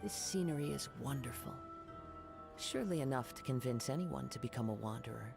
This scenery is wonderful. Surely enough to convince anyone to become a wanderer.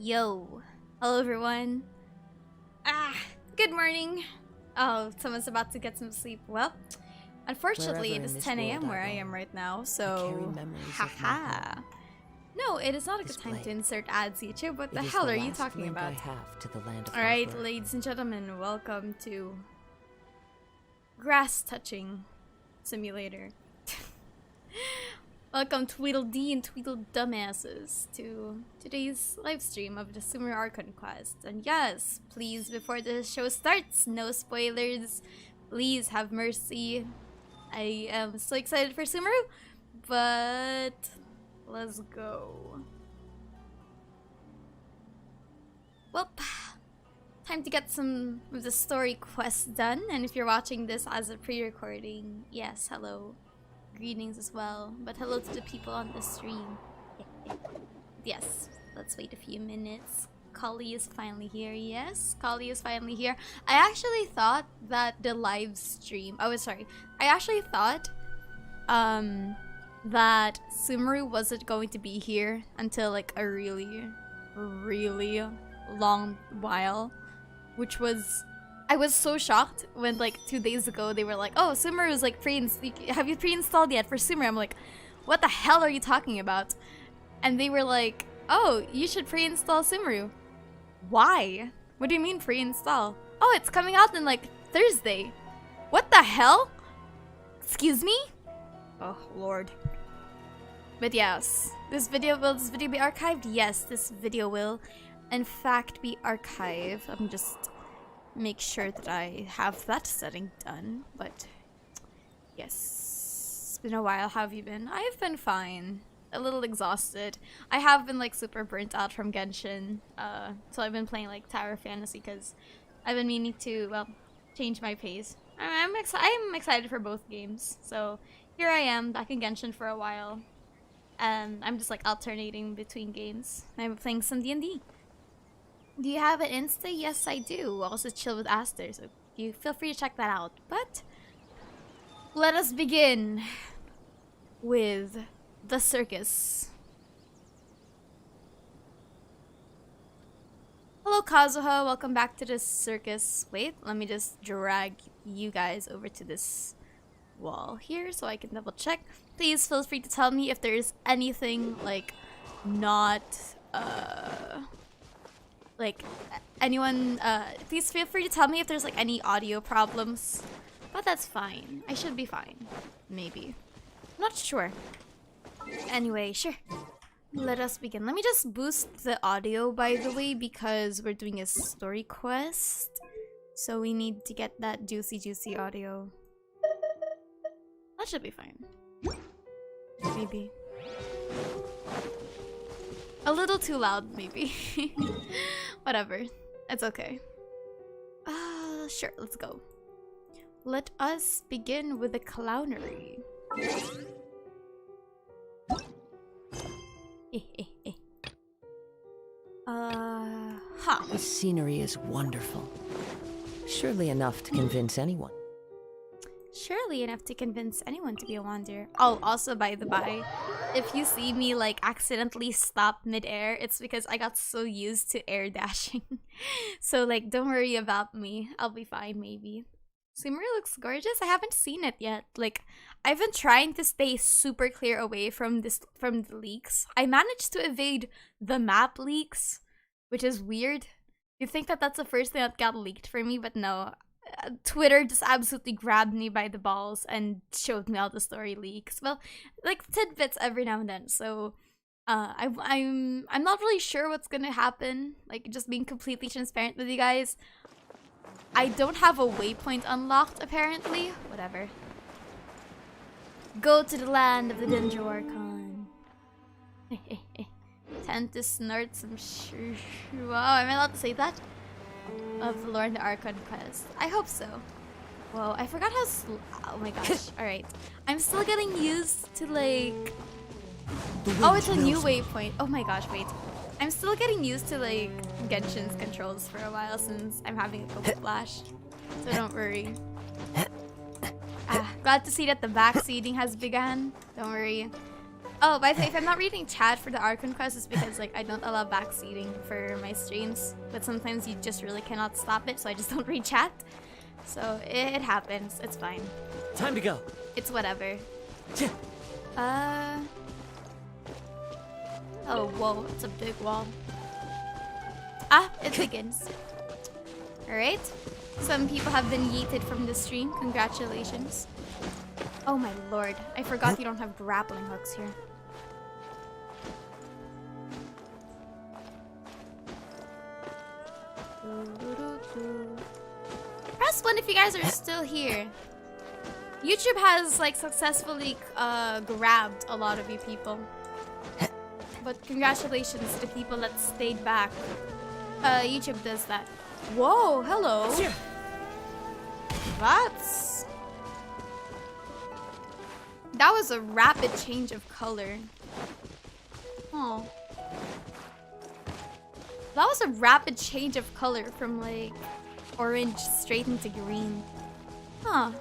Yo. Hello everyone. Good morning. Oh, someone's about to get some sleep. Well, unfortunately it is 10 a.m. where I am right now, so haha. No, it is not a good time to insert ads, YouTube. What the hell are you talking about? Alright, ladies and gentlemen, welcome to Grass Touching Simulator. Welcome Tweedledee and Tweedle Dumbasses to today's live stream of the Sumeru Archon quest. And yes, please, before the show starts, no spoilers. Please have mercy. I am so excited for Sumeru, but let's go. Well, time to get some of the story quests done. And if you're watching this as a pre-recording, yes, hello. Greetings as well, but hello to the people on the stream. Yes, let's wait a few minutes. Collei is finally here. Yes, Collei is finally here. I actually thought that the live stream... I actually thought that Sumeru wasn't going to be here until like a really, really long while, which was... I was so shocked when like 2 days ago they were like, oh, Sumeru is like have you pre-installed yet for Sumeru? I'm like, what the hell are you talking about? And they were like, oh, you should pre-install Sumeru. Why? What do you mean pre-install? Oh, it's coming out in like Thursday. What the hell? Excuse me? Oh, Lord. But yes, will this video be archived? Yes, this video will in fact be archived. I'm just make sure that I have that setting done, but yes, it's been a while. How have you been? I've been fine. A little exhausted. I have been like super burnt out from Genshin, so I've been playing like Tower Fantasy because I've been meaning to, well, change my pace. I'm excited for both games, so here I am back in Genshin for a while, and I'm just like alternating between games. I'm playing some D&D. Do you have an Insta? Yes, I do. Also chill with Aster, so you feel free to check that out. But let us begin with the circus. Hello, Kazuha. Welcome back to the circus. Wait, let me just drag you guys over to this wall here so I can double check. Please feel free to tell me if there's anything like not like anyone please feel free to tell me if there's like any audio problems, but that's fine. I should be fine, maybe. I'm not sure. Anyway, sure, let us begin. Let me just boost the audio, by the way, because we're doing a story quest, so we need to get that juicy audio. That should be fine, maybe. A little too loud, maybe. Whatever. It's okay. Sure, let's go. Let us begin with the clownery. The scenery is wonderful. Surely enough to convince anyone. Surely enough to convince anyone to be a wanderer. Oh, also by the by, if you see me like accidentally stop midair, it's because I got so used to air dashing. So like, don't worry about me. I'll be fine, maybe. Sumeru looks gorgeous. I haven't seen it yet. Like, I've been trying to stay super clear away from the leaks. I managed to evade the map leaks, which is weird. You'd think that that's the first thing that got leaked for me, but no. Twitter just absolutely grabbed me by the balls and showed me all the story leaks. Well, like tidbits every now and then. So, I'm not really sure what's gonna happen. Like, just being completely transparent with you guys. I don't have a waypoint unlocked, apparently. Whatever. Go to the land of the Dungeon Archon. Tend to snort some wow, am I allowed to say that? Of the Lord the Archon quest. I hope so. Whoa, I forgot how oh my gosh. Alright. I'm still getting used to like... Oh, it's a new waypoint. Oh my gosh, wait. I'm still getting used to like Genshin's controls for a while since I'm having a couple flash. So don't worry. Glad to see that the backseating has begun. Don't worry. Oh, by the way, if I'm not reading chat for the Archon quest, it's because like I don't allow backseating for my streams. But sometimes you just really cannot stop it, so I just don't read chat. So it happens. It's fine. Time to go. It's whatever. Oh, whoa, it's a big wall. It begins. Alright. Some people have been yeeted from the stream. Congratulations. Oh my lord. I forgot you don't have grappling hooks here. Press 1 if you guys are still here. YouTube has like successfully grabbed a lot of you people. But congratulations to the people that stayed back. YouTube does that. Whoa, hello. That was a rapid change of color. Oh. That was a rapid change of color from like orange straight into green. Huh.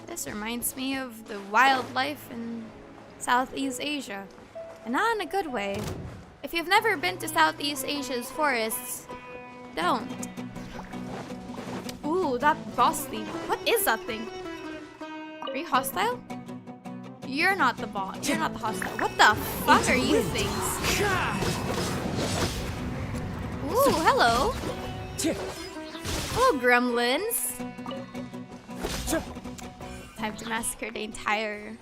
This reminds me of the wildlife in Southeast Asia. And not in a good way. If you've never been to Southeast Asia's forests, don't. Ooh, that boss thing. What is that thing? Are you hostile? You're not the boss. You're not the hostile. What the fuck are you things? Ooh, hello. Hello, gremlins. Time to massacre the entire...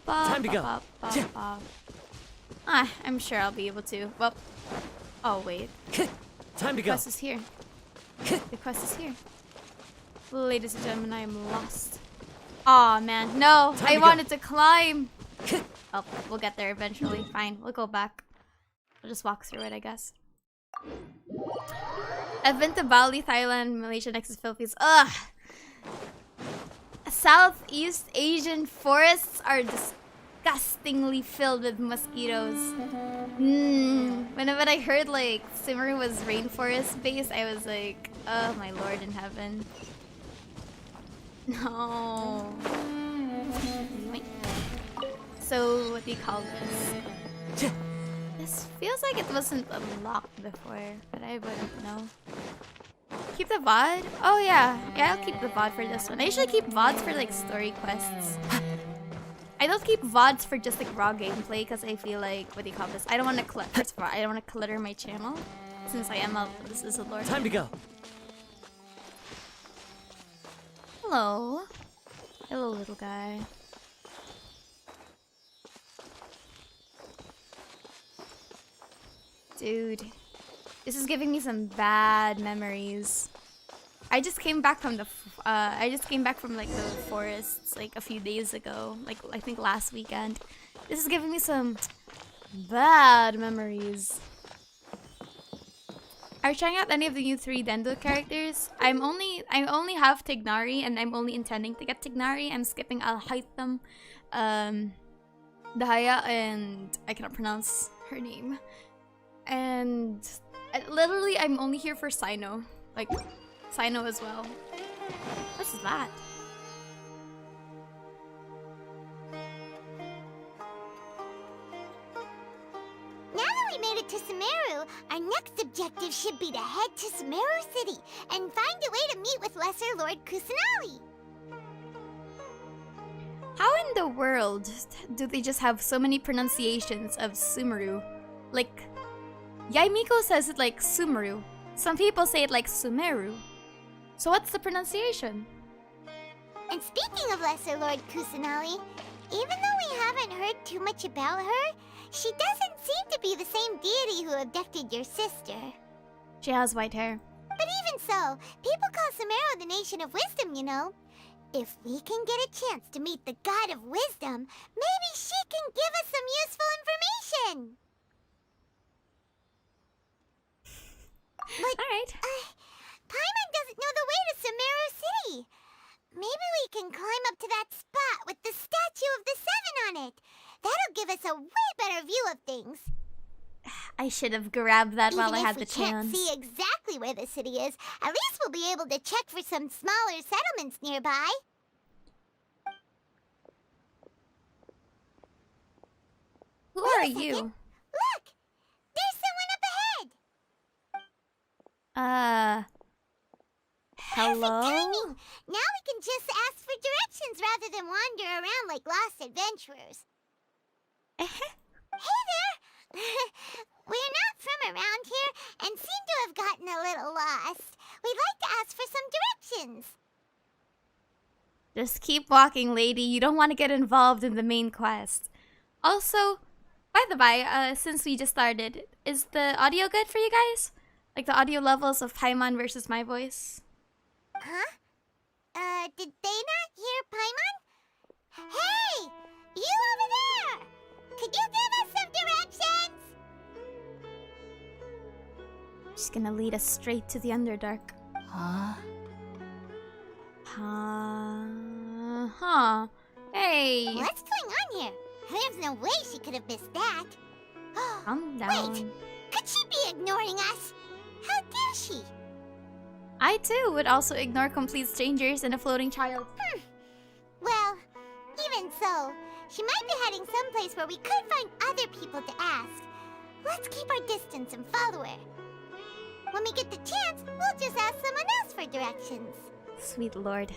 Time to go. I'm sure I'll be able to. Well, oh wait. Time to The go. quest is here. The quest is here. Ladies and gentlemen, I am lost. Aw, man. No, I wanted to climb. Oh, we'll get there eventually. Fine, we'll go back. We'll just walk through it, I guess. I've been to Bali, Thailand, Malaysia, next is Philippines. Ugh! Southeast Asian forests are disgustingly filled with mosquitoes. Whenever I heard like Sumeru was rainforest based, I was like, oh my lord in heaven. No. So what do you call this? This feels like it wasn't unlocked before, but I wouldn't know. Keep the VOD? Oh yeah. Yeah, I'll keep the VOD for this one. I usually keep VODs for like story quests. I don't keep VODs for just like raw gameplay because I feel like, what do you call this? I don't want to first of all, I don't want to clutter my channel since I am this is a lord. Time to go. Hello. Hello, little guy. Dude. This is giving me some bad memories. I just came back from the like the forests like a few days ago, like I think last weekend. This is giving me some bad memories. Are you trying out any of the new 3 Dendo characters? I only have Tighnari and I'm only intending to get Tighnari. I'm skipping Hypatia Dehya and I cannot pronounce her name. And literally, I'm only here for Sino. Like, Sino as well. What's that? Now that we made it to Sumeru, our next objective should be to head to Sumeru City and find a way to meet with Lesser Lord Kusanali. How in the world do they just have so many pronunciations of Sumeru? Like, Yaimiko says it like Sumeru. Some people say it like Sumeru. So what's the pronunciation? And speaking of Lesser Lord Kusanali, even though we haven't heard too much about her, she doesn't seem to be the same deity who abducted your sister. She has white hair. But even so, people call Sumeru the Nation of Wisdom, you know. If we can get a chance to meet the God of Wisdom, maybe she can give us some useful information. But, Alright. Paimon doesn't know the way to Sumeru City. Maybe we can climb up to that spot with the statue of the Seven on it. That'll give us a way better view of things. I should have grabbed that while I Even had if the we can't chance. see exactly where the city is, at least we'll be able to check for some smaller settlements nearby. Who Wait are a second. you? Look! There's someone up ahead! Hello? Perfect timing! Now we can just ask for directions rather than wander around like lost adventurers. Hey there! We're not from around here and seem to have gotten a little lost. We'd like to ask for some directions. Just keep walking, lady. You don't want to get involved in the main quest. Also, by the by, since we just started, is the audio good for you guys? Like the audio levels of Paimon versus my voice? Huh? Did they not hear Paimon? Hey! You over there! Could you give us some directions? She's gonna lead us straight to the Underdark. Huh? Huh. Hey! What's going on here? There's no way she could have missed that. Calm down. Wait! Could she be ignoring us? How dare she? I too would also ignore complete strangers and a floating child. Well, even so, she might be heading someplace where we could find other people to ask. Let's keep our distance and follow her. When we get the chance, we'll just ask someone else for directions. Sweet lord.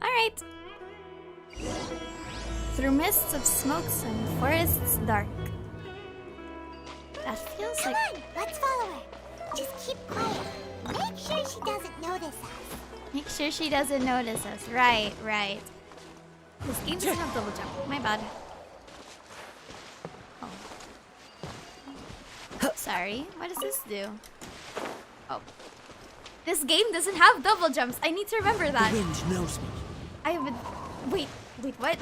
Alright. Through mists of smokes and forests dark. That feels Come like... on, let's follow her. Just keep quiet. Make sure she doesn't notice us. Make sure she doesn't notice us. Right, right. This game doesn't have double jump. My bad. Oh. Sorry. What does this do? Oh. This game doesn't have double jumps. I need to remember that. The wind knows me. I would... Wait, what?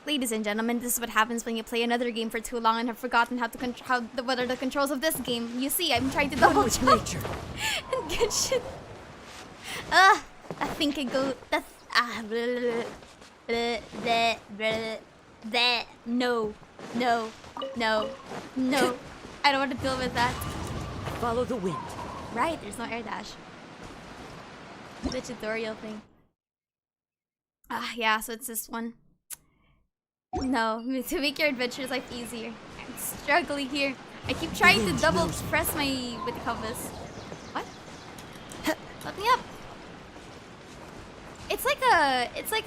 Ladies and gentlemen, this is what happens when you play another game for too long and have forgotten how to what are the controls of this game. You see, I'm trying to double With jump nature. and get shit. I think I go. No. I don't want to deal with that. Follow the wind. Right, there's no air dash. The tutorial thing. Yeah, so it's this one. No, to make your adventure life easier. I'm struggling here. I keep trying to double press my with the compass. What? Let me up. It's like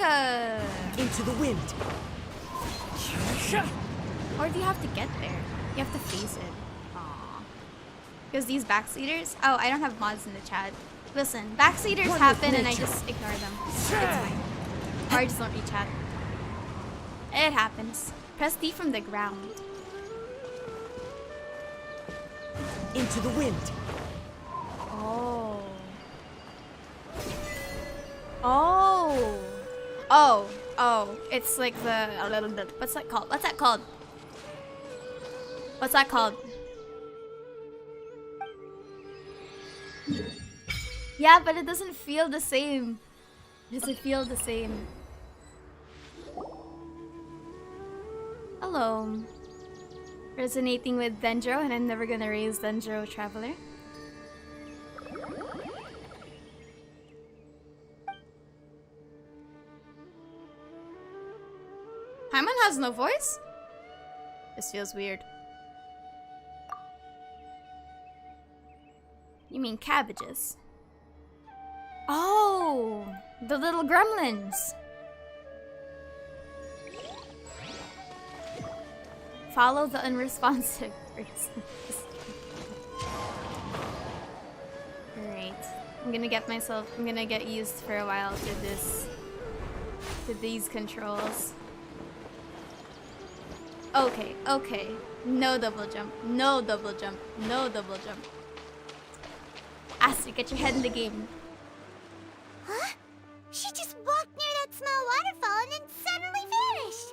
a Into the wind. or do you have to get there? You have to face it. Aww. Because these backseaters. Oh, I don't have mods in the chat. Listen, backseaters One happen with and I nature. just ignore them. It's fine. Or I just don't read chat. It happens. Press D from the ground. Into the wind. Oh. Oh. Oh. Oh. It's like the... What's that called? What's that called? What's that called? Yeah, but it doesn't feel the same. Does it feel the same? Hello. Resonating with Dendro, and I'm never gonna raise Dendro Traveler. Paimon has no voice? This feels weird. You mean cabbages? Oh, the little gremlins. Follow the unresponsive person. Great. I'm gonna get used for a while to these controls. Okay, okay. No double jump, no double jump, no double jump. Aster, get your head in the game. Huh? She just walked near that small waterfall and then suddenly vanished.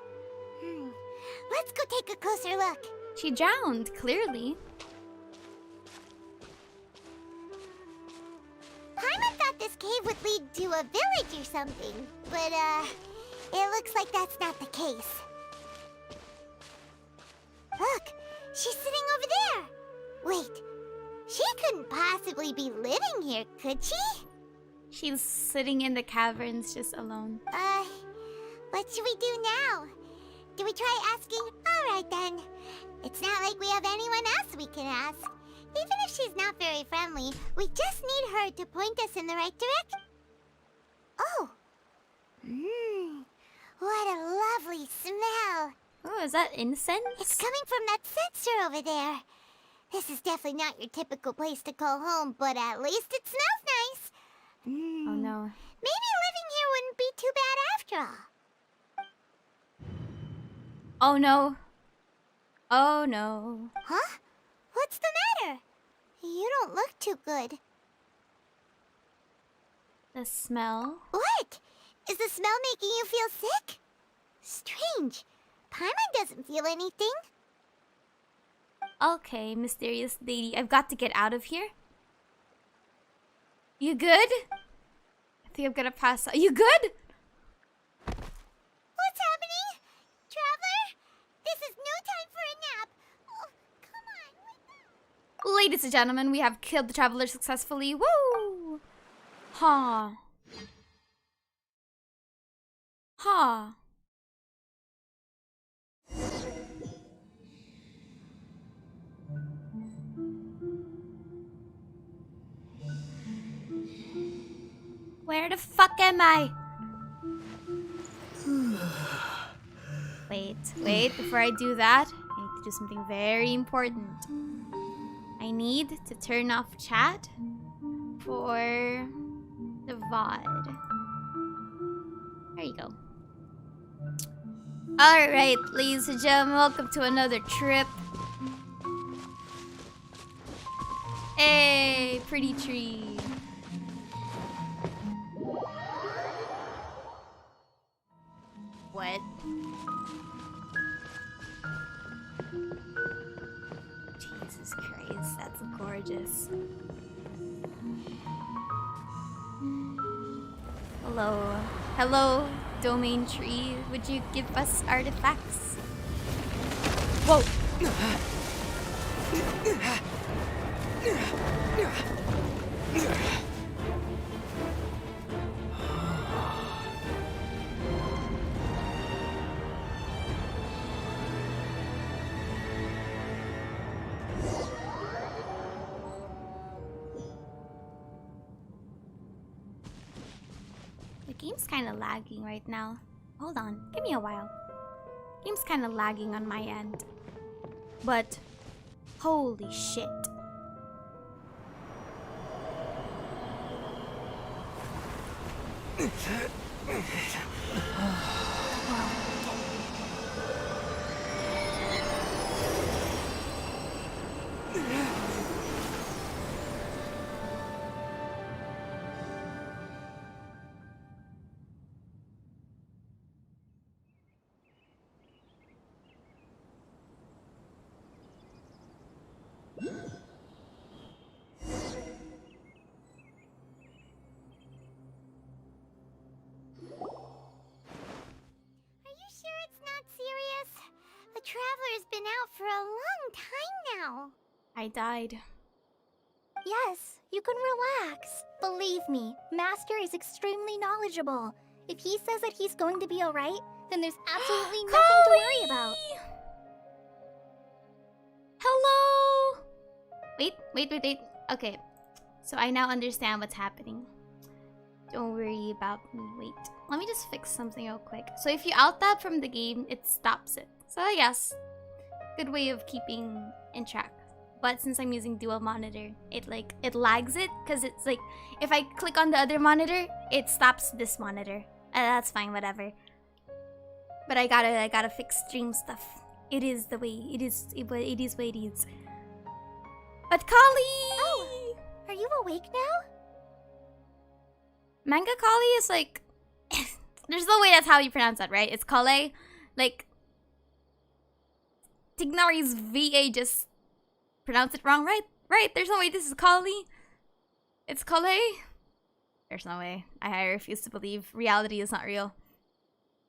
Let's go take a closer look. She drowned, clearly. Paimon thought this cave would lead to a village or something, but it looks like that's not the case. Look, she's sitting over there. Wait, she couldn't possibly be living here, could she? She's sitting in the caverns just alone. What should we do now? Do we try asking? Alright then. It's not like we have anyone else we can ask. Even if she's not very friendly, we just need her to point us in the right direction. Oh. What a lovely smell. Oh, is that incense? It's coming from that sensor over there. This is definitely not your typical place to call home, but at least it smells nice. Oh no. Maybe living here wouldn't be too bad after all. Oh no. Oh no. Huh? What's the matter? You don't look too good. The smell? What? Is the smell making you feel sick? Strange. Paimon doesn't feel anything. Okay, mysterious lady. I've got to get out of here. You good? I think I'm gonna pass out. You good? What's happening? Traveler? This is no time for a nap. Oh, come on, wake up. Ladies and gentlemen, we have killed the traveler successfully. Woo! Ha. Ha. Where the fuck am I? Wait, before I do that, I need to do something very important. I need to turn off chat for the VOD. There you go. Alright, ladies and gentlemen, welcome to another trip. Hey, pretty tree. What? Jesus Christ, that's gorgeous. Hello. Hello, domain tree. Would you give us artifacts? Whoa! Game's kind of lagging right now. Hold on, give me a while. Game's kind of lagging on my end. But, holy shit. been out for a long time now. I died. Yes, you can relax. Believe me, Master is extremely knowledgeable. If he says that he's going to be alright, then there's absolutely nothing to worry about. Hello! Wait. Okay. So I now understand what's happening. Don't worry about me. Wait. Let me just fix something real quick. So if you alt-tab from the game, it stops it. So yes, good way of keeping in track. But since I'm using dual monitor, it lags it because it's like if I click on the other monitor, it stops this monitor. That's fine, whatever. But I gotta fix stream stuff. It is the way it is. It is what it is. But Collei! Oh, are you awake now? Manga Collei is like there's no way that's how you pronounce that, right? It's Collei. Like Tighnari's VA just pronounced it wrong, right? Right, there's no way this is Collei. It's Collei. There's no way. I refuse to believe. Reality is not real.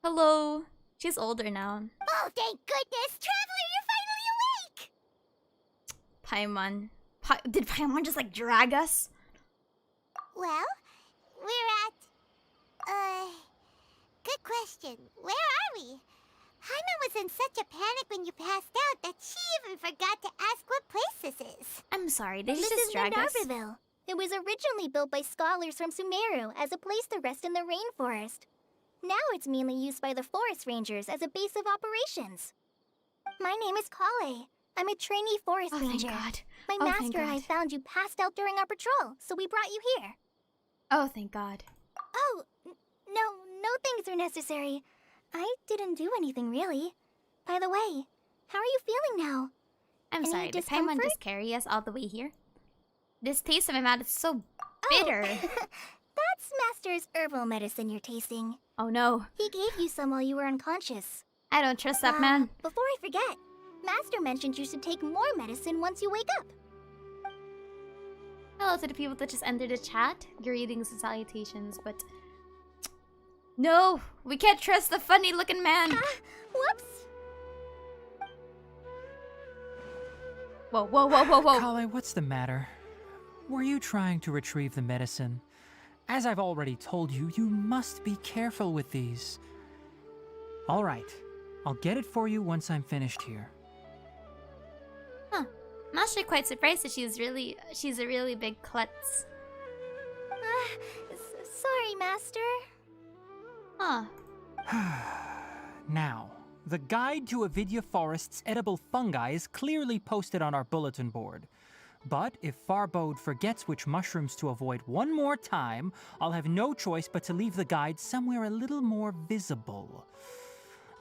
Hello. She's older now. Oh, thank goodness! Traveler, you're finally awake! Paimon. Did Paimon just like drag us? Well, we're at... Good question. Where are we? Paimon was in such a panic when you passed out that she even forgot to ask what place this is. I'm sorry, did she This just is drag us? Gandharva. It was originally built by scholars from Sumeru as a place to rest in the rainforest. Now it's mainly used by the forest rangers as a base of operations. My name is Collei. I'm a trainee forest ranger. Thank God. My Oh, thank master and I God. found you passed out during our patrol, so we brought you here. Oh, thank God. Oh, no things are necessary. I didn't do anything really. By the way, how are you feeling now? I'm Any sorry, did Paimon discomfort? just carry us all the way here? This taste in my mouth is so bitter. Oh, that's Master's herbal medicine you're tasting. Oh no, He gave you some while you were unconscious. I don't trust that man. Before I forget, Master mentioned you should take more medicine once you wake up. Hello to the people that just entered the chat. Greetings and salutations, but... No! We can't trust the funny-looking man! Whoops. Whoa. Collei, what's the matter? Were you trying to retrieve the medicine? As I've already told you, you must be careful with these. All right, I'll get it for you once I'm finished here. Huh. I'm actually quite surprised that she's a really big klutz. Sorry, Master. Huh. Now, the guide to Avidya Forest's edible fungi is clearly posted on our bulletin board. But if Farbode forgets which mushrooms to avoid one more time, I'll have no choice but to leave the guide somewhere a little more visible.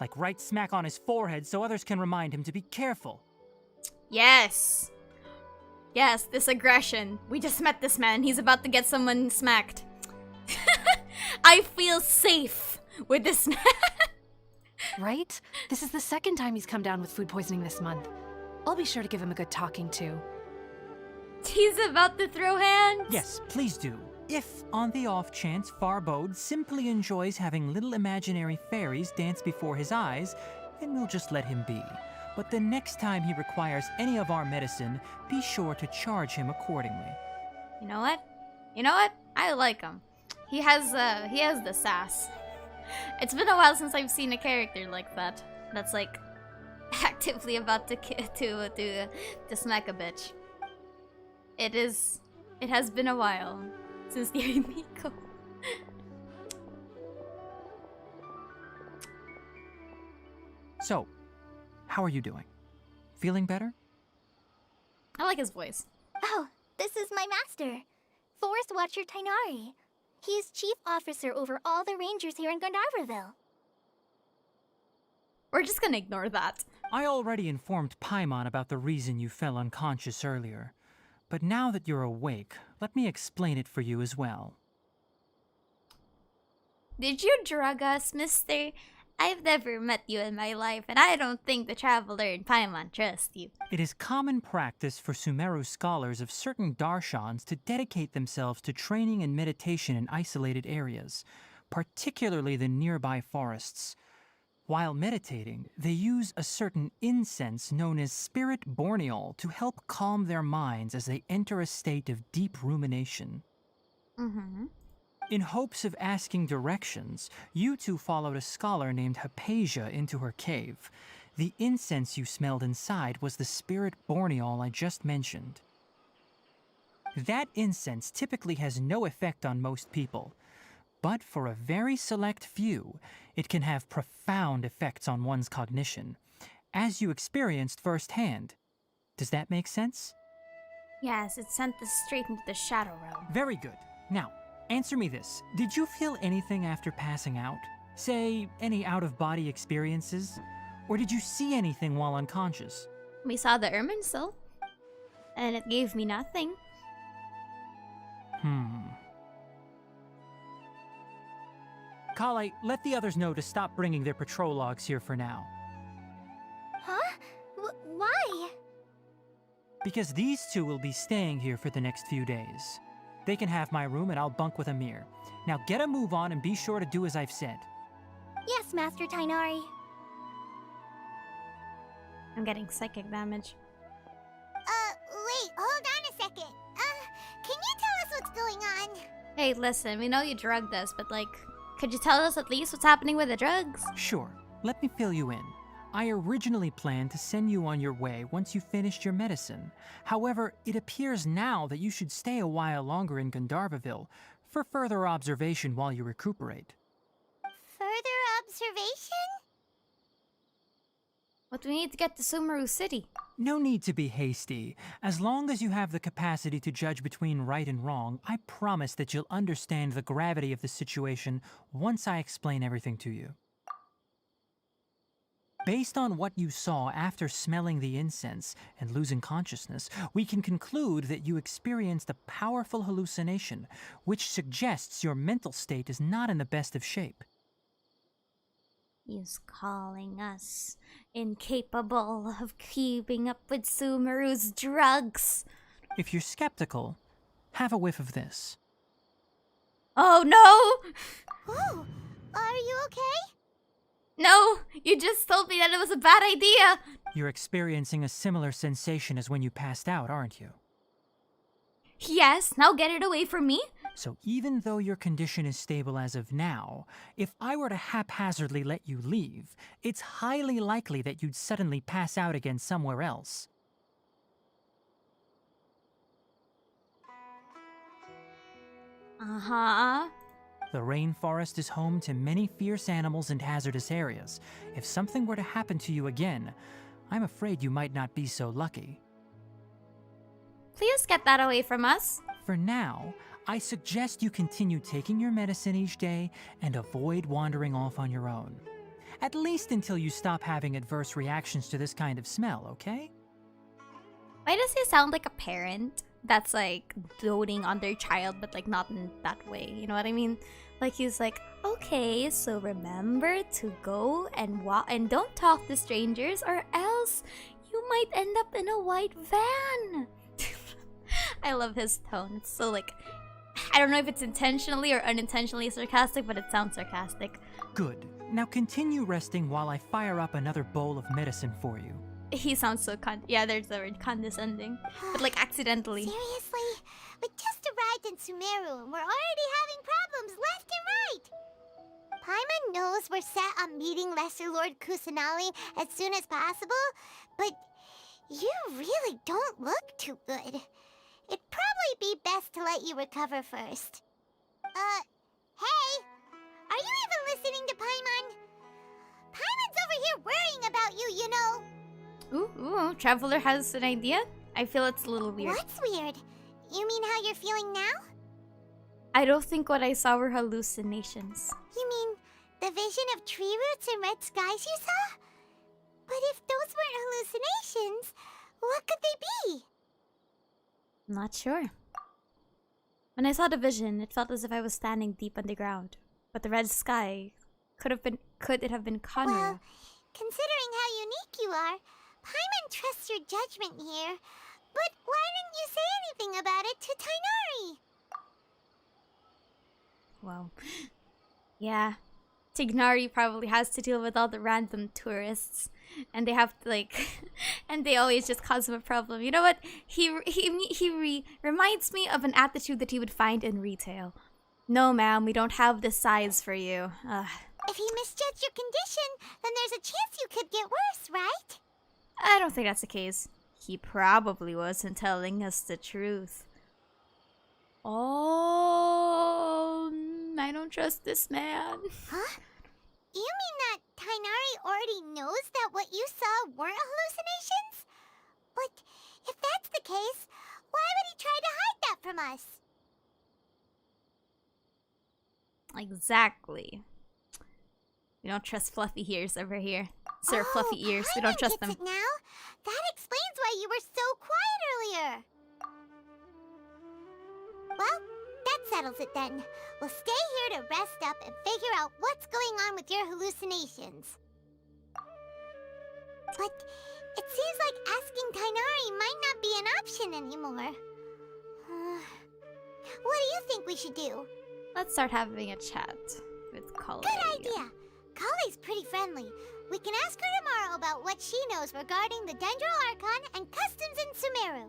Like right smack on his forehead so others can remind him to be careful. Yes! Yes, this aggression. We just met this man. He's about to get someone smacked. I feel safe with this man. Right? This is the second time he's come down with food poisoning this month. I'll be sure to give him a good talking to. He's about to throw hands. Yes, please do. If, on the off chance, Farbode simply enjoys having little imaginary fairies dance before his eyes, then we'll just let him be. But the next time he requires any of our medicine, be sure to charge him accordingly. You know what? I like him. He has the sass. It's been a while since I've seen a character like that. That's like actively about to smack a bitch. It has been a while since the Miko. So, how are you doing? Feeling better? I like his voice. Oh, this is my master, Forest Watcher Tighnari. He is chief officer over all the rangers here in Gandharva. We're just gonna ignore that. I already informed Paimon about the reason you fell unconscious earlier. But now that you're awake, let me explain it for you as well. Did you drug us, mister? I've never met you in my life, and I don't think the Traveler and Paimon trust you. It is common practice for Sumeru scholars of certain darshans to dedicate themselves to training and meditation in isolated areas, particularly the nearby forests. While meditating, they use a certain incense known as spirit borneol to help calm their minds as they enter a state of deep rumination. Mm-hmm. In hopes of asking directions, you two followed a scholar named Hypatia into her cave. The incense you smelled inside was the spirit borneol I just mentioned. That incense typically has no effect on most people, but for a very select few, it can have profound effects on one's cognition, as you experienced firsthand. Does that make sense? Yes, it sent us straight into the Shadow Realm. Very good. Now, answer me this. Did you feel anything after passing out? Say, any out-of-body experiences? Or did you see anything while unconscious? We saw the Erminsul, and it gave me nothing. Collei, let the others know to stop bringing their patrol logs here for now. Huh? Why? Because these two will be staying here for the next few days. They can have my room and I'll bunk with Amir. Now get a move on and be sure to do as I've said. Yes, Master Tighnari. I'm getting psychic damage. Wait, hold on a second. Can you tell us what's going on? Hey, listen, we know you drugged us, but like, could you tell us at least what's happening with the drugs? Sure, let me fill you in. I originally planned to send you on your way once you finished your medicine. However, it appears now that you should stay a while longer in Gandharva for further observation while you recuperate. Further observation? But we need to get to Sumeru City. No need to be hasty. As long as you have the capacity to judge between right and wrong, I promise that you'll understand the gravity of the situation once I explain everything to you. Based on what you saw after smelling the incense and losing consciousness, we can conclude that you experienced a powerful hallucination, which suggests your mental state is not in the best of shape. He's calling us incapable of keeping up with Sumeru's drugs. If you're skeptical, have a whiff of this. Oh no! Oh, are you okay? No! You just told me that it was a bad idea! You're experiencing a similar sensation as when you passed out, aren't you? Yes, now get it away from me. So even though your condition is stable as of now, if I were to haphazardly let you leave, it's highly likely that you'd suddenly pass out again somewhere else. Uh-huh. The rainforest is home to many fierce animals and hazardous areas. If something were to happen to you again, I'm afraid you might not be so lucky. Please get that away from us. For now, I suggest you continue taking your medicine each day and avoid wandering off on your own. At least until you stop having adverse reactions to this kind of smell, okay? Why does he sound like a parent that's like doting on their child, but like not in that way? You know what I mean? Like he's like, okay, so remember to go and walk and don't talk to strangers or else you might end up in a white van. I love his tone. It's so like, I don't know if it's intentionally or unintentionally sarcastic, but it sounds sarcastic. Good. Now continue resting while I fire up another bowl of medicine for you. He sounds so yeah, there's the word condescending, but like accidentally. Seriously? We just arrived in Sumeru and we're already having problems left and right. Paimon knows we're set on meeting Lesser Lord Kusanali as soon as possible, but you really don't look too good. It'd probably be best to let you recover first. Hey! Are you even listening to Paimon? Paimon's over here worrying about you, you know. Ooh, Traveler has an idea? I feel it's a little weird. What's weird? You mean how you're feeling now? I don't think what I saw were hallucinations. You mean the vision of tree roots and red skies you saw? But if those weren't hallucinations, what could they be? Not sure. When I saw the vision, it felt as if I was standing deep underground. But the red sky could it have been Conroe? Well, considering how unique you are, Paimon trusts your judgment here. But why didn't you say anything about it to Tighnari? Well, yeah. Tighnari probably has to deal with all the random tourists, and they have to like, and they always just cause him a problem. You know what? He reminds me of an attitude that he would find in retail. No, ma'am, we don't have the size for you. Ugh. If he misjudged your condition, then there's a chance you could get worse, right? I don't think that's the case. He probably wasn't telling us the truth. Oh, I don't trust this man. Huh? You mean that Tighnari already knows that what you saw weren't hallucinations? But if that's the case, why would he try to hide that from us? Exactly. We don't trust fluffy ears over here. Sir, fluffy ears. We don't trust them. It now. That explains why you were so quiet earlier. Well, that settles it then. We'll stay here to rest up and figure out what's going on with your hallucinations. But it seems like asking Tighnari might not be an option anymore. What do you think we should do? Let's start having a chat with Collei. Good idea. Collei's pretty friendly. We can ask her tomorrow about what she knows regarding the Dendro Archon and customs in Sumeru.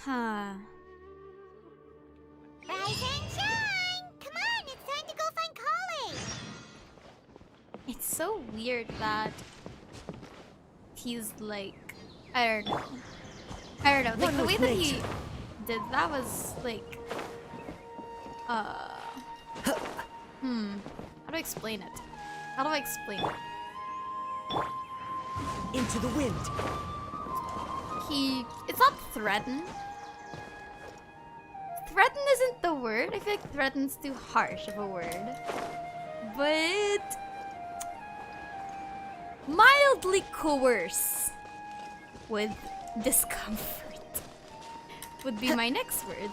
Huh. Rise and shine! Come on, it's time to go find Collei! It's so weird that he's like, I don't know. Like the way that he did that was like, how do I explain it? How do I explain it? Into the wind. It's not threaten. Threaten isn't the word. I feel like threaten's too harsh of a word. But mildly coerce with discomfort would be my next word.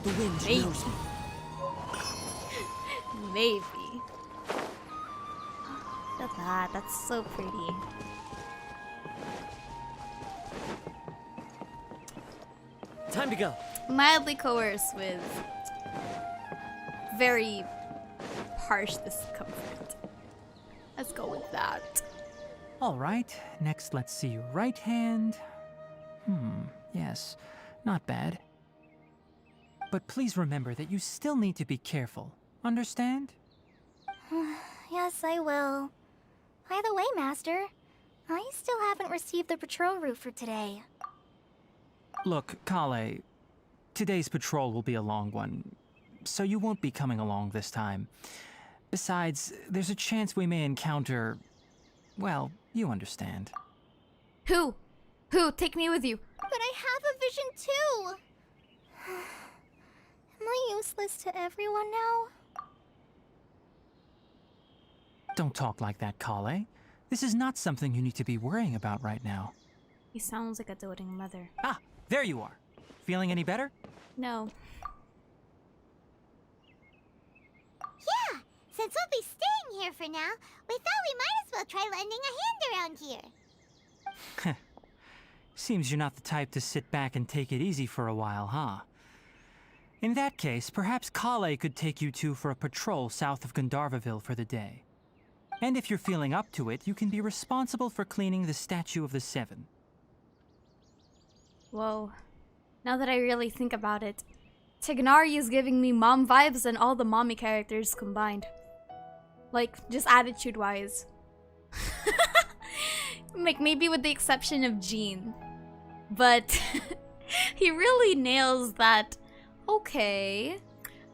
The wind Maybe. knows me. Maybe. Look at that. That's so pretty. Time to go. Mildly coerce with very harsh discomfort. Let's go with that. All right, next let's see. Right hand. Yes, not bad. But please remember that you still need to be careful. Understand? Yes, I will. By the way, Master, I still haven't received the patrol route for today. Look, Collei, today's patrol will be a long one, so you won't be coming along this time. Besides, there's a chance we may encounter... well, you understand. Who? Who? Take me with you. But I have a vision too! Am I useless to everyone now? Don't talk like that, Collei. This is not something you need to be worrying about right now. He sounds like a doting mother. Ah, there you are. Feeling any better? No. Yeah, since we'll be staying here for now, we thought we might as well try lending a hand around here. Seems you're not the type to sit back and take it easy for a while, huh? In that case, perhaps Collei could take you two for a patrol south of Gandharva for the day. And if you're feeling up to it, you can be responsible for cleaning the Statue of the Seven. Whoa. Now that I really think about it, Tighnari is giving me mom vibes and all the mommy characters combined. Like, just attitude-wise. Like, maybe with the exception of Jean. But he really nails that, okay,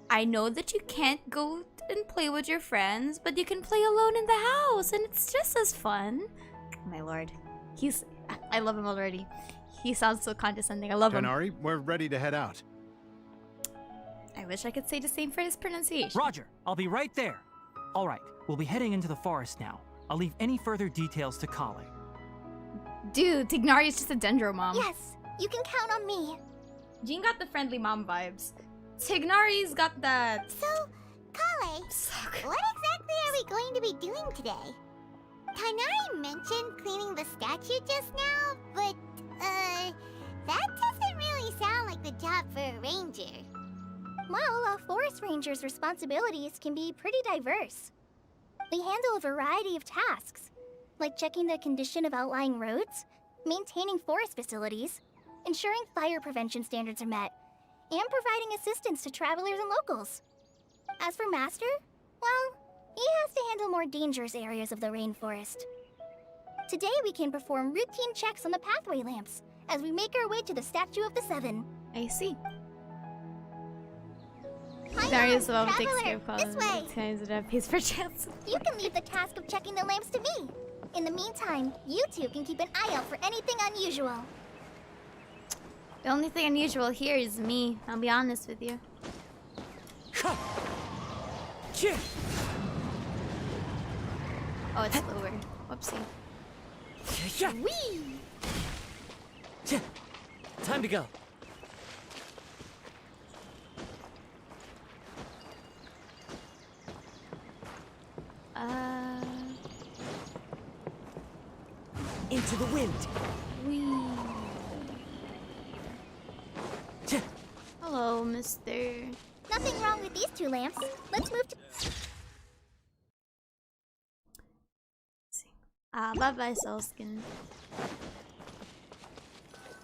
I know that you can't go and play with your friends, but you can play alone in the house, and it's just as fun. My lord. I love him already. He sounds so condescending. I love him. Tighnari, we're ready to head out. I wish I could say the same for his pronunciation. Roger, I'll be right there. All right, we'll be heading into the forest now. I'll leave any further details to Collei. Dude, Tighnari is just a dendro mom. Yes, you can count on me. Jean got the friendly mom vibes. Tignari's got that. So, Collei, what exactly are we going to be doing today? Tighnari mentioned cleaning the statue just now, but, that doesn't really sound like the job for a ranger. Well, a forest ranger's responsibilities can be pretty diverse. They handle a variety of tasks, like checking the condition of outlying roads, maintaining forest facilities, ensuring fire prevention standards are met, and providing assistance to travelers and locals. As for Master, well, he has to handle more dangerous areas of the rainforest. Today we can perform routine checks on the pathway lamps as we make our way to the Statue of the Seven. I see. Hi, Darius Mom, above takes traveler, care of calling this way. times that have pays per chance. You can leave the task of checking the lamps to me. In the meantime, you two can keep an eye out for anything unusual. The only thing unusual here is me. I'll be honest with you. Oh, it's lower. Whoopsie. Whee! Time to go. Into the wind. Wee. Hello, mister. Nothing wrong with these two lamps. Let's move to... Bye-bye, Soulskin.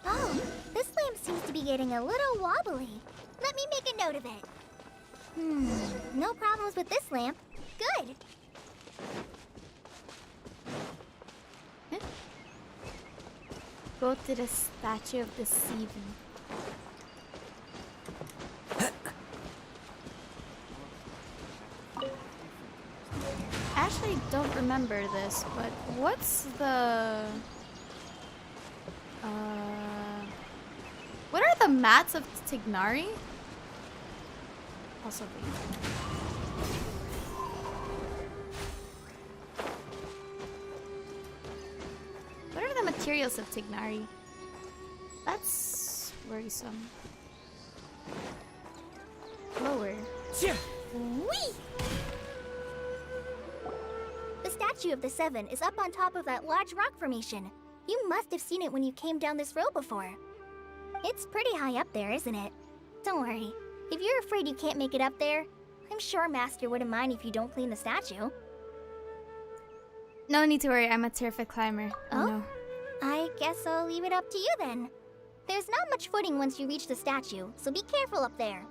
Oh, this lamp seems to be getting a little wobbly. Let me make a note of it. No problems with this lamp. Good. Go to the Statue of the Seven. I actually don't remember this, but what's the... What are the mats of Tighnari? Also wait. What are the materials of Tighnari? That's worrisome. Lower. Whee! The Statue of the Seven is up on top of that large rock formation. You must have seen it when you came down this road before. It's pretty high up there, isn't it? Don't worry. If you're afraid you can't make it up there, I'm sure Master wouldn't mind if you don't clean the statue. No need to worry, I'm a terrific climber. Oh no. I guess I'll leave it up to you then. There's not much footing once you reach the statue, so be careful up there.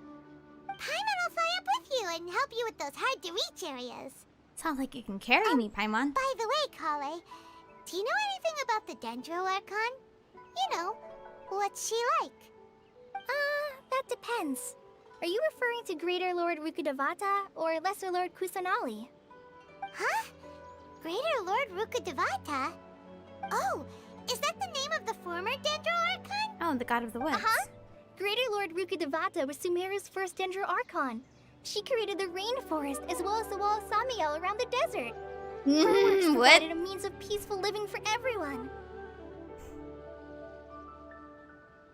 Paimon will fly up with you and help you with those hard-to-reach areas. Sounds like you can carry me, Paimon. By the way, Collei, do you know anything about the Dendro Archon? You know, what's she like? That depends. Are you referring to Greater Lord Rukkhadevata or Lesser Lord Kusanali? Huh? Greater Lord Rukkhadevata? Oh, is that the name of the former Dendro Archon? Oh, the god of the woods. Greater Lord Rukkhadevata was Sumeru's first Dendro Archon. She created the rainforest as well as the wall of Samiel around the desert. Her works What? provided a means of peaceful living for everyone.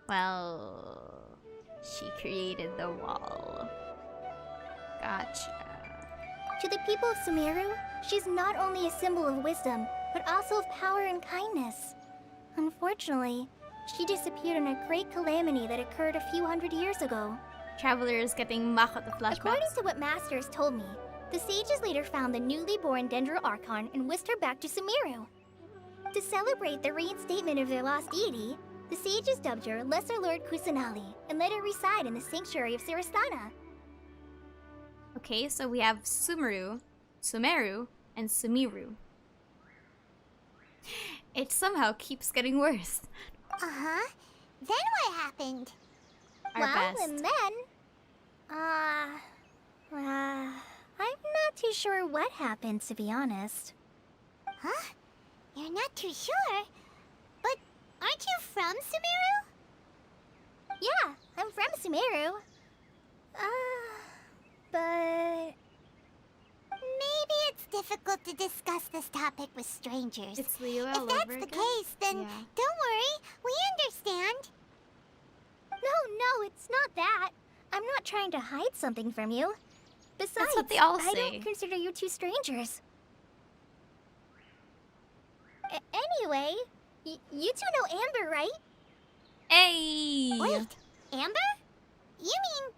Well, she created the wall. Gotcha. To the people of Sumeru, she's not only a symbol of wisdom, but also of power and kindness. Unfortunately, she disappeared in a great calamity that occurred a few hundred years ago. Traveler is getting Mako the flashbacks. According to what Master has told me, the sages later found the newly born Dendro Archon and whisked her back to Sumeru. To celebrate the reinstatement of their lost deity, the sages dubbed her Lesser Lord Kusanali and let her reside in the sanctuary of Sarastana. Okay, so we have Sumeru, and Sumeru. It somehow keeps getting worse. Uh-huh. Then what happened? Our well, best. and then... I'm not too sure what happened, to be honest. Huh? You're not too sure? But aren't you from Sumeru? Yeah, I'm from Sumeru. But... Maybe it's difficult to discuss this topic with strangers. It's Leo all If over that's the again? case, then Yeah. don't worry. We understand. No, it's not that. I'm not trying to hide something from you. Besides, what they all I say. don't consider you two strangers. Anyway, you two know Amber, right? Hey! Wait, Amber? You mean...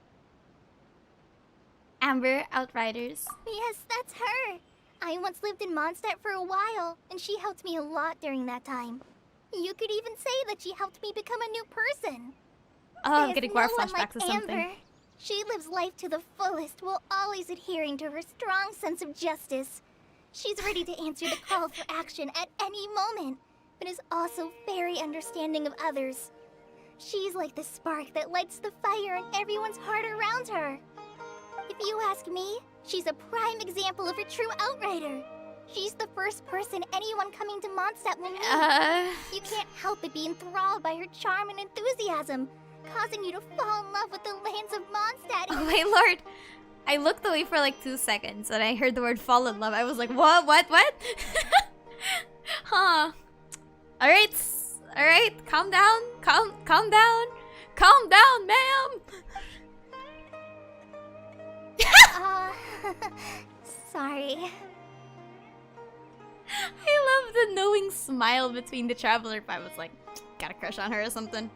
Amber Outriders. Yes, that's her. I once lived in Mondstadt for a while, and she helped me a lot during that time. You could even say that she helped me become a new person. Oh, I'm There's getting no more one flashbacks like or something. Amber. She lives life to the fullest while always adhering to her strong sense of justice. She's ready to answer the call for action at any moment, but is also very understanding of others. She's like the spark that lights the fire in everyone's heart around her. If you ask me, she's a prime example of a true outrider. She's the first person anyone coming to Mondstadt will meet. You can't help but be enthralled by her charm and enthusiasm, causing you to fall in love with the lands of Mondstadt. Oh my lord. I looked away for like 2 seconds and I heard the word fall in love. I was like, what? Huh. Alright, calm down. Calm down. Calm down, ma'am. Sorry. I love the knowing smile between the traveler. I was like, got a crush on her or something.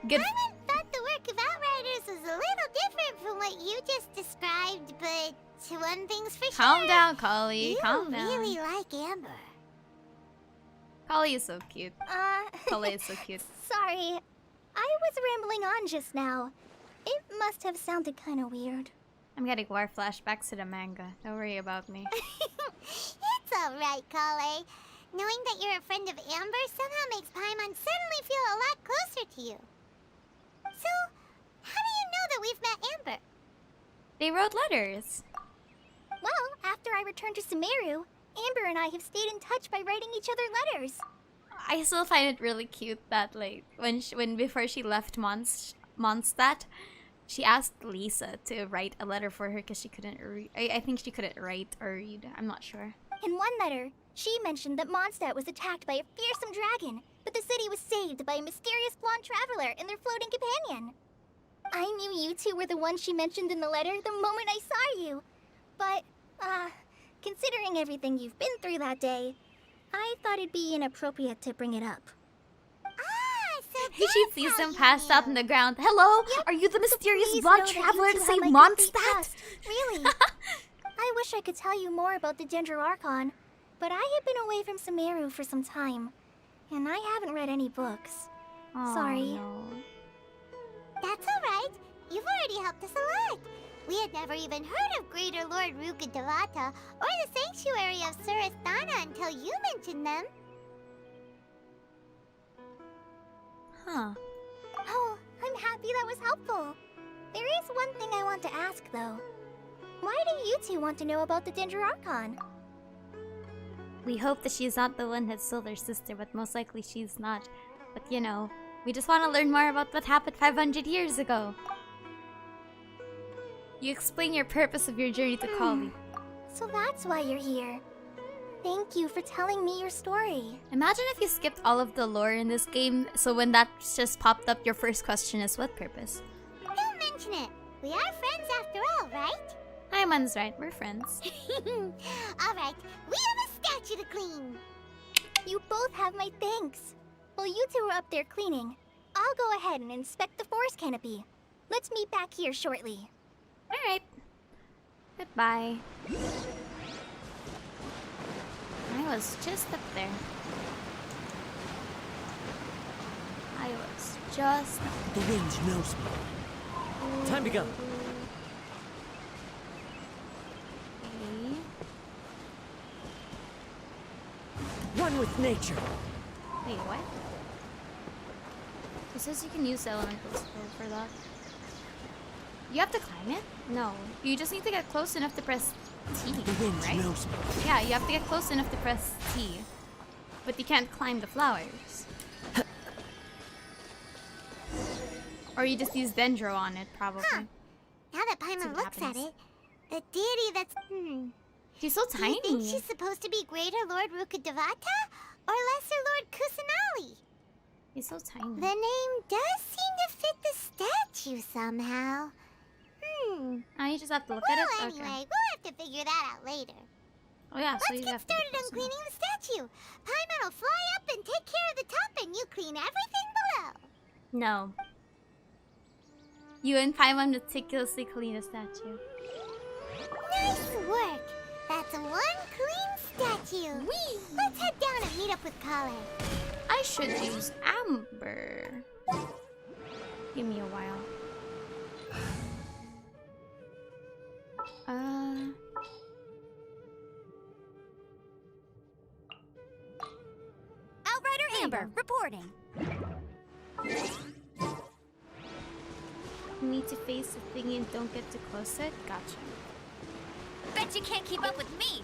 Good. Paimon thought the work of Outriders was a little different from what you just described, but one thing's for Calm sure. down, Collei. You Calm down. really like Amber. Collei is so cute. Collei is so cute. Sorry. I was rambling on just now. It must have sounded kind of weird. I'm getting more flashbacks to the manga. Don't worry about me. It's alright, Collei. Knowing that you're a friend of Amber somehow makes Paimon suddenly feel a lot closer to you. So, how do you know that we've met Amber? They wrote letters. Well, after I returned to Sumeru, Amber and I have stayed in touch by writing each other letters. I still find it really cute that like when before she left Mondstadt, she asked Lisa to write a letter for her because she couldn't read. I think she couldn't write or read. I'm not sure. In one letter, she mentioned that Mondstadt was attacked by a fearsome dragon, but the city was saved by a mysterious blonde traveler and their floating companion. I knew you two were the ones she mentioned in the letter the moment I saw you. But, considering everything you've been through that day, I thought it'd be inappropriate to bring it up. So She that's sees how them you passed out knew. on the ground. Hello, Yep. are you the mysterious Please blonde know that you traveler two to have save my complete Mondstadt? trust. Really. I wish I could tell you more about the Archon, but I have been away from Sumeru for some time, and I haven't read any books. Oh, Sorry. no. That's alright. You've already helped us a lot. We had never even heard of Greater Lord Rukkhadevata or the Sanctuary of Surasthana until you mentioned them. Huh. Oh, I'm happy that was helpful. There is one thing I want to ask, though. Why do you two want to know about the Archon? We hope that she's not the one that stole her sister, but most likely she's not. But you know, we just want to learn more about what happened 500 years ago. You explain your purpose of your journey to Collei. So that's why you're here. Thank you for telling me your story. Imagine if you skipped all of the lore in this game, so when that just popped up, your first question is what purpose? Don't mention it. We are friends after all, right? Paimon's right, we're friends. Alright, we have a statue to clean. You both have my thanks. While you two are up there cleaning, I'll go ahead and inspect the forest canopy. Let's meet back here shortly. Alright. Goodbye. I was just up there. I was just... The wind knows me. Time to go. Okay. One with nature. Wait, what? It says you can use the elemental spell for that. You have to climb it? No. You just need to get close enough to press T, The wind right? knows me. Yeah, you have to get close enough to press T. But you can't climb the flowers. Or you just use Dendro on it, probably. Huh. Now that Paimon what looks at happens. it, the deity that's... She's so Do you think tiny. she's supposed to be Greater Lord Rukkhadevata or Lesser Lord Kusanali? She's so tiny. The name does seem to fit the statue somehow. You just have to look Well, at it? anyway, Okay. we'll have to figure that out later. Oh yeah, so Let's you get have to started on close cleaning enough. the statue. Paimon will fly up and take care of the top, and you clean everything below. No. You and Paimon meticulously clean a statue. Nice work! That's one clean statue! Whee! Let's head down and meet up with Collei. I should use amber. Give me a while. Outrider Amber, reporting. You need to face the thingy and don't get too close to it. Gotcha. Bet you can't keep up with me.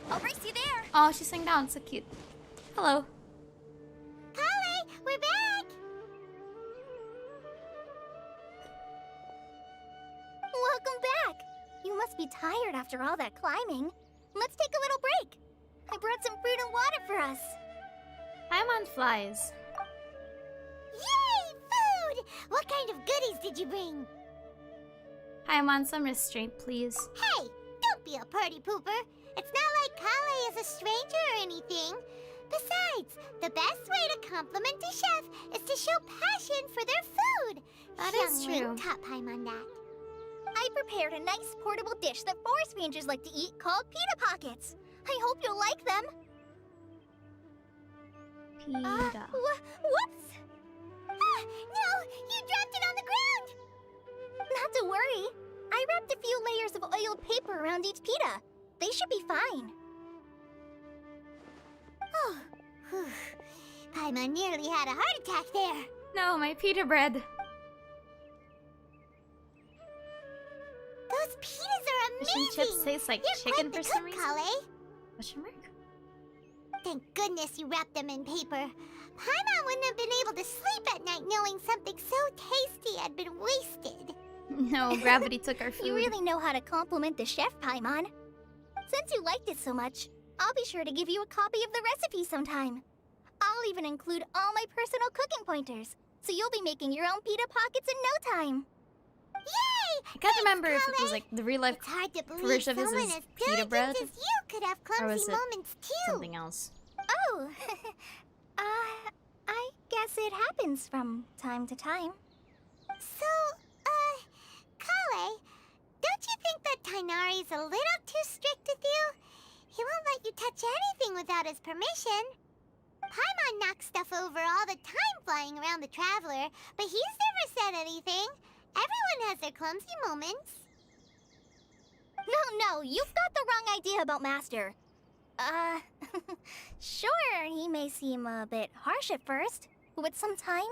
I'll race you there. Oh, she's sitting down. So cute. Hello. Collei, we're back! Welcome back. You must be tired after all that climbing. Let's take a little break. I brought some fruit and water for us. Paimon flies. Yay! Food! What kind of goodies did you bring? Paimon, some restraint, please. Hey! Don't be a party pooper! It's not like Collei is a stranger or anything. Besides, the best way to compliment a chef is to show passion for their food. That is Youngling true. taught Paimon that. I prepared a nice portable dish that forest rangers like to eat called pita pockets. I hope you'll like them. Pita. Whoops! No! You dropped it on the ground! Not to worry. I wrapped a few layers of oiled paper around each pita. They should be fine. Oh, whew. Paimon nearly had a heart attack there. No, my pita bread. Those pitas are Fish amazing! and chips taste like You're chicken quite for the some cook, reason. Collei. Question mark? Thank goodness you wrapped them in paper. Paimon wouldn't have been able to sleep at night knowing something so tasty had been wasted. No, gravity took our food. You really know how to compliment the chef, Paimon. Since you liked it so much, I'll be sure to give you a copy of the recipe sometime. I'll even include all my personal cooking pointers, so you'll be making your own pita pockets in no time. Yay! I can't Thanks, remember if it was Collei. like the real life It's hard to believe version of this someone is as pita diligent bread, as you could have or was clumsy it moments too. something else. Oh, I guess it happens from time to time. So, Collei, don't you think that Tighnari's a little too strict with you? He won't let you touch anything without his permission. Paimon knocks stuff over all the time flying around the Traveler, but he's never said anything. Everyone has their clumsy moments. No, you've got the wrong idea about Master. Sure, he may seem a bit harsh at first, but with some time,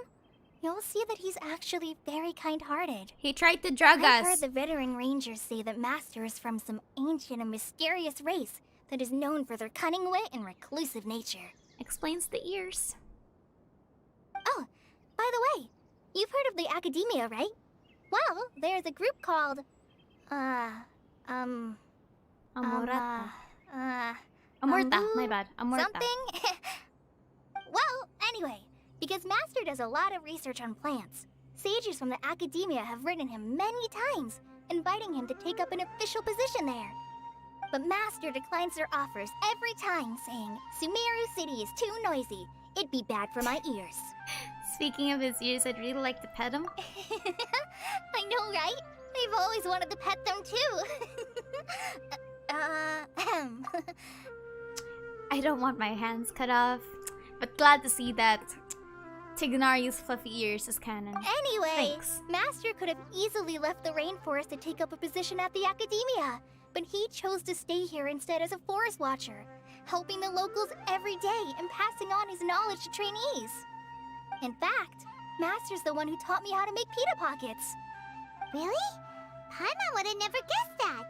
you'll see that he's actually very kind-hearted. He tried to drug I've us. heard the veteran rangers say that Master is from some ancient and mysterious race that is known for their cunning wit and reclusive nature. Explains the ears. Oh, by the way, you've heard of the Academia, right? Well, there's a group called, Amorata. Ambu- My bad. Amorata. something? Well, anyway, because Master does a lot of research on plants, sages from the Academia have written him many times, inviting him to take up an official position there. But Master declines their offers every time, saying, Sumeru City is too noisy. It'd be bad for my ears. Speaking of his ears, I'd really like to pet him. I know, right? I've always wanted to pet them too. I don't want my hands cut off, but glad to see that Tighnari's fluffy ears is canon. Anyway, Thanks. Master could have easily left the rainforest to take up a position at the Academia, but he chose to stay here instead as a forest watcher, helping the locals every day and passing on his knowledge to trainees. In fact, Master's the one who taught me how to make pita pockets. Really? Paimon would have never guessed that.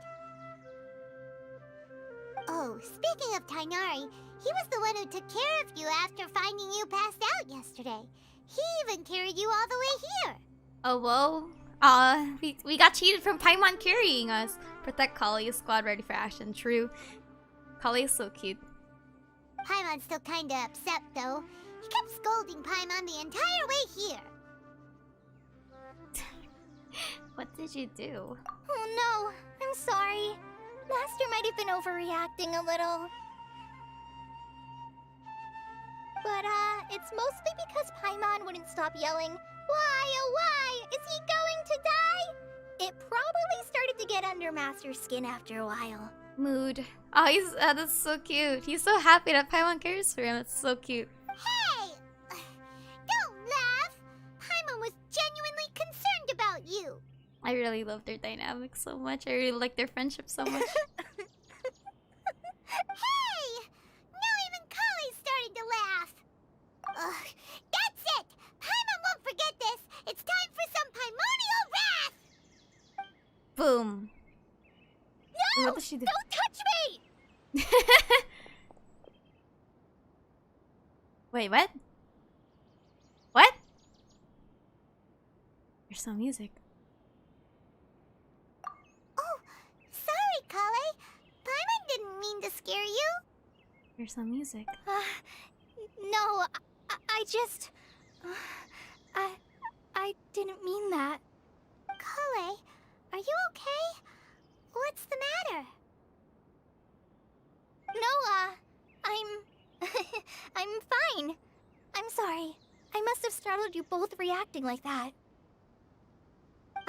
Oh, speaking of Tighnari, he was the one who took care of you after finding you passed out yesterday. He even carried you all the way here. Oh, whoa. We got cheated from Paimon carrying us. Protect Collei, squad ready for action. True. Collei is so cute. Paimon's still kinda upset, though. He kept scolding Paimon the entire way here. What did you do? Oh no, I'm sorry. Master might have been overreacting a little. But, it's mostly because Paimon wouldn't stop yelling, Why, oh why? Is he going to die? It probably started to get under Master's skin after a while. Mood. Oh, that's so cute. He's so happy that Paimon cares for him. It's so cute. Hey! Don't laugh! Paimon was genuinely concerned about you. I really love their dynamic so much. I really like their friendship so much. Hey! Now even Collei started to laugh. Ugh, that's it! Paimon won't forget this. It's time for some primordial wrath! Boom. No! What does she do? Don't touch me! Wait, what? What? There's some music. Oh, sorry, Collei. Paimon didn't mean to scare you. There's some music. No, I just... I didn't mean that. Collei, are you okay? What's the matter? No, I'm fine. I'm sorry. I must have startled you both reacting like that.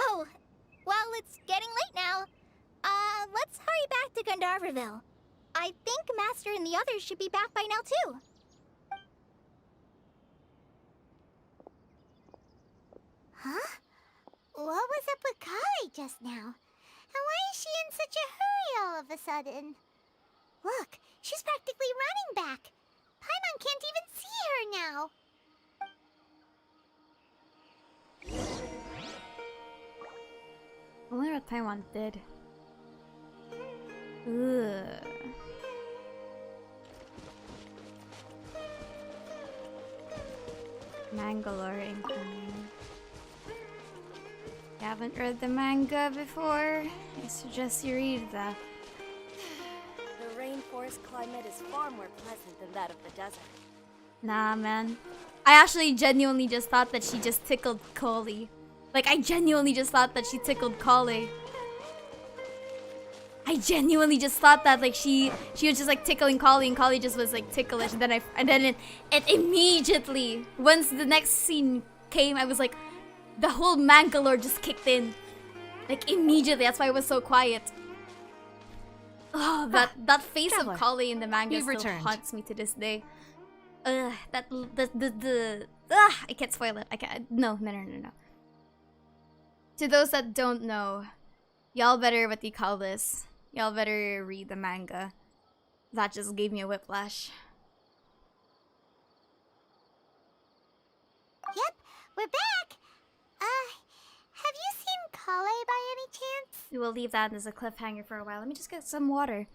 Oh, well, it's getting late now. Let's hurry back to Gandharva. I think Master and the others should be back by now, too. Huh? What was up with Collei just now? And why is she in such a hurry all of a sudden? Look, she's practically running back. Paimon can't even see her now. I wonder what Paimon did. Ugh. Mangalore incoming. You haven't read the manga before? I suggest you read that. The rainforest climate is far more pleasant than that of the desert. Nah, man. I actually genuinely just thought that she just tickled Collei. Like, I genuinely just thought that she tickled Collei. I genuinely just thought that, like, she was just like tickling Collei, and Collei just was like ticklish, and then it immediately, once the next scene came, I was like, the whole Mangalore just kicked in, like, immediately. That's why it was so quiet. Oh, that face Traveler, of Collei in the manga you've still returned. haunts me to this day. I can't spoil it. I can't. No. To those that don't know, y'all better, what do you call this? Y'all better read the manga. That just gave me a whiplash. Yep, we're back. Have you seen Collei by any chance? We will leave that as a cliffhanger for a while. Let me just get some water.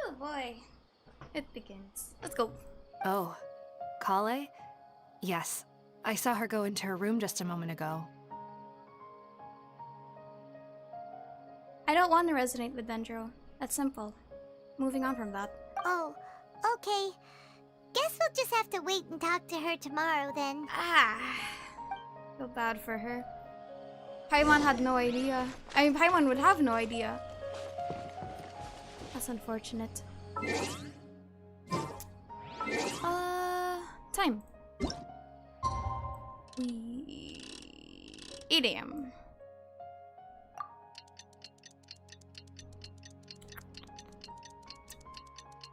Oh boy. It begins. Let's go. Oh, Collei? Yes, I saw her go into her room just a moment ago. I don't want to resonate with Dendro. That's simple. Moving on from that. Oh, okay. Guess we'll just have to wait and talk to her tomorrow then. Feel bad for her. Paimon had no idea. I mean, Paimon would have no idea. That's unfortunate. Time. 8 AM.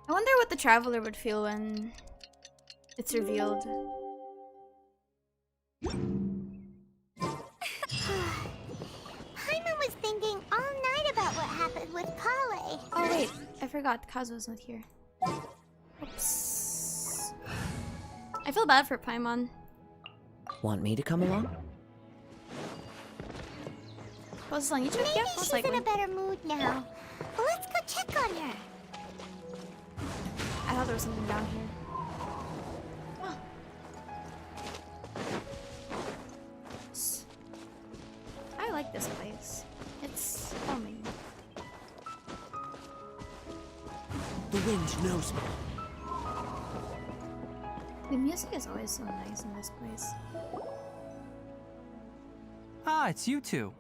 I wonder what the traveler would feel when it's revealed. Paimon was thinking all night I forgot Kazuo's not here. Oops. I feel bad for Paimon. Want me to come along? Post this on YouTube? Maybe Yeah, most she's likely. in a better mood now. Let's go check on her. I thought there was something down here. Oh. I like this place. It's calming. The wind knows me. The music is always so nice in this place. Ah, it's you two.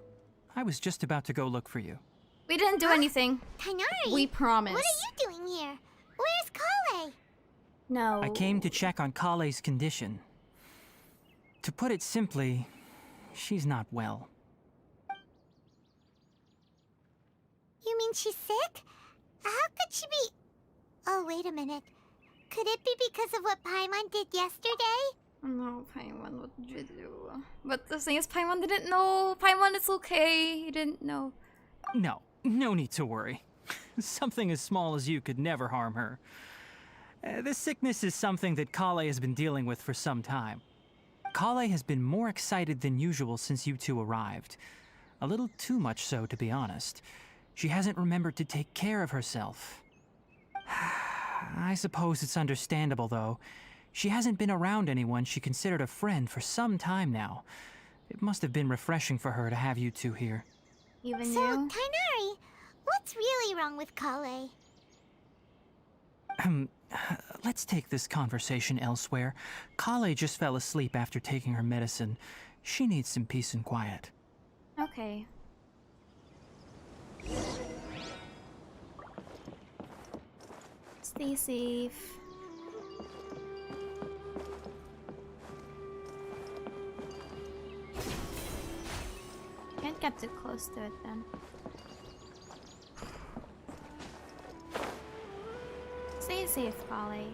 I was just about to go look for you. We didn't do anything. Tighnari, We promise. what are you doing here? Where's Collei? No. I came to check on Collei's condition. To put it simply, she's not well. You mean she's sick? How could she be... Oh, wait a minute. Could it be because of what Paimon did yesterday? No, Paimon, what did you do? But the thing is, Paimon didn't know. Paimon, it's okay. He didn't know. No need to worry. Something as small as you could never harm her. This sickness is something that Collei has been dealing with for some time. Collei has been more excited than usual since you two arrived. A little too much so, to be honest. She hasn't remembered to take care of herself. I suppose it's understandable, though. She hasn't been around anyone she considered a friend for some time now. It must have been refreshing for her to have you two here. Even So, you? Tighnari, what's really wrong with Collei? Let's take this conversation elsewhere. Collei just fell asleep after taking her medicine. She needs some peace and quiet. Okay. Stay safe. Can't get too close to it then. Stay safe, Collei.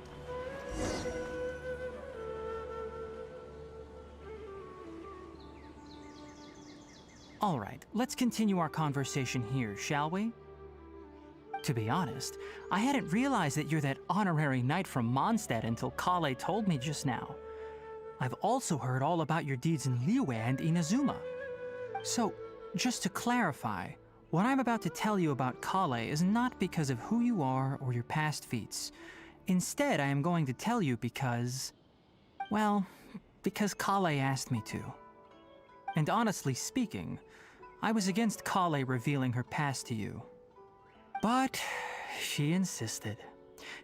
All right, let's continue our conversation here, shall we? To be honest, I hadn't realized that you're that honorary knight from Mondstadt until Collei told me just now. I've also heard all about your deeds in Liyue and Inazuma. So, just to clarify, what I'm about to tell you about Collei is not because of who you are or your past feats. Instead, I am going to tell you because... well, because Collei asked me to. And honestly speaking, I was against Collei revealing her past to you. But she insisted,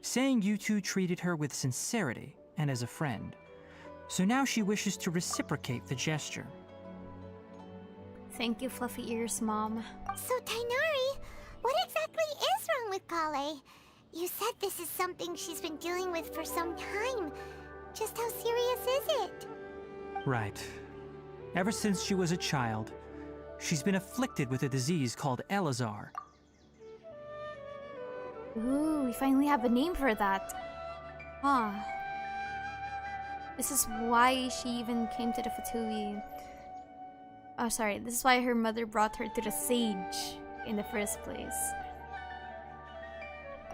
saying you two treated her with sincerity and as a friend. So now she wishes to reciprocate the gesture. Thank you, Fluffy Ears, Mom. So, Tighnari, what exactly is wrong with Collei? You said this is something she's been dealing with for some time. Just how serious is it? Right. Ever since she was a child, she's been afflicted with a disease called Elazar. Ooh, we finally have a name for that. Huh. This is why she even came to the Fatui. Oh, sorry. This is why her mother brought her to the Sage in the first place.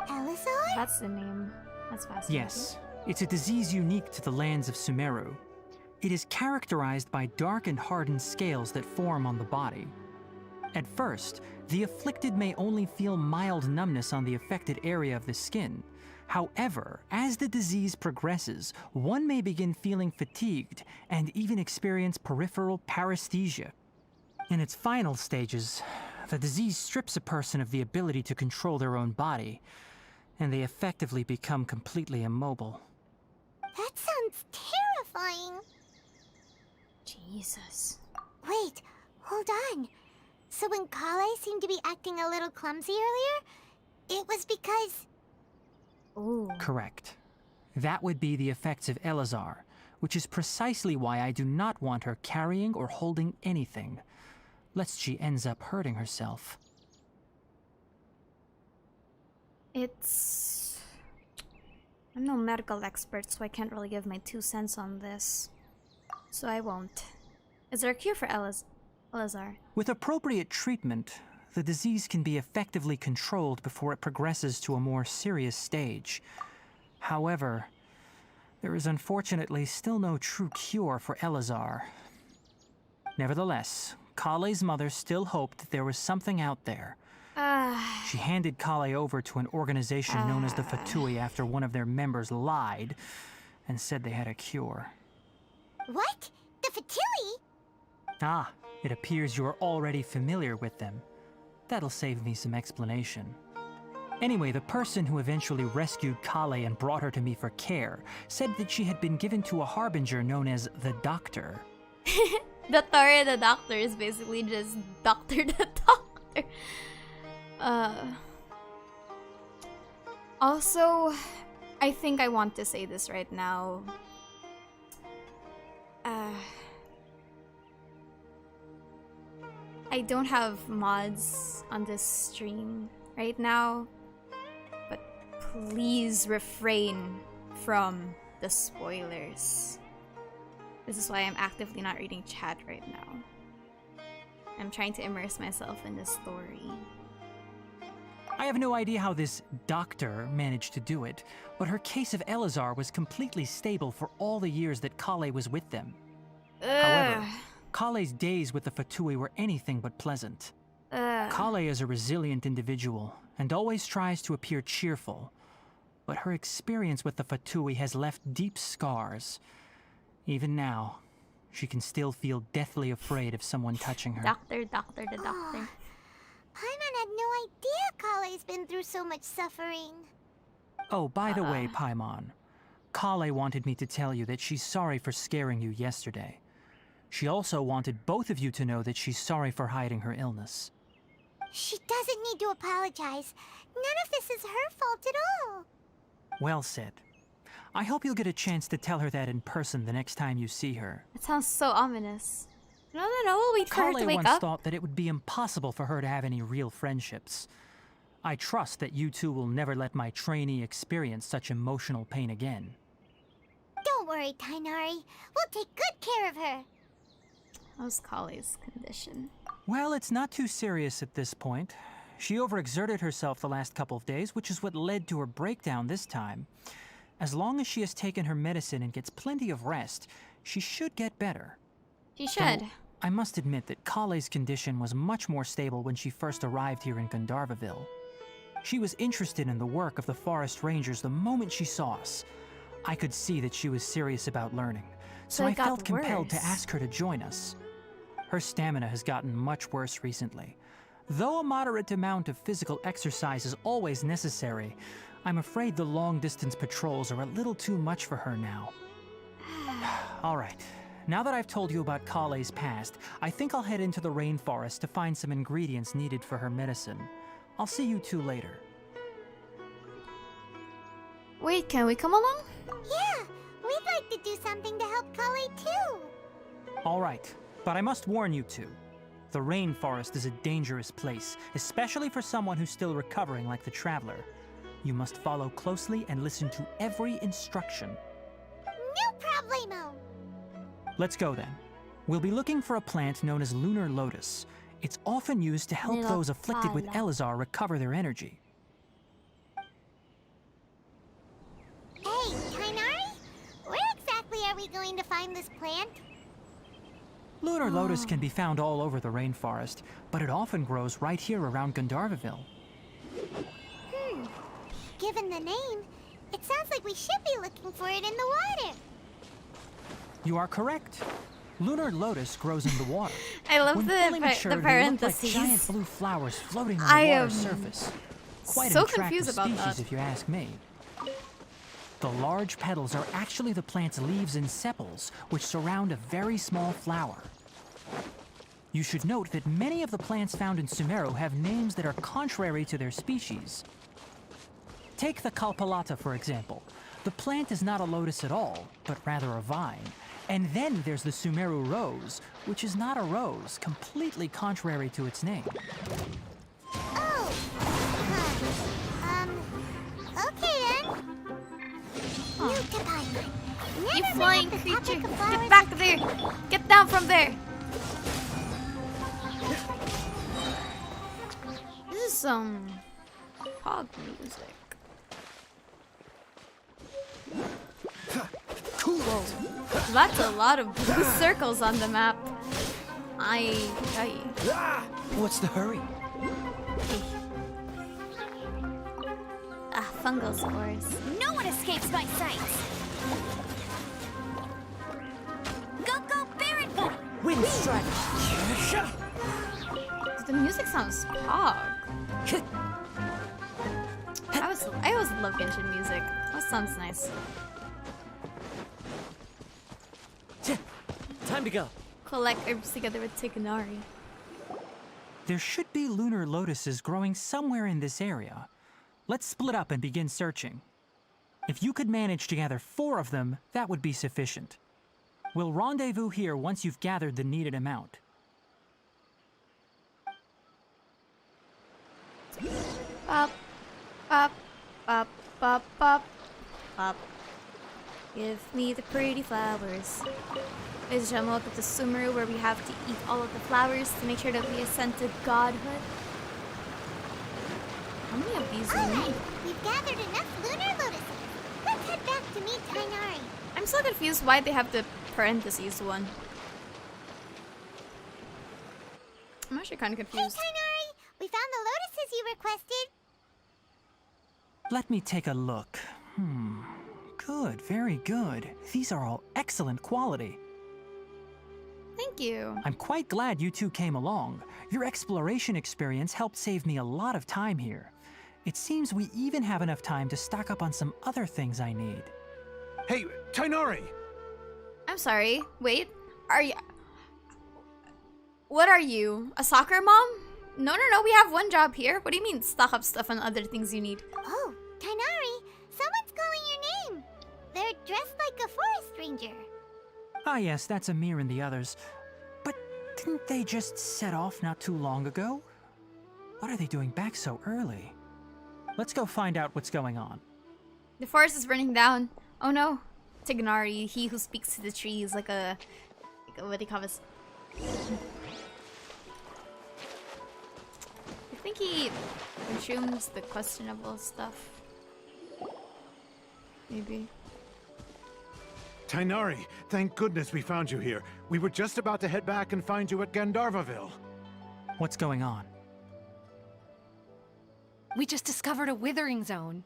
Elazar? That's the name. That's fascinating. Yes, it's a disease unique to the lands of Sumeru. It is characterized by dark and hardened scales that form on the body. At first, the afflicted may only feel mild numbness on the affected area of the skin. However, as the disease progresses, one may begin feeling fatigued and even experience peripheral paresthesia. In its final stages, the disease strips a person of the ability to control their own body, and they effectively become completely immobile. That sounds terrifying. Jesus. Wait, hold on. So when Collei seemed to be acting a little clumsy earlier, it was because... Ooh. Correct. That would be the effects of Elazar, which is precisely why I do not want her carrying or holding anything, lest she ends up hurting herself. I'm no medical expert, so I can't really give my 2 cents on this. So I won't. Is there a cure for Elazar? With appropriate treatment, the disease can be effectively controlled before it progresses to a more serious stage. However, there is unfortunately still no true cure for Elazar. Nevertheless, Collei's mother still hoped that there was something out there. She handed Collei over to an organization known as the Fatui after one of their members lied and said they had a cure. What? The Fatui? Ah, it appears you are already familiar with them. That'll save me some explanation. Anyway, the person who eventually rescued Collei and brought her to me for care said that she had been given to a harbinger known as the Doctor. The Tori the Doctor is basically just Doctor the Doctor. Also, I think I want to say this right now. I don't have mods on this stream right now, but please refrain from the spoilers. This is why I'm actively not reading chat right now. I'm trying to immerse myself in this story. I have no idea how this doctor managed to do it, but her case of Elazar was completely stable for all the years that Collei was with them. However, Collei's days with the Fatui were anything but pleasant. Collei is a resilient individual and always tries to appear cheerful, but her experience with the Fatui has left deep scars. Even now, she can still feel deathly afraid of someone touching her. Doctor the Doctor. Paimon had no idea Collei's been through so much suffering. Oh, by the way, Paimon, Collei wanted me to tell you that she's sorry for scaring you yesterday. She also wanted both of you to know that she's sorry for hiding her illness. She doesn't need to apologize. None of this is her fault at all. Well said. I hope you'll get a chance to tell her that in person the next time you see her. That sounds so ominous. No, we'll wait for her to Collei wake once up. thought that it would be impossible for her to have any real friendships. I trust that you two will never let my trainee experience such emotional pain again. Don't worry, Tighnari. We'll take good care of her. How's Collei's condition? Well, it's not too serious at this point. She overexerted herself the last couple of days, which is what led to her breakdown this time. As long as she has taken her medicine and gets plenty of rest, she should get better. She should. Though, I must admit that Collei's condition was much more stable when she first arrived here in Gandharva Ville. She was interested in the work of the forest rangers the moment she saw us. I could see that she was serious about learning, so I felt compelled to ask her to join us. Her stamina has gotten much worse recently. Though a moderate amount of physical exercise is always necessary, I'm afraid the long-distance patrols are a little too much for her now. All right. Now that I've told you about Collei's past, I think I'll head into the rainforest to find some ingredients needed for her medicine. I'll see you two later. Wait, can we come along? Yeah, we'd like to do something to help Collei too. All right, but I must warn you two. The rainforest is a dangerous place, especially for someone who's still recovering like the Traveler. You must follow closely and listen to every instruction. No problemo. Let's go then. We'll be looking for a plant known as lunar lotus. It's often used to help those afflicted with Elazar recover their energy. Hey, Tighnari? Where exactly are we going to find this plant? Lunar lotus can be found all over the rainforest, but it often grows right here around Gandharva Ville. Given the name, it sounds like we should be looking for it in the water. You are correct. Lunar lotus grows in the water. I love When the fully mature, they look parentheses. like giant blue flowers floating on I the am water's surface. Quite so an attractive confused about species, that. if you ask me. The large petals are actually the plant's leaves and sepals, which surround a very small flower. You should note that many of the plants found in Sumeru have names that are contrary to their species. Take the Kalpalata, for example. The plant is not a lotus at all, but rather a vine. And then there's the Sumeru rose, which is not a rose, completely contrary to its name. Oh! Okay then. You flying creature! Get back there! Get down from there! some pog music. Whoa. That's a lot of blue circles on the map. Aye. What's the hurry? Fungal spores. No one escapes my sights! Go, Baron! Wind strike! The music sounds pog. I always love Genshin music. That sounds nice. Time to go. Collect herbs together with Tighnari. There should be lunar lotuses growing somewhere in this area. Let's split up and begin searching. If you could manage to gather 4 of them, that would be sufficient. We'll rendezvous here once you've gathered the needed amount. Up, up, up, up, up, up. Give me the pretty flowers. Ladies and gentlemen, welcome to Sumeru, where we have to eat all of the flowers to make sure that we ascend to godhood. How many of these do we need? We've gathered enough lunar lotuses. Let's head back to meet Tighnari. I'm so confused why they have the parentheses one. I'm actually kind of Hey, confused. Tighnari! We found the lotuses you requested. Let me take a look. Good, very good. These are all excellent quality. Thank you. I'm quite glad you two came along. Your exploration experience helped save me a lot of time here. It seems we even have enough time to stock up on some other things I need. Hey, Tighnari! I'm sorry. Wait. Are you... What are you? A soccer mom? No, we have one job here. What do you mean stock up stuff on other things you need? Oh, Tighnari, someone's calling your name. They're dressed like a forest ranger. Ah yes, that's Amir and the others. But didn't they just set off not too long ago? What are they doing back so early? Let's go find out what's going on. The forest is burning down. Oh no. Tighnari, he who speaks to the trees like a what do you call this? I think he consumes the questionable stuff. Maybe. Tighnari, thank goodness we found you here. We were just about to head back and find you at Gandharva Ville. What's going on? We just discovered a withering zone.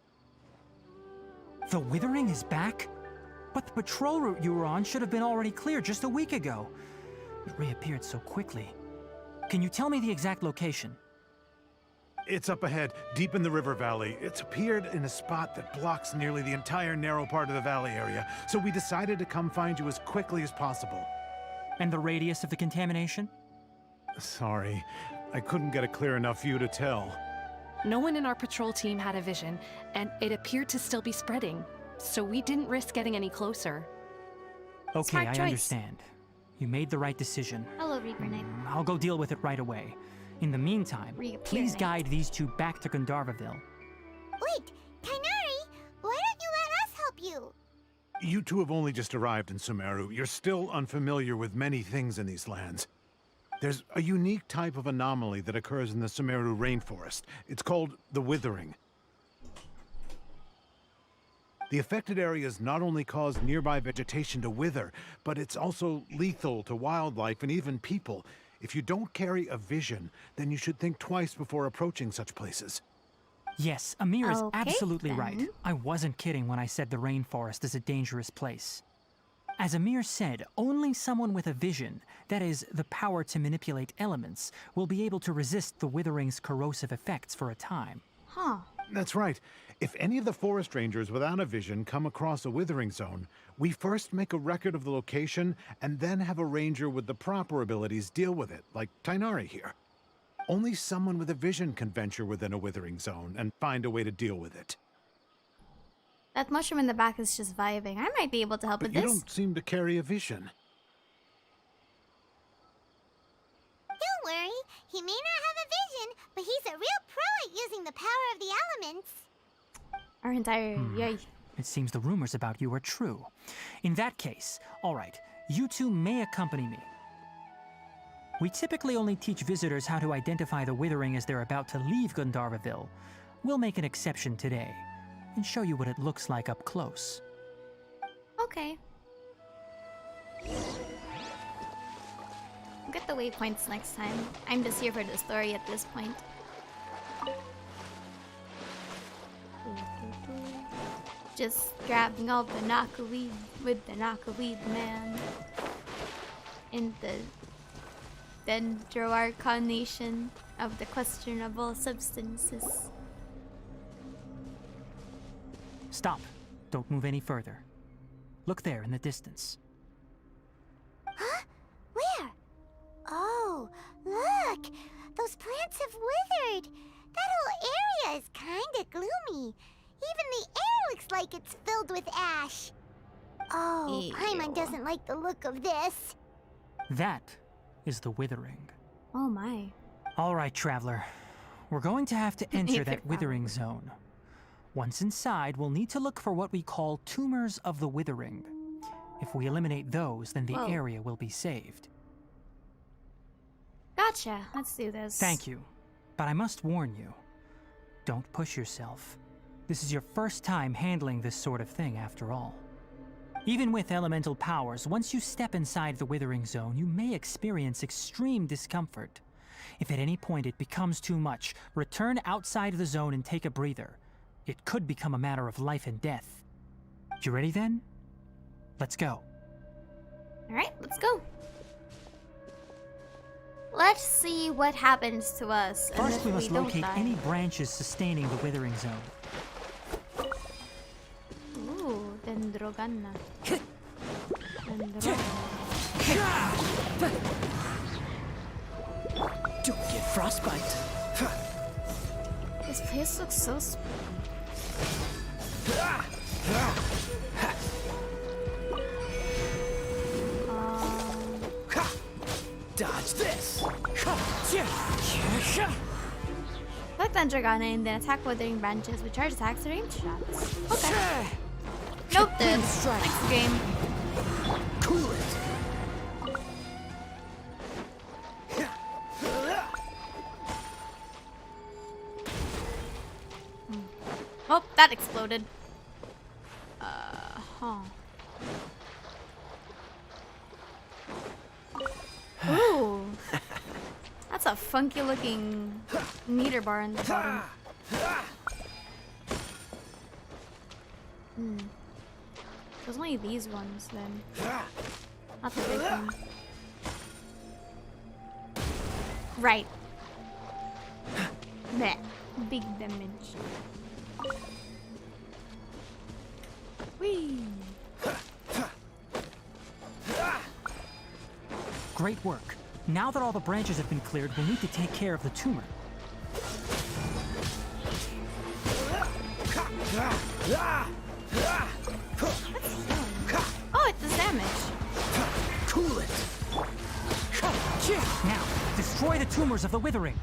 The withering is back? But the patrol route you were on should have been already clear just a week ago. It reappeared so quickly. Can you tell me the exact location? It's up ahead, deep in the river valley. It's appeared in a spot that blocks nearly the entire narrow part of the valley area, so we decided to come find you as quickly as possible. And the radius of the contamination? Sorry, I couldn't get a clear enough view to tell. No one in our patrol team had a vision, and it appeared to still be spreading. So we didn't risk getting any closer. Okay, Smart I choice. understand. You made the right decision. Hello, Reaper Knight. I'll go deal with it right away. In the meantime, Reappear please Knight. guide these two back to Gandharva Ville. Wait, Tighnari, why don't you let us help you? You two have only just arrived in Sumeru. You're still unfamiliar with many things in these lands. There's a unique type of anomaly that occurs in the Sumeru rainforest. It's called the withering. The affected areas not only cause nearby vegetation to wither, but it's also lethal to wildlife and even people. If you don't carry a vision, then you should think twice before approaching such places. Yes, Amir is Okay, absolutely then. right. I wasn't kidding when I said the rainforest is a dangerous place. As Amir said, only someone with a vision, that is, the power to manipulate elements, will be able to resist the withering's corrosive effects for a time. Huh. That's right. If any of the forest rangers without a vision come across a withering zone, we first make a record of the location and then have a ranger with the proper abilities deal with it, like Tighnari here. Only someone with a vision can venture within a withering zone and find a way to deal with it. That mushroom in the back is just vibing. I might be able to help But with you this. don't seem to carry a vision. Don't worry, he may not have a vision, but he's a real pro at using the power of the elements. Our entire yay. It seems the rumors about you are true. In that case, all right, you two may accompany me. We typically only teach visitors how to identify the withering as they're about to leave Gandharva Ville. We'll make an exception today and show you what it looks like up close. Okay. We'll get the waypoints next time. I'm just here for the story at this point. Just grabbing all the knockaweed with the knockaweed man in the Dendro nation of the questionable substances. Stop. Don't move any further. Look there in the distance. Huh? Where? Oh, look! Those plants have withered! That whole area is kinda gloomy. Even the air looks like it's filled with ash. Oh, Paimon doesn't like the look of this. That is the withering. Oh my. All right, traveler. We're going to have to enter that withering zone. Once inside, we'll need to look for what we call tumors of the withering. If we eliminate those, then the area will be saved. Gotcha. Let's do this. Thank you. But I must warn you. Don't push yourself. This is your first time handling this sort of thing, after all. Even with elemental powers, once you step inside the withering zone, you may experience extreme discomfort. If at any point it becomes too much, return outside the zone and take a breather. It could become a matter of life and death. You ready then? Let's go. Alright, let's go. Let's see what happens to us. First, we must locate any branches sustaining the withering zone. Ooh, Dendroganna. Don't get frostbite. This place looks so spooky. Dodge this. Click Dendrogana and then attack withering branches with charge attacks or range shots. Okay. Noted. Next game. Cool it. Oh, that exploded. Huh. Ooh. That's a funky looking meter bar in the bottom. There's only these ones then. Not the big one. Right. Blech. Big damage. Whee! Great work. Now that all the branches have been cleared, we'll need to take care of the tumor. Oh, it does damage. Cool it. Now, destroy the tumors of the withering.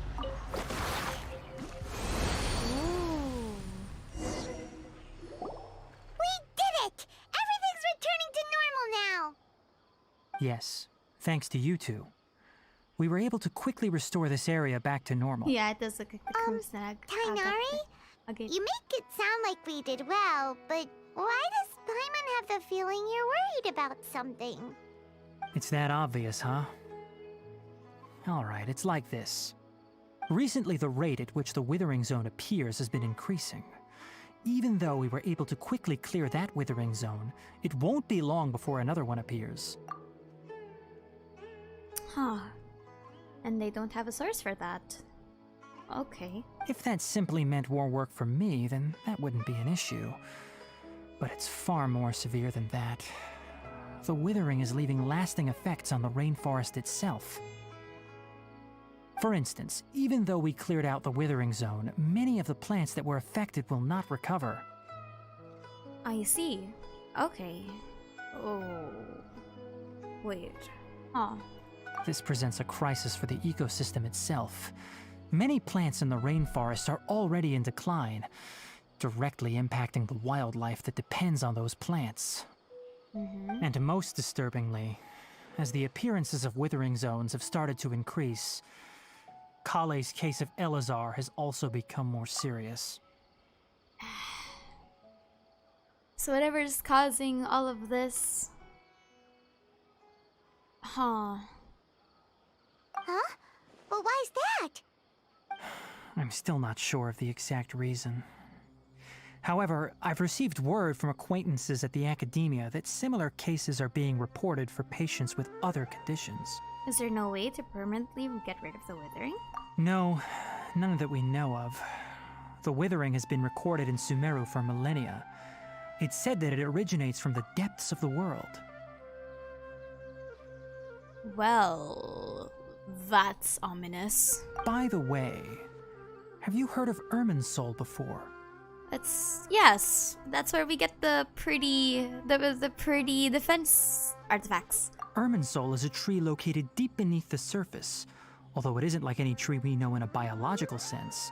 Yes, thanks to you two. We were able to quickly restore this area back to normal. Yeah, it does look like the Crimson Tighnari? Okay. You make it sound like we did well, but why does Paimon have the feeling you're worried about something? It's that obvious, huh? Alright, it's like this. Recently, the rate at which the withering zone appears has been increasing. Even though we were able to quickly clear that withering zone, it won't be long before another one appears. Huh. And they don't have a source for that. Okay. If that simply meant more work for me, then that wouldn't be an issue. But it's far more severe than that. The withering is leaving lasting effects on the rainforest itself. For instance, even though we cleared out the withering zone, many of the plants that were affected will not recover. I see. Okay. Oh. Wait. Huh. This presents a crisis for the ecosystem itself. Many plants in the rainforest are already in decline, directly impacting the wildlife that depends on those plants. And most disturbingly, as the appearances of withering zones have started to increase, Collei's case of Elazar has also become more serious. So whatever's causing all of this... Huh. Huh? But why is that? I'm still not sure of the exact reason. However, I've received word from acquaintances at the academia that similar cases are being reported for patients with other conditions. Is there no way to permanently get rid of the withering? No, none that we know of. The withering has been recorded in Sumeru for millennia. It's said that it originates from the depths of the world. Well, that's ominous. By the way, have you heard of Irminsul before? Yes, that's where we get the pretty defense artifacts. Irminsul is a tree located deep beneath the surface. Although it isn't like any tree we know in a biological sense,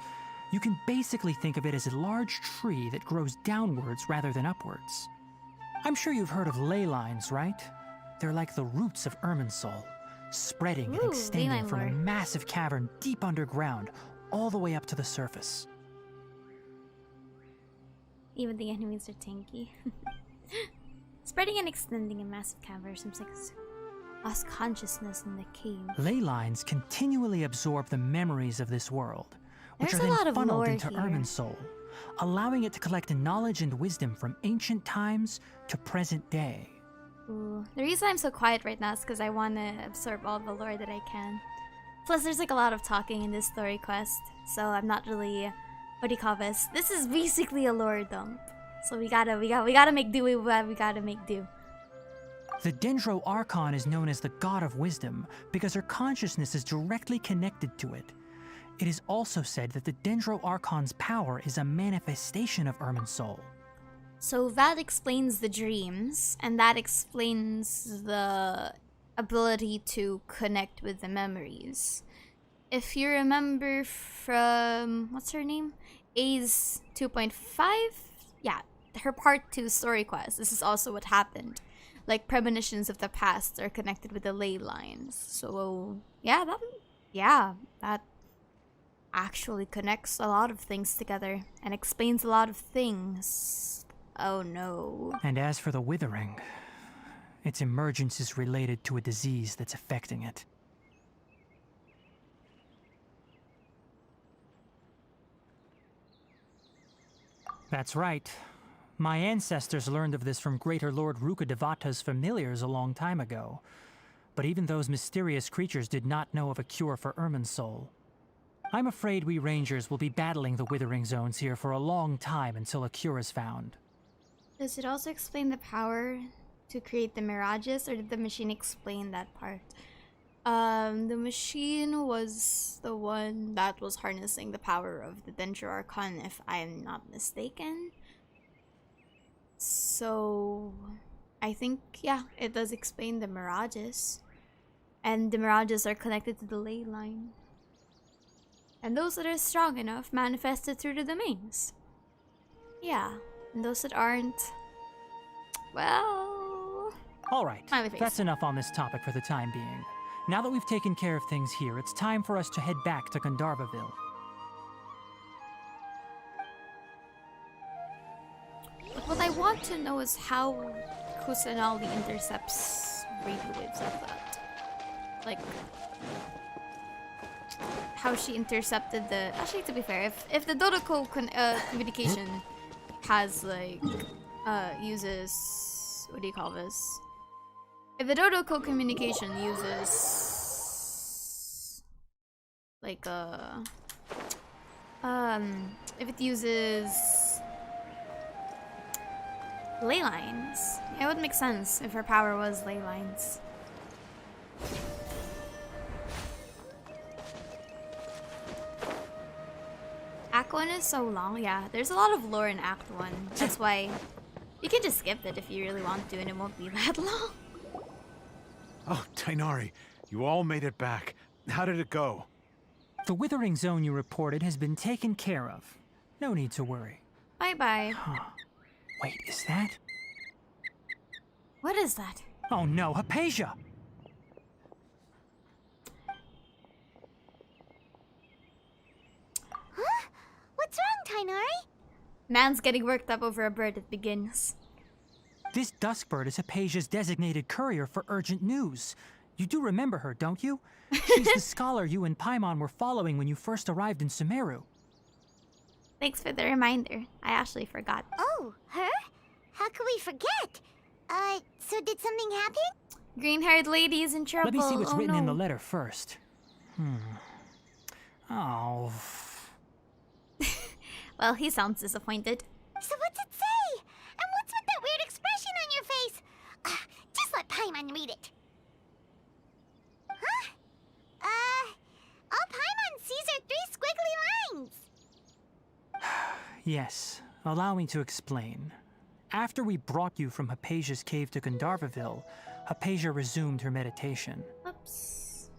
you can basically think of it as a large tree that grows downwards rather than upwards. I'm sure you've heard of ley lines, right? They're like the roots of Irminsul, spreading and extending from a massive cavern deep underground all the way up to the surface. Even the enemies are tanky. Spreading and extending a massive cavern seems like lost consciousness in the cave. Ley lines continually absorb the memories of this world, which There's are a lot then of funneled lore into here. Irminsul, allowing it to collect knowledge and wisdom from ancient times to present day. Ooh. The reason I'm so quiet right now is because I want to absorb all the lore that I can. Plus, there's like a lot of talking in this story quest, so I'm not really... What do you call this? This is basically a lore dump. So we gotta make do with what we gotta make do. The Dendro Archon is known as the God of Wisdom because her consciousness is directly connected to it. It is also said that the Dendro Archon's power is a manifestation of Irminsul. So that explains the dreams, and that explains the ability to connect with the memories. If you remember from, what's her name? A's 2.5? Yeah, her part 2 story quest. This is also what happened. Like, premonitions of the past are connected with the ley lines. So, yeah, that actually connects a lot of things together and explains a lot of things. Oh no. And as for the withering, its emergence is related to a disease that's affecting it. That's right. My ancestors learned of this from Greater Lord Rukkhadevata's familiars a long time ago. But even those mysterious creatures did not know of a cure for Irminsul. I'm afraid we rangers will be battling the withering zones here for a long time until a cure is found. Does it also explain the power to create the mirages, or did the machine explain that part? The machine was the one that was harnessing the power of the Dendro Archon, if I am not mistaken. So, I think, yeah, it does explain the mirages. And the mirages are connected to the ley line. And those that are strong enough manifested through the domains. Yeah, and those that aren't, well... Alright, that's enough on this topic for the time being. Now that we've taken care of things here, it's time for us to head back to Gandharva Ville. What I want to know is how Kusanali intercepts radio waves like that. Like, how she intercepted the... Actually, to be fair, if the Dodoko communication has, like, uses... What do you call this? If the Dodoko communication uses... Like, if it uses... ley lines. It would make sense if her power was ley lines. Act 1 is so long, yeah. There's a lot of lore in Act 1. That's why you can just skip it if you really want to and it won't be that long. Oh, Tighnari, you all made it back. How did it go? The withering zone you reported has been taken care of. No need to worry. Bye-bye. Huh. Wait, is that? What is that? Oh no, Hypatia! What's wrong, Tighnari? Man's getting worked up over a bird that begins. This Duskbird is Hypatia's designated courier for urgent news. You do remember her, don't you? She's the scholar you and Paimon were following when you first arrived in Sumeru. Thanks for the reminder. I actually forgot. Oh, her? How could we forget? So did something happen? Green-haired lady is in trouble. Let me see what's written in the no. letter first. Oh. Well, he sounds disappointed. So what's it say? And what's with that weird expression on your face? Just let Paimon read it. Huh? All Paimon sees are 3 squiggly lines. Yes, allow me to explain. After we brought you from Hypatia's cave to Gandharva Ville, Hypatia resumed her meditation. Oops.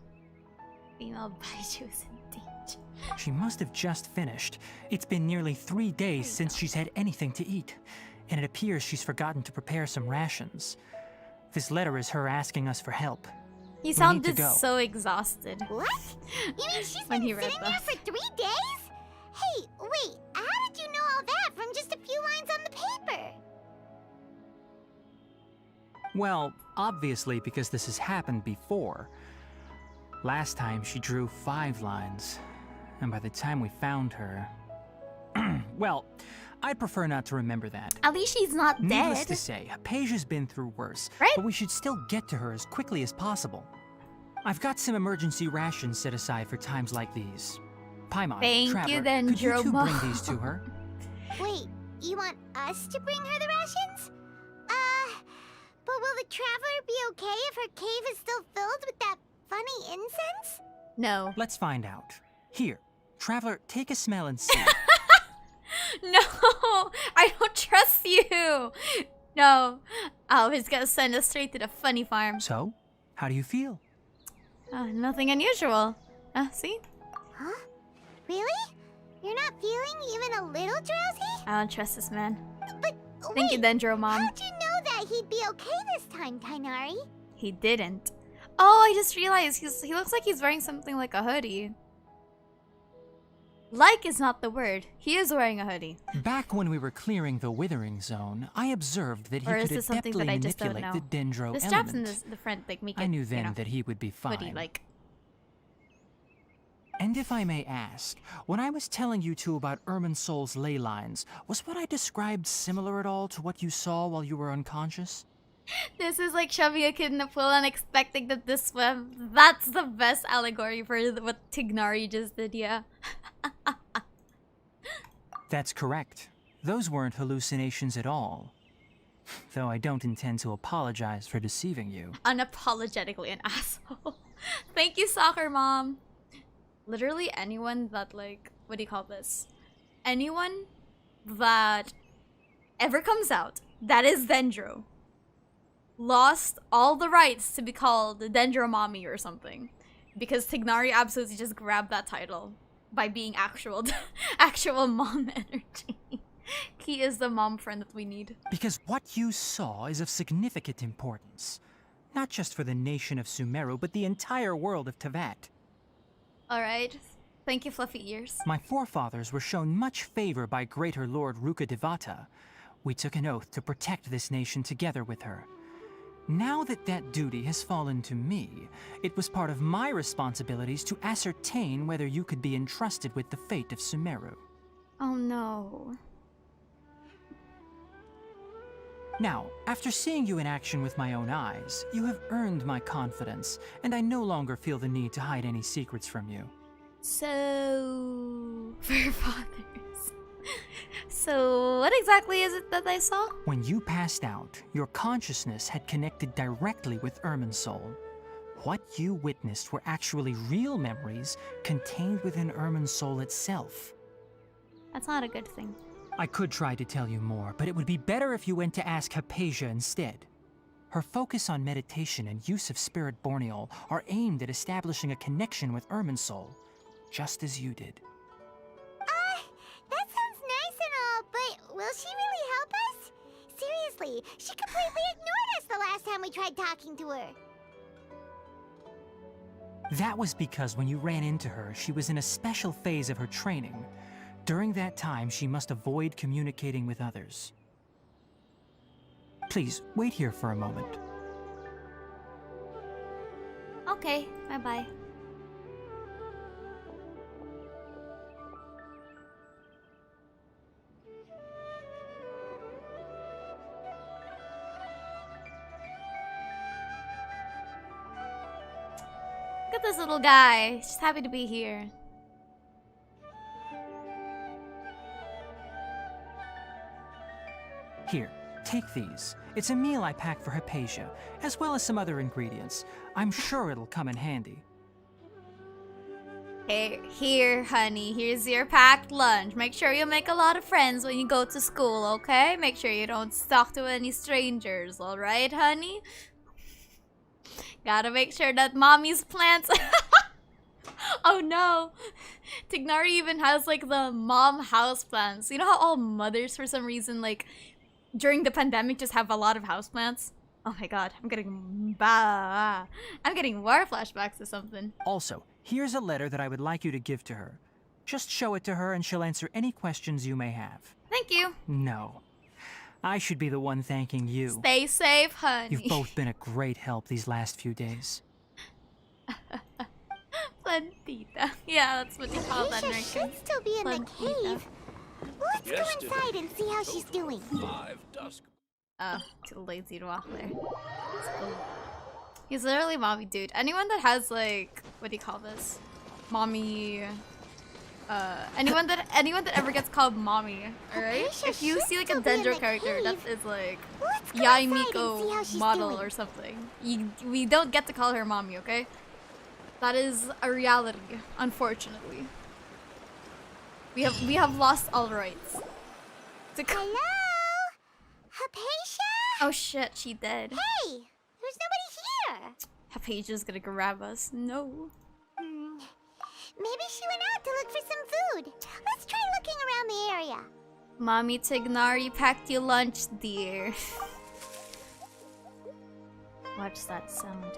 Female Baiju is in danger. She must have just finished. It's been nearly 3 days since she's had anything to eat, and it appears she's forgotten to prepare some rations. This letter is her asking us for help. He We sounded need to go. so exhausted. What? You mean she's When been he read sitting there that. for 3 days? Hey, wait, how did you know all that from just a few lines on the paper? Well, obviously because this has happened before. Last time she drew 5 lines, and by the time we found her... well, I'd prefer not to remember that. At least she's not Needless dead. to say, Hypatia's been through worse, Right? but we should still get to her as quickly as possible. I've got some emergency rations set aside for times like these. Paimon, Thank Traveler, you then, could you two Dromo. bring these to her? Wait, you want us to bring her the rations? But will the traveler be okay if her cave is still filled with that funny incense? No. Let's find out. Here, Traveler, take a smell and see. No! I don't trust you! No. Oh, he's gonna send us straight to the funny farm. So, how do you feel? Nothing unusual. See? Huh? Really? You're not feeling even a little drowsy? I don't trust this man. But Thank you, wait, Dendro Mom. how'd you know that he'd be okay this time, Tighnari? He didn't. Oh, I just realized he looks like he's wearing something like a hoodie. Like is not the word. He is wearing a hoodie. Back when we were clearing the withering zone, I observed that he Or is could this something adeptly that I just don't manipulate know? the Dendro The straps in element. the front like make it. I knew then you know, that he would be fine. hoodie like. And if I may ask, when I was telling you two about Irminsol's ley lines, was what I described similar at all to what you saw while you were unconscious? This is like shoving a kid in the pool and expecting that this swim. That's the best allegory for what Tighnari just did, yeah. That's correct. Those weren't hallucinations at all. Though I don't intend to apologize for deceiving you. Unapologetically an asshole. Thank you, soccer mom. Literally anyone that like, what do you call this? Anyone that ever comes out that is Dendro lost all the rights to be called Dendro Mommy or something. Because Tighnari absolutely just grabbed that title by being actual mom energy. He is the mom friend that we need. Because what you saw is of significant importance. Not just for the nation of Sumeru, but the entire world of Teyvat. Alright. Thank you, fluffy ears. My forefathers were shown much favor by Greater Lord Rukkhadevata. We took an oath to protect this nation together with her. Now that that duty has fallen to me, it was part of my responsibilities to ascertain whether you could be entrusted with the fate of Sumeru. Oh no. Now, after seeing you in action with my own eyes, you have earned my confidence, and I no longer feel the need to hide any secrets from you. So... forefathers. So, what exactly is it that I saw? When you passed out, your consciousness had connected directly with Irminsul. What you witnessed were actually real memories contained within Irminsul itself. That's not a good thing. I could try to tell you more, but it would be better if you went to ask Hypatia instead. Her focus on meditation and use of spirit borneol are aimed at establishing a connection with Irminsul, just as you did. That sounds nice and all, but will she really help us? Seriously, she completely ignored us the last time we tried talking to her. That was because when you ran into her, she was in a special phase of her training. During that time, she must avoid communicating with others. Please, wait here for a moment. Okay, bye-bye. Look at this little guy. She's happy to be here. Here, take these. It's a meal I packed for Hypatia, as well as some other ingredients. I'm sure it'll come in handy. Hey, here, honey. Here's your packed lunch. Make sure you make a lot of friends when you go to school, okay? Make sure you don't talk to any strangers, alright, honey? Gotta make sure that mommy's plants... Oh no! Tighnari even has like the mom house plants. You know how all mothers for some reason like during the pandemic just have a lot of houseplants? Oh my god, I'm getting war flashbacks or something. Also, here's a letter that I would like you to give to her. Just show it to her and she'll answer any questions you may have. Thank you. No. I should be the one thanking you. Stay safe, honey. You've both been a great help these last few days. Plantita. Yeah, that's what you call that, Hypatia should still be in the cave. Let's go inside and see how she's doing. Oh, too lazy to walk there. Let's go. He's literally mommy dude. Anyone that has like, what do you call this? Mommy. Anyone that ever gets called mommy, alright? If you see like a Dendro character that is like Yai Miko model or something, we don't get to call her mommy, okay? That is a reality, unfortunately. We have lost all rights. Hello? Hypatia? Oh shit, she dead. Hey! There's nobody here! Hypatia's gonna grab us. No. Maybe she went out to look for some food. Let's try looking around the area. Mommy Tighnari packed you lunch, dear. Watch that sound.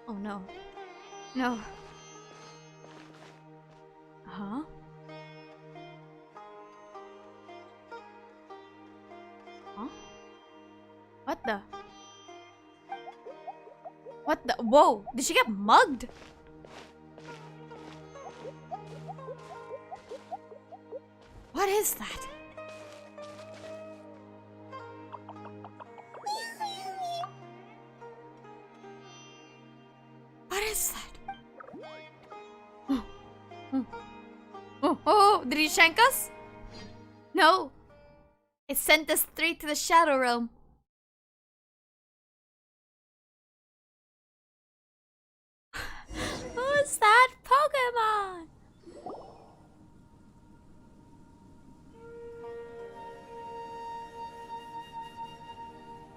Oh no. No. Huh? Huh? What the? What the? Whoa! Did she get mugged? What is that? What is that? Oh, did he shank us? No. It sent us straight to the Shadow Realm. Who's that Pokemon?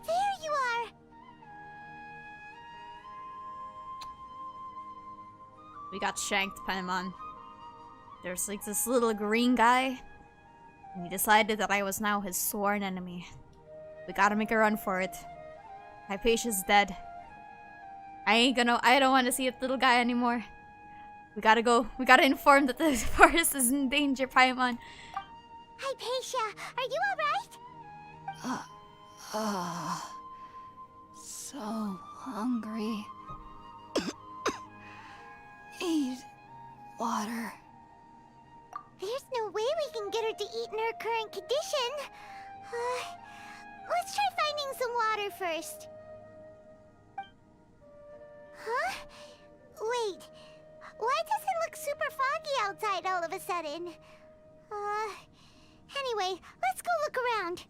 There you are. We got shanked, Paimon. There's like this little green guy. And he decided that I was now his sworn enemy. We gotta make a run for it. Hypatia's dead. I don't want to see that little guy anymore. We gotta go. We gotta inform that the forest is in danger, Paimon. Hypatia, are you alright? So hungry. Need water. There's no way we can get her to eat in her current condition. Let's try finding some water first. Huh? Wait. Why does it look super foggy outside all of a sudden? Anyway, let's go look around.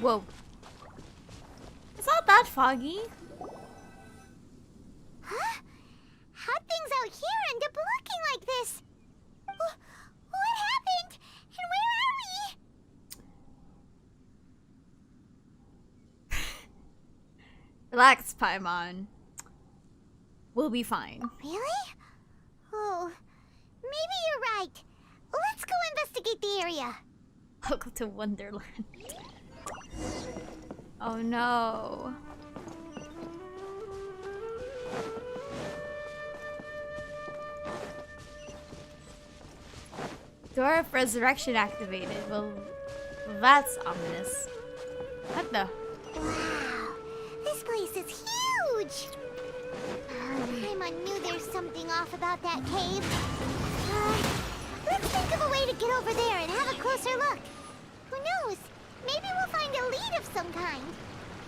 Whoa. It's not that foggy. Huh? How'd things out here end up looking like this? What happened? And where are we? Relax, Paimon. We'll be fine. Really? Oh, maybe you're right. Let's go investigate the area. Welcome to Wonderland. Oh no. Door of Resurrection activated. Well, that's ominous. What the? Wow, this place is huge! Paimon knew there's something off about that cave. Let's think of a way to get over there and have a closer look. Who knows? Maybe we'll find a lead of some kind.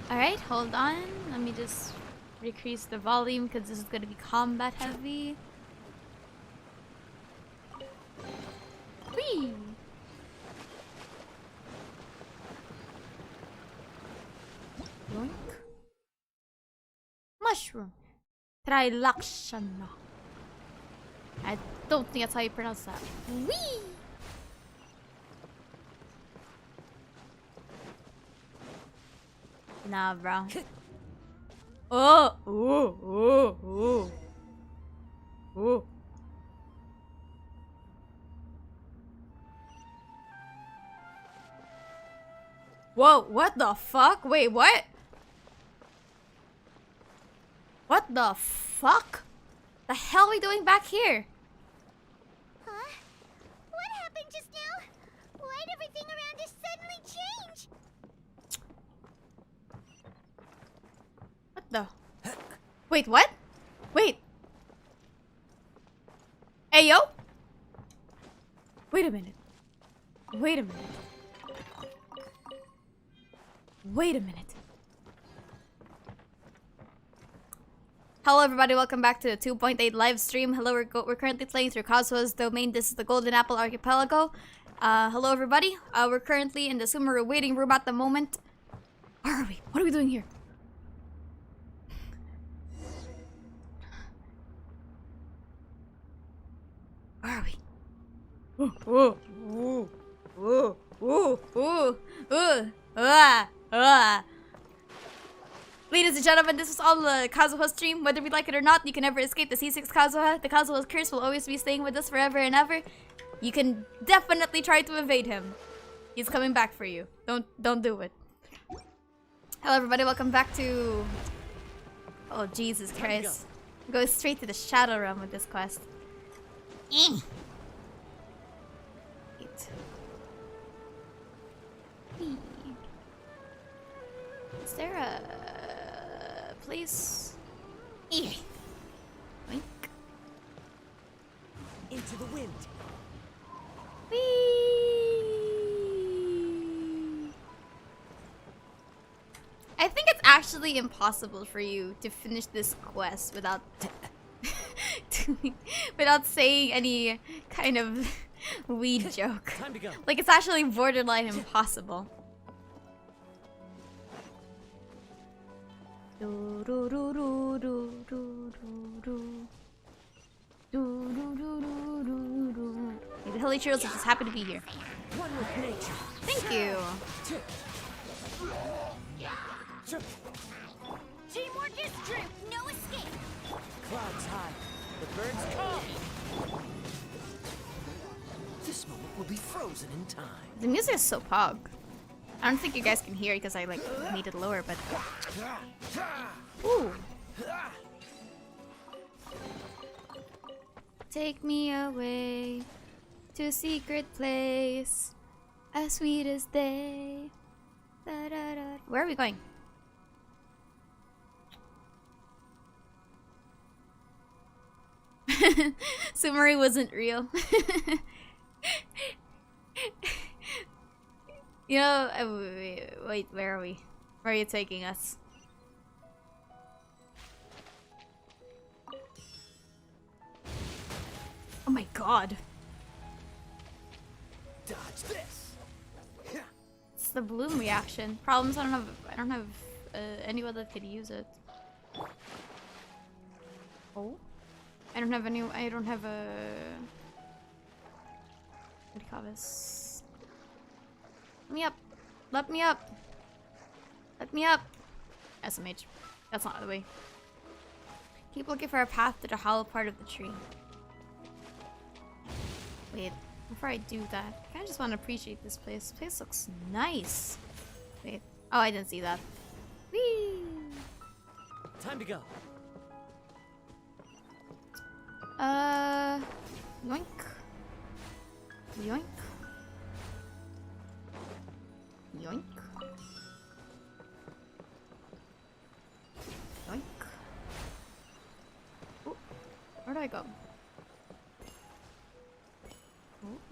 Alright, hold on. Let me just decrease the volume because this is going to be combat heavy. Whee! Yoink. Mushroom. Trilakshana. I don't think that's how you pronounce that. Whee! Nah, bro. Oh! Ooh! Ooh! Ooh! Ooh! Whoa, what the fuck? Wait, what? What the fuck? The hell are we doing back here? Huh? What happened just now? Why'd everything around us suddenly change? What the? Wait, what? Wait. Hey, yo? Wait a minute. Wait a minute. Wait a minute. Hello everybody, welcome back to the 2.8 live stream. Hello, we're currently playing through Kazuha's domain. This is the Golden Apple Archipelago. Hello everybody. We're currently in the Sumeru waiting room at the moment. Where are we? What are we doing here? Where are we? Ooh, ooh, ooh, ooh, ooh, ooh, ooh, Ladies and gentlemen, this is all the Kazuha stream. Whether we like it or not, you can never escape the C6 Kazuha. The Kazuha's curse will always be staying with us forever and ever. You can definitely try to evade him. He's coming back for you. Don't do it. Hello everybody, welcome back to... Oh Jesus Christ. Go straight to the Shadow Realm with this quest. Wait. Is there a place? Boink. Into the wind. Whee! I think it's actually impossible for you to finish this quest without without saying any kind of weed joke. Time to go. Like, it's actually borderline impossible. The Hilly Churls just happy to be here. One with nature. Thank you. Teamwork is strength, no escape. Clouds high. The birds come. This moment will be frozen in time. The music is so pog. I don't think you guys can hear it because I like made it lower, but ooh. Take me away to a secret place, as sweet as day. Da, da, da. Where are we going? Sumeru wasn't real. You know, wait, where are we? Where are you taking us? Oh my god. Dodge this. It's the bloom reaction. Problems, I don't have anyone that could use it. Oh? I don't have a... What do you call this? Let me up. Let me up. Let me up. SMH. That's not the way. Keep looking for a path to the hollow part of the tree. Wait, before I do that, I kinda just want to appreciate this place. This place looks nice. Wait. Oh, I didn't see that. Whee! Time to go. Yoink. Yoink. Yoink. Yoink. Ooh, where do I go?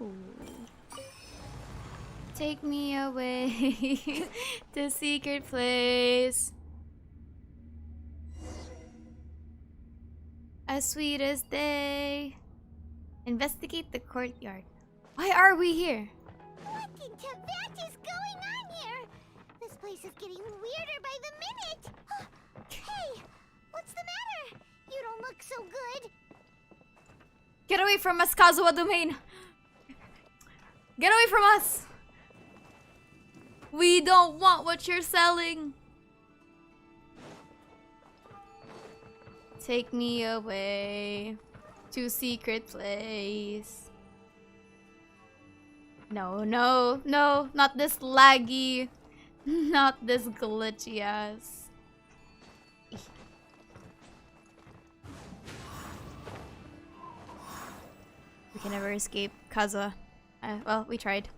Ooh. Take me away to secret place. As sweet as day. Investigate the courtyard. Why are we here? What in Tibet is going on here? This place is getting weirder by the minute. Hey, what's the matter? You don't look so good. Get away from us, Kazuha Domain! Get away from us! We don't want what you're selling. Take me away to secret place. No, no, no, not this laggy. Not this glitchy ass. We can never escape Kazuha. Well, we tried.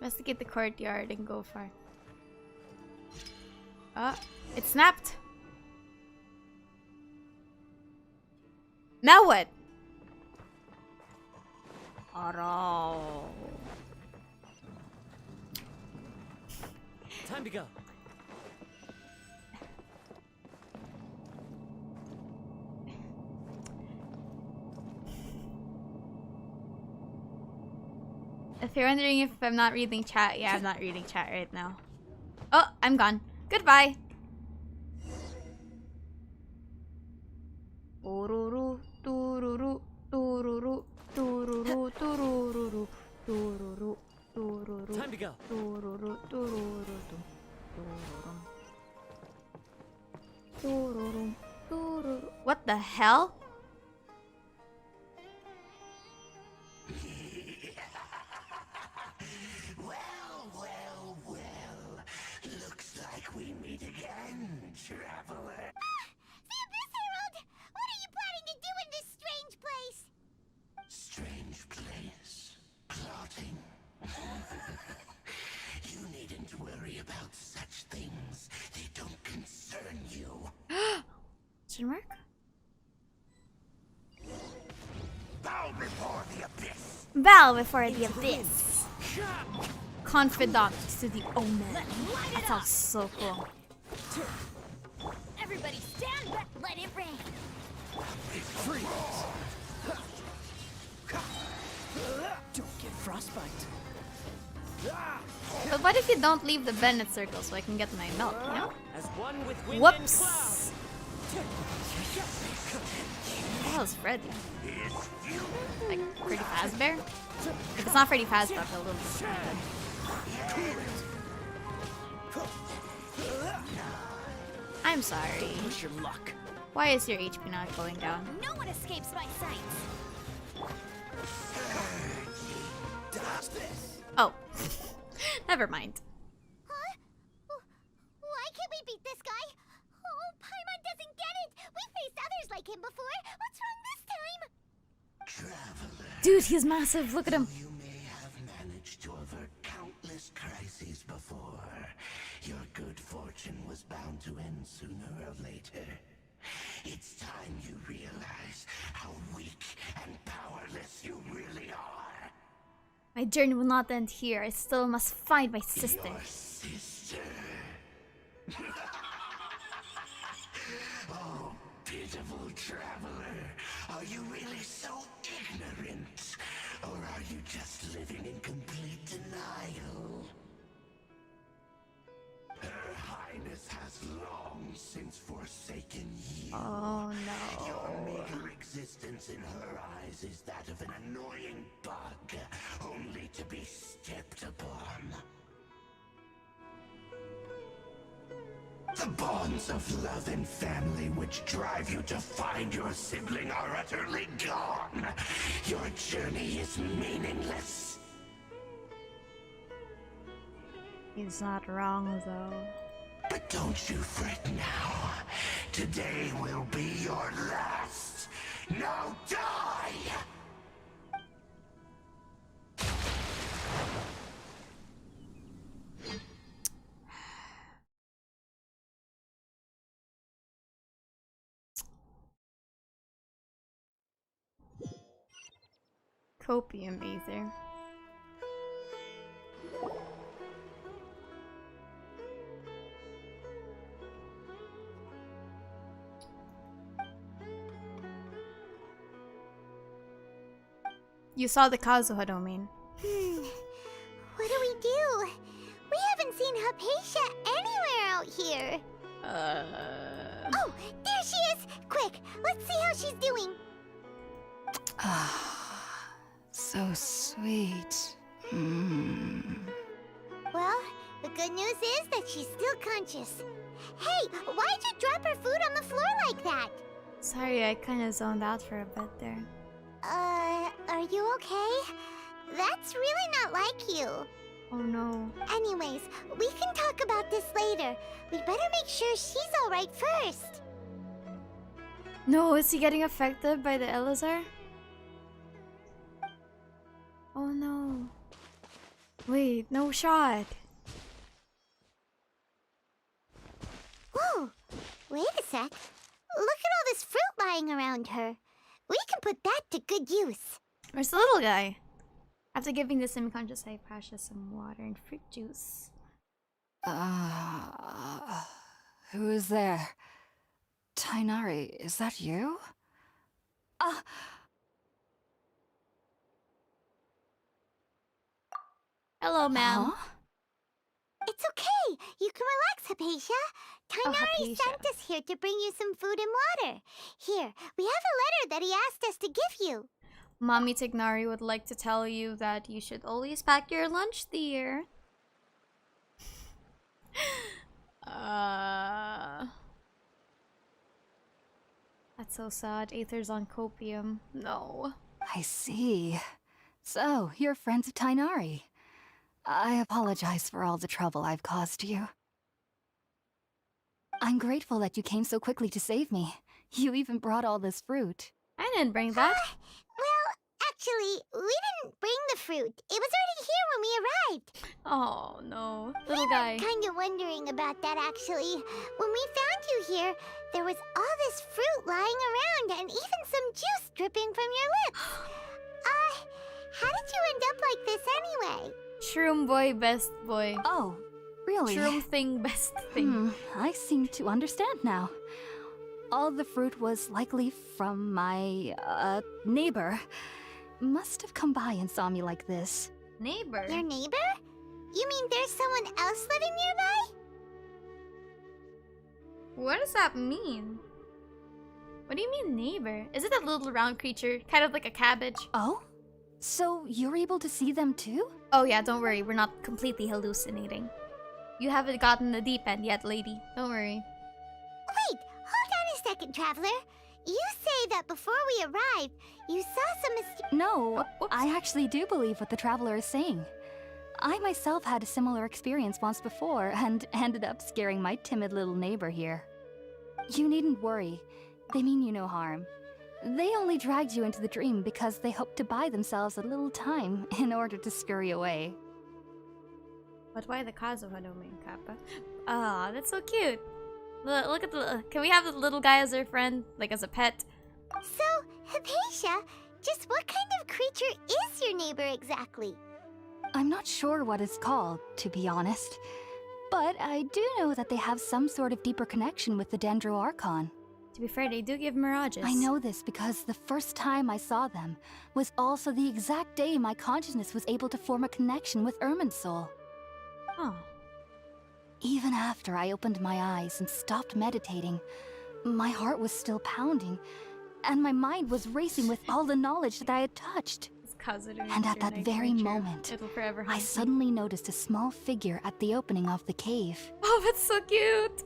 Investigate the courtyard and go far. It snapped. Now what? Oh. Time to go. If you're wondering if I'm not reading chat, yeah, I'm not reading chat right now. Oh, I'm gone. Goodbye. Tururu, tururu, tururu, tururu, tururu, tururu, tururu. Time to go. Tururu, tururu, tururu. Tururu, tururu. What the hell? We meet again, traveler. The Abyss Herald! What are you planning to do in this strange place? Strange place? Plotting? You needn't worry about such things. They don't concern you. Didn't work? Bow before the abyss! Bow before the abyss. Confidant to the omen. That sounds so cool. Everybody stand back, let it rain. Freeze! Don't get frostbite. But what if you don't leave the Bennett circle so I can get my milk, you know? As one with wind Whoops! That was Freddy. Like, Freddy Fazbear? If it's not Freddy Fazbear, I'll little disappointed. I'm sorry. Push your luck. Why is your HP not going down? No one escapes my sight. Dodge this. Oh. Never mind. Huh? Why can't we beat this guy? Oh, Paimon doesn't get it. We faced others like him before. What's wrong this time? Traveler. Dude, he's massive. Look at him. You may have managed to avert countless crises before. Your good fortune was bound to end sooner or later. It's time you realize how weak and powerless you really are. My journey will not end here. I still must find my sister. Your sister. Oh, pitiful traveler. Are you really so ignorant? Or are you just living in complete denial? Her Highness has long since forsaken you. Oh no. Your meager existence in her eyes is that of an annoying bug, only to be stepped upon. The bonds of love and family which drive you to find your sibling are utterly gone. Your journey is meaningless. He's not wrong though. But don't you fret now. Today will be your last. Now die! Copium Aether. You saw the Kazuha domain. What do we do? We haven't seen Hypatia anywhere out here. Oh, there she is! Quick, let's see how she's doing. So sweet. Well, the good news is that she's still conscious. Hey, why'd you drop her food on the floor like that? Sorry, I kind of zoned out for a bit there. Are you okay? That's really not like you. Oh no. Anyways, we can talk about this later. We better make sure she's alright first. No, is he getting affected by the Elazar? Oh no. Wait, no shot. Whoa, wait a sec. Look at all this fruit lying around her. We can put that to good use. Where's the little guy? After giving the semi-conscious Hypatia some water and fruit juice. Who is there? Tighnari, is that you? Hello, ma'am. Huh? It's okay. You can relax, Hypatia. Tighnari Hypatia. sent us here to bring you some food and water. Here, we have a letter that he asked us to give you. Mommy Tighnari would like to tell you that you should always pack your lunch, dear. That's so sad. Aether's on copium. No. I see. So, you're friends of Tighnari. I apologize for all the trouble I've caused you. I'm grateful that you came so quickly to save me. You even brought all this fruit. I didn't bring that. Well, actually, we didn't bring the fruit. It was already here when we arrived. Oh no. We Little were guy. kind of wondering about that, actually. When we found you here, there was all this fruit lying around and even some juice dripping from your lips. How did you end up like this anyway? Shroom boy, best boy. Oh, really? Shroom thing, best thing. I seem to understand now. All the fruit was likely from my, neighbor. Must have come by and saw me like this. Neighbor? Your neighbor? You mean there's someone else living nearby? What does that mean? What do you mean neighbor? Is it that little round creature? Kind of like a cabbage? Oh? So you're able to see them too? Oh yeah, don't worry. We're not completely hallucinating. You haven't gotten the deep end yet, lady. Don't worry. Wait, hold on a second, traveler. You say that before we arrived, you saw some No, whoops. I actually do believe what the traveler is saying. I myself had a similar experience once before and ended up scaring my timid little neighbor here. You needn't worry. They mean you no harm. They only dragged you into the dream because they hoped to buy themselves a little time in order to scurry away. But why the Kazuha domain, Kappa? Ah, that's so cute. Look at the... Can we have the little guy as our friend? Like, as a pet? So, Hypatia, just what kind of creature is your neighbor exactly? I'm not sure what it's called, to be honest. But I do know that they have some sort of deeper connection with the Dendro Archon. To be fair, they do give mirages. I know this because the first time I saw them was also the exact day my consciousness was able to form a connection with Ermin's soul. Oh. Even after I opened my eyes and stopped meditating, my heart was still pounding, and my mind was racing with all the knowledge that I had touched. And at that very moment, I suddenly noticed a small figure at the opening of the cave. Oh, that's so cute!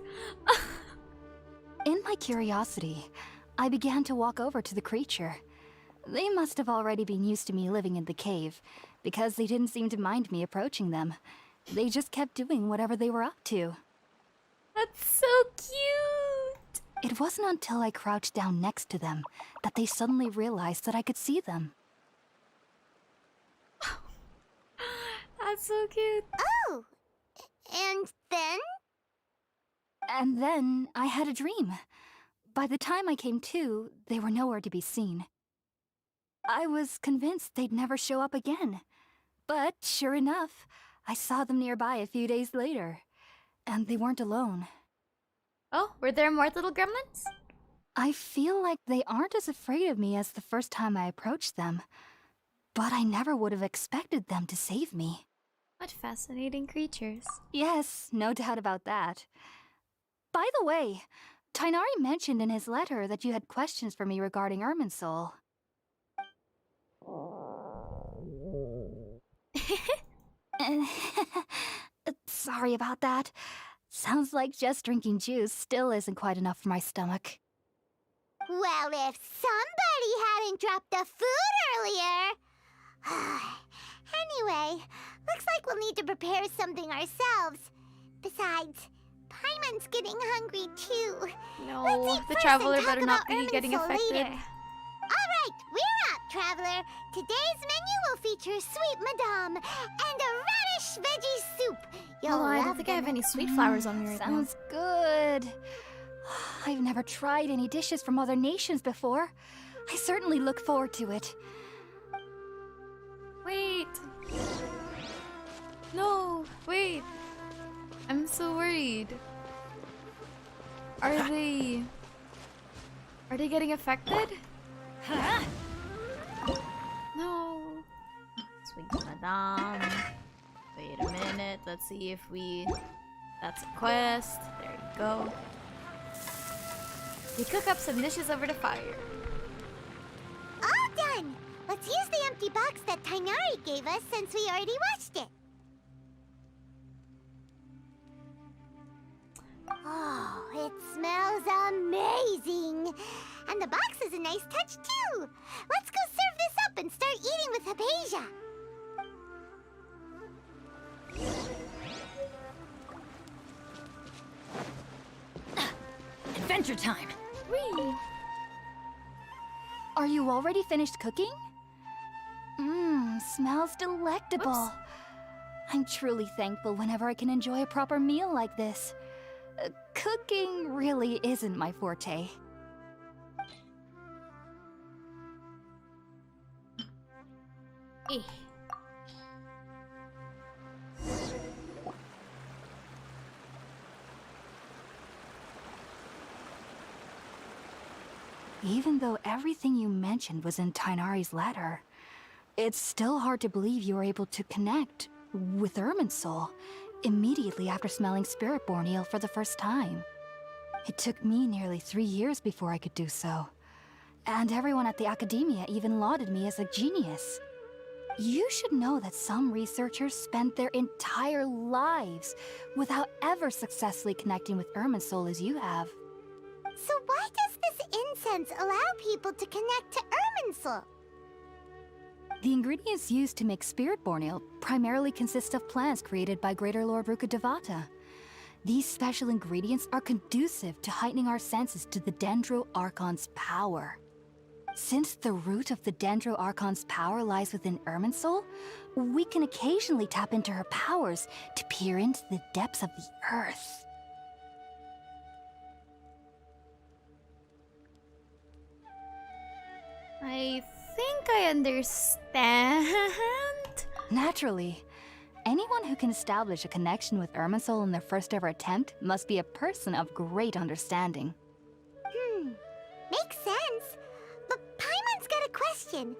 In my curiosity, I began to walk over to the creature. They must have already been used to me living in the cave, because they didn't seem to mind me approaching them. They just kept doing whatever they were up to. That's so cute! It wasn't until I crouched down next to them that they suddenly realized that I could see them. That's so cute. Oh, and then? And then I had a dream. By the time I came to, they were nowhere to be seen. I was convinced they'd never show up again. But sure enough, I saw them nearby a few days later. And they weren't alone. Oh, were there more little gremlins? I feel like they aren't as afraid of me as the first time I approached them. But I never would have expected them to save me. What fascinating creatures. Yes, no doubt about that. By the way, Tighnari mentioned in his letter that you had questions for me regarding Irminsul. Sorry about that. Sounds like just drinking juice still isn't quite enough for my stomach. Well, if somebody hadn't dropped the food earlier... Anyway, looks like we'll need to prepare something ourselves. Besides, Paimon's getting hungry too. No, the traveler better not be getting affected. Alright, we're up, traveler. Today's menu will feature sweet madame and a radish veggie soup. Oh, I don't think I have any sweet flowers on me right now. Sounds good. I've never tried any dishes from other nations before. I certainly look forward to it. Wait. No, wait. I'm so worried. Are they getting affected? No. Sweet madame. Wait a minute. Let's see if we... That's a quest. There you go. We cook up some dishes over the fire. All done! Let's use the empty box that Tighnari gave us since we already watched it. Oh, it smells amazing! And the box is a nice touch too! Let's go serve this up and start eating with Hypatia! Adventure time! Whee! Are you already finished cooking? Smells delectable. Oops. I'm truly thankful whenever I can enjoy a proper meal like this. Cooking really isn't my forte. Eh. Even though everything you mentioned was in Tighnari's letter, it's still hard to believe you were able to connect with Irminsul immediately after smelling Spiritborn eel for the first time. It took me nearly 3 years before I could do so. And everyone at the Academia even lauded me as a genius. You should know that some researchers spent their entire lives without ever successfully connecting with Irminsul as you have. So why does this incense allow people to connect to Irminsul? The ingredients used to make Spiritborn ale primarily consist of plants created by Greater Lord Rukkhadevata. These special ingredients are conducive to heightening our senses to the Dendro Archon's power. Since the root of the Dendro Archon's power lies within Irminsul, we can occasionally tap into her powers to peer into the depths of the earth. I think I understand. Naturally. Anyone who can establish a connection with Irminsul in their first ever attempt must be a person of great understanding. Makes sense. But Paimon's got a question.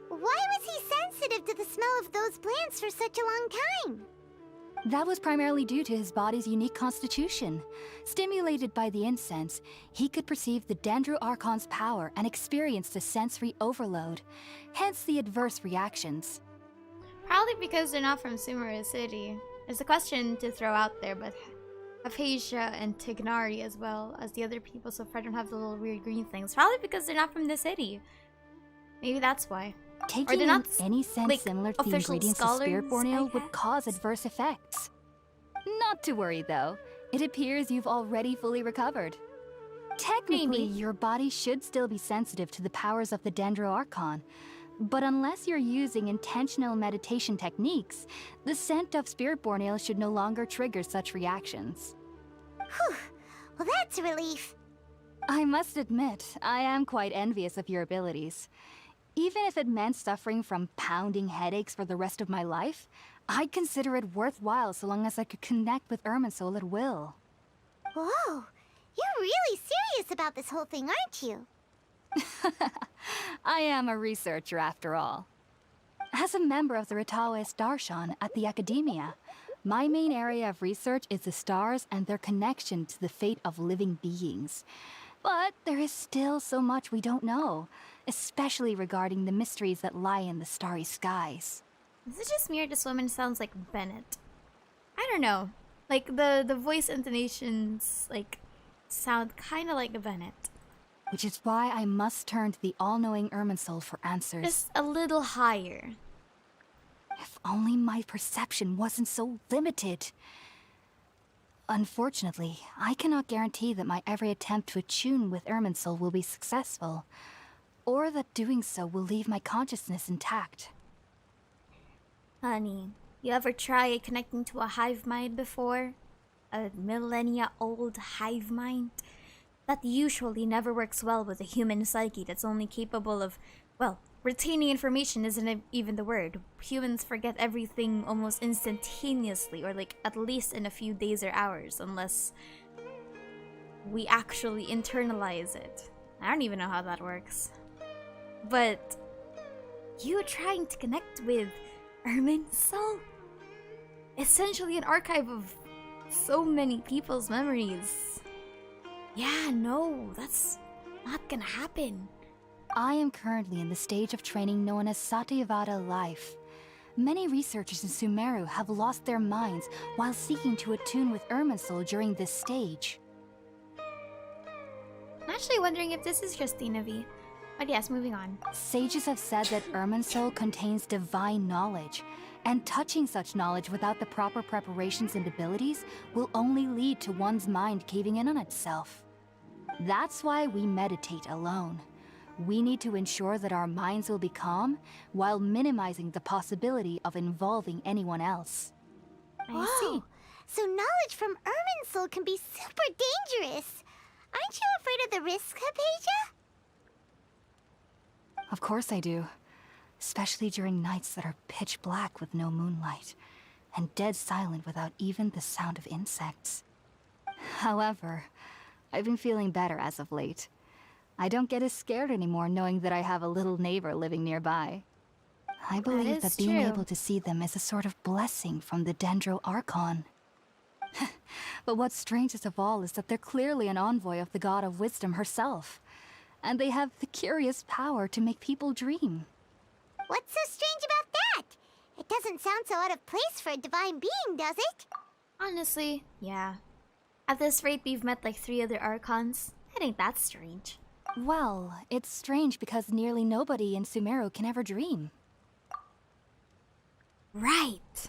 Why was he sensitive to the smell of those plants for such a long time? That was primarily due to his body's unique constitution. Stimulated by the incense, he could perceive the Dendro Archon's power and experienced a sensory overload, hence the adverse reactions. Probably because they're not from Sumeru City. It's a question to throw out there, but Hypatia and Tighnari as well as the other people so far don't have the little weird green things. Probably because they're not from the city. Maybe that's why. Taking in any scent similar to the ingredients of Spiritborn ale would cause guess. adverse effects. Not to worry though. It appears you've already fully recovered. Technically, your body should still be sensitive to the powers of the Dendro Archon. But unless you're using intentional meditation techniques, the scent of spirit-born ale should no longer trigger such reactions. Whew. Well, that's a relief. I must admit, I am quite envious of your abilities. Even if it meant suffering from pounding headaches for the rest of my life, I'd consider it worthwhile so long as I could connect with Irminsul at will. Whoa. You're really serious about this whole thing, aren't you? I am a researcher after all. As a member of the Ritaoist Archon at the Academia, my main area of research is the stars and their connection to the fate of living beings. But there is still so much we don't know, especially regarding the mysteries that lie in the starry skies. Is it just me or this woman sounds like Bennett? I don't know. Like, the voice intonations, like, sound kind of like Bennett. Which is why I must turn to the all-knowing Irminsul for answers. Just a little higher. If only my perception wasn't so limited. Unfortunately, I cannot guarantee that my every attempt to attune with Irminsul will be successful, or that doing so will leave my consciousness intact. Honey, you ever tried connecting to a hive mind before? A millennia-old hive mind? That usually never works well with a human psyche that's only capable of, well, retaining information isn't even the word. Humans forget everything almost instantaneously, or like at least in a few days or hours, unless we actually internalize it. I don't even know how that works. But you trying to connect with Irminsul? Essentially an archive of so many people's memories. Yeah, no, that's not gonna happen. I am currently in the stage of training known as Satyavada life. Many researchers in Sumeru have lost their minds while seeking to attune with Irminsul during this stage. I'm actually wondering if this is Christina V. But yes, moving on. Sages have said that Irminsul contains divine knowledge, and touching such knowledge without the proper preparations and abilities will only lead to one's mind caving in on itself. That's why we meditate alone. We need to ensure that our minds will be calm while minimizing the possibility of involving anyone else. I see. So knowledge from Irminsul can be super dangerous. Aren't you afraid of the risks, Hypatia? Of course I do. Especially during nights that are pitch black with no moonlight, and dead silent without even the sound of insects. However, I've been feeling better as of late. I don't get as scared anymore knowing that I have a little neighbor living nearby. I believe that being able to see them is a sort of blessing from the Dendro Archon. But what's strangest of all is that they're clearly an envoy of the God of Wisdom herself, and they have the curious power to make people dream. What's so strange about that? It doesn't sound so out of place for a divine being, does it? Honestly, yeah. At this rate, we've met like 3 other Archons. It ain't that strange. Well, it's strange because nearly nobody in Sumeru can ever dream. Right.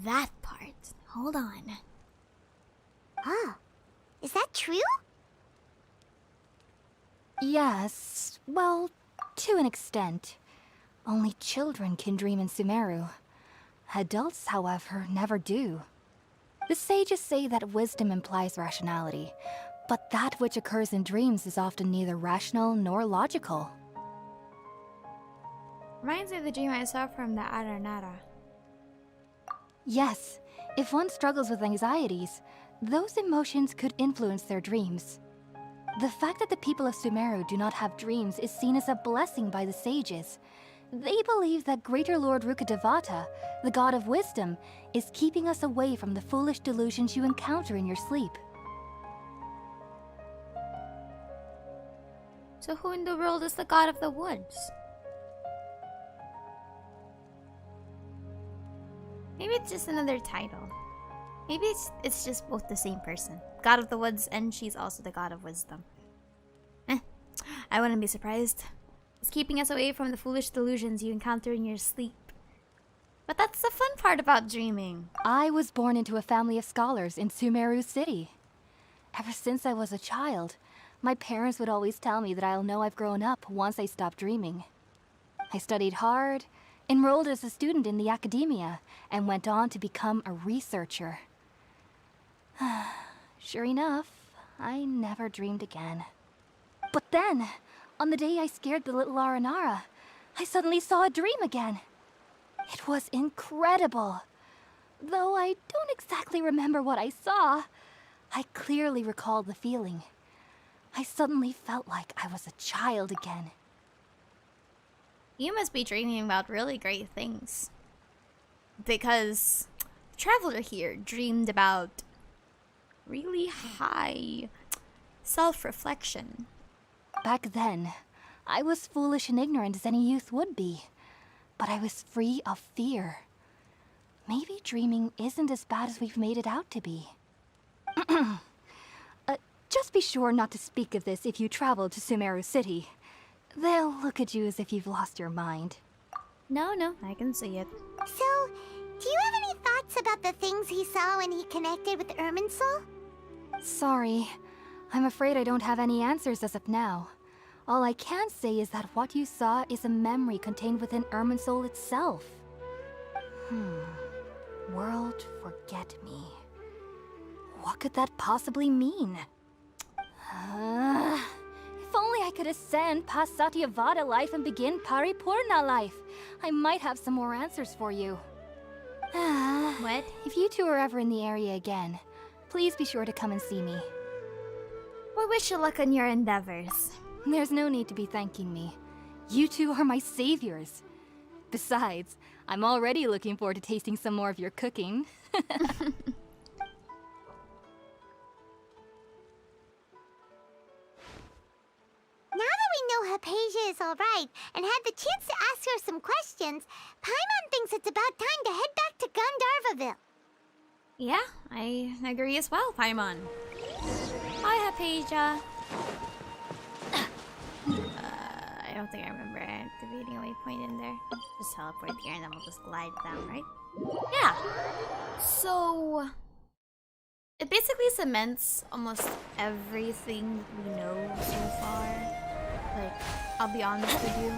That part. Hold on. Huh. Is that true? Yes, well, to an extent. Only children can dream in Sumeru. Adults, however, never do. The sages say that wisdom implies rationality, but that which occurs in dreams is often neither rational nor logical. Reminds me of the dream I saw from the Aranara. Yes, if one struggles with anxieties, those emotions could influence their dreams. The fact that the people of Sumeru do not have dreams is seen as a blessing by the sages. They believe that Greater Lord Rukkhadevata, the god of wisdom, is keeping us away from the foolish delusions you encounter in your sleep. So who in the world is the god of the woods? Maybe it's just another title. Maybe it's just both the same person. God of the woods, and she's also the god of wisdom. I wouldn't be surprised. It's keeping us away from the foolish delusions you encounter in your sleep. But that's the fun part about dreaming. I was born into a family of scholars in Sumeru City. Ever since I was a child, my parents would always tell me that I'll know I've grown up once I stop dreaming. I studied hard, enrolled as a student in the academia, and went on to become a researcher. Sure enough, I never dreamed again. But then, on the day I scared the little Aranara, I suddenly saw a dream again. It was incredible. Though I don't exactly remember what I saw, I clearly recall the feeling. I suddenly felt like I was a child again. You must be dreaming about really great things. Because the traveler here dreamed about really high self-reflection. Back then, I was foolish and ignorant as any youth would be. But I was free of fear. Maybe dreaming isn't as bad as we've made it out to be. Just be sure not to speak of this if you travel to Sumeru City. They'll look at you as if you've lost your mind. No, I can see it. So, do you have any thoughts about the things he saw when he connected with Irminsul? Sorry. I'm afraid I don't have any answers as of now. All I can say is that what you saw is a memory contained within Irminsul itself. World forget me. What could that possibly mean? If only I could ascend past Satyavada life and begin Paripurna life. I might have some more answers for you. What? If you two are ever in the area again, please be sure to come and see me. We wish you luck on your endeavors. There's no need to be thanking me. You two are my saviors. Besides, I'm already looking forward to tasting some more of your cooking. Now that we know Hypatia is alright and had the chance to ask her some questions, Paimon thinks it's about time to head back to Gandharva. Yeah, I agree as well, Paimon. Hi, Hypatia. I don't think I remember activating a waypoint in there. Just teleport here and then we'll just glide down, right? Yeah. So it basically cements almost everything we know so far. Like, I'll be honest with you.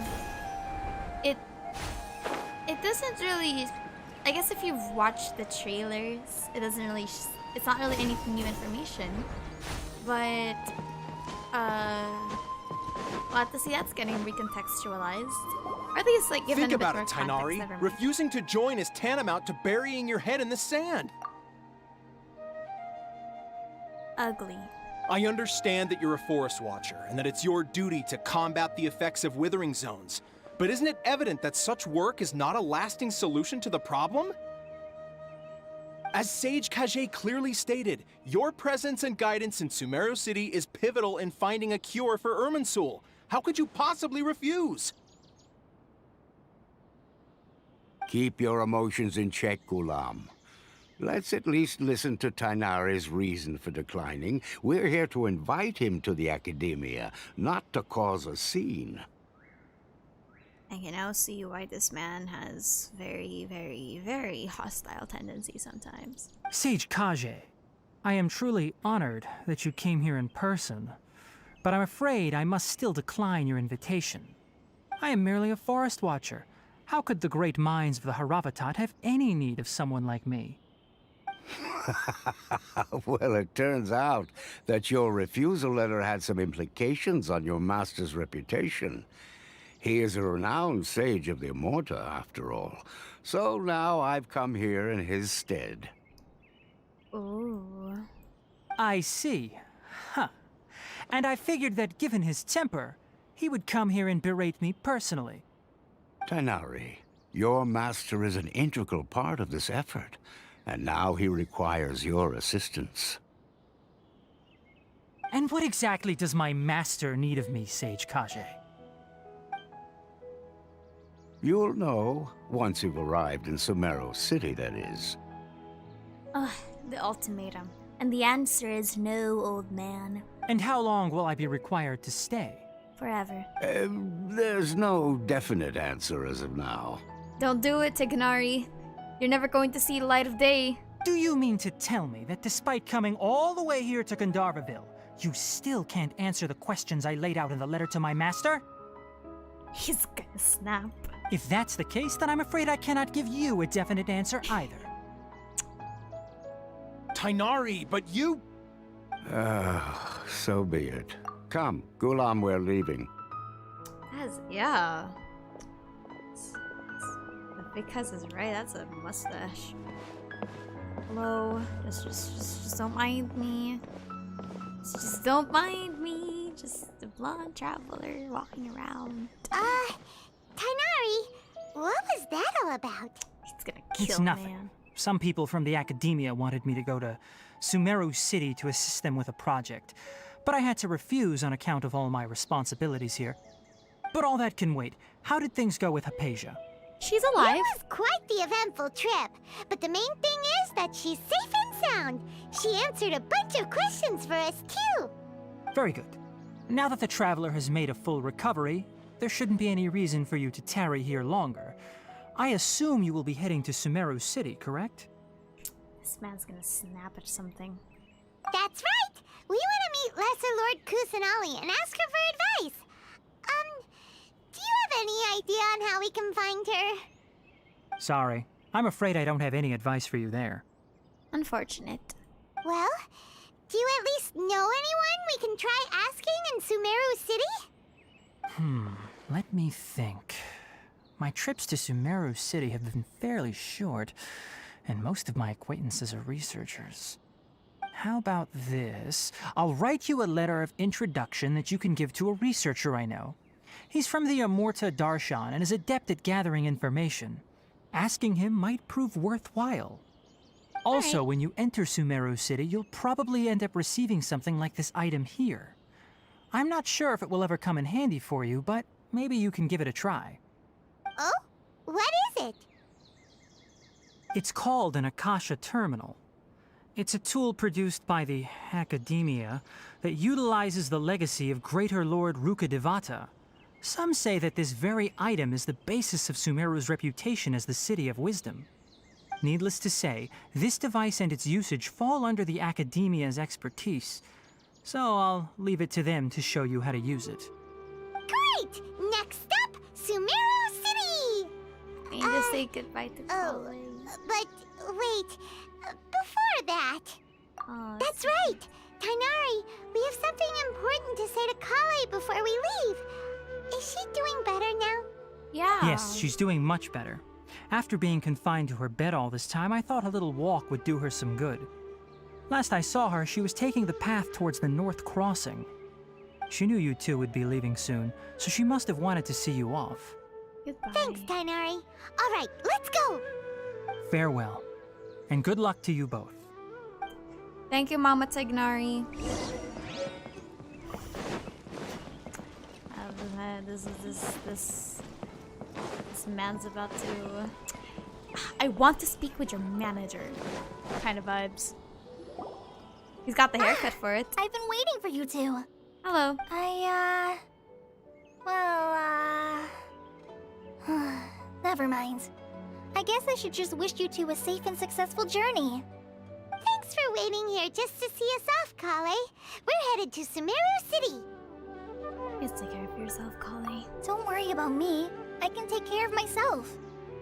It doesn't really. I guess if you've watched the trailers, it doesn't really. It's not really any new information. But we'll have to see that's getting recontextualized. Or at least, like, given Think a bit about more it, context, Tighnari. never mind. Refusing to join is tantamount to burying your head in the sand. Ugly. I understand that you're a forest watcher and that it's your duty to combat the effects of withering zones. But isn't it evident that such work is not a lasting solution to the problem? As Sage Kage clearly stated, your presence and guidance in Sumeru City is pivotal in finding a cure for Irminsul. How could you possibly refuse? Keep your emotions in check, Ghulam. Let's at least listen to Tighnari's reason for declining. We're here to invite him to the Academia, not to cause a scene. I can now see why this man has very, very, very hostile tendencies sometimes. Sage Kage, I am truly honored that you came here in person, but I'm afraid I must still decline your invitation. I am merely a forest watcher. How could the great minds of the Haravatat have any need of someone like me? Well, it turns out that your refusal letter had some implications on your master's reputation. He is a renowned sage of the Immorta, after all. So now I've come here in his stead. Ooh. I see. Huh. And I figured that given his temper, he would come here and berate me personally. Tighnari, your master is an integral part of this effort, and now he requires your assistance. And what exactly does my master need of me, Sage Kage? You'll know once you've arrived in Sumeru City, that is. Ugh, the ultimatum. And the answer is no, old man. And how long will I be required to stay? Forever. There's no definite answer as of now. Don't do it, Tighnari. You're never going to see the light of day. Do you mean to tell me that despite coming all the way here to Gandharva Ville, you still can't answer the questions I laid out in the letter to my master? He's gonna snap. If that's the case, then I'm afraid I cannot give you a definite answer either. Tighnari, but you... So be it. Come, Gulam, we're leaving. Yeah. The big cuz is right, that's a mustache. Hello, just don't mind me. Just don't mind me. Just a blonde traveler walking around. Tighnari, what was that all about? He's gonna kill It's nothing. man. Some people from the academia wanted me to go to Sumeru City to assist them with a project, but I had to refuse on account of all my responsibilities here. But all that can wait. How did things go with Hypatia? She's alive. It was quite the eventful trip, but the main thing is that she's safe and sound. She answered a bunch of questions for us, too. Very good. Now that the traveler has made a full recovery, there shouldn't be any reason for you to tarry here longer. I assume you will be heading to Sumeru City, correct? This man's gonna snap at something. That's right! We want to meet Lesser Lord Kusanali and ask her for advice. Do you have any idea on how we can find her? Sorry. I'm afraid I don't have any advice for you there. Unfortunate. Well, do you at least know anyone we can try asking in Sumeru City? Let me think. My trips to Sumeru City have been fairly short, and most of my acquaintances are researchers. How about this? I'll write you a letter of introduction that you can give to a researcher I know. He's from the Amorta Darshan and is adept at gathering information. Asking him might prove worthwhile. Also, when you enter Sumeru City, you'll probably end up receiving something like this item here. I'm not sure if it will ever come in handy for you, but maybe you can give it a try. Oh? What is it? It's called an Akasha terminal. It's a tool produced by the Academia that utilizes the legacy of Greater Lord Rukkhadevata. Some say that this very item is the basis of Sumeru's reputation as the City of Wisdom. Needless to say, this device and its usage fall under the Academia's expertise, so I'll leave it to them to show you how to use it. Great! Next up, Sumeru City! I need to say goodbye to Collei. But wait, before that... That's right! Tighnari, we have something important to say to Collei before we leave. Is she doing better now? Yeah. Yes, she's doing much better. After being confined to her bed all this time, I thought a little walk would do her some good. Last I saw her, she was taking the path towards the North Crossing. She knew you two would be leaving soon, so she must have wanted to see you off. Goodbye. Thanks, Tighnari. All right, let's go! Farewell, and good luck to you both. Thank you, Mama Tighnari. This man's about to... I want to speak with your manager. Kind of vibes. He's got the haircut for it. I've been waiting for you two. Hello. Never mind. I guess I should just wish you two a safe and successful journey. Thanks for waiting here just to see us off, Collei. We're headed to Sumeru City. Just take care of yourself, Collei. Don't worry about me. I can take care of myself.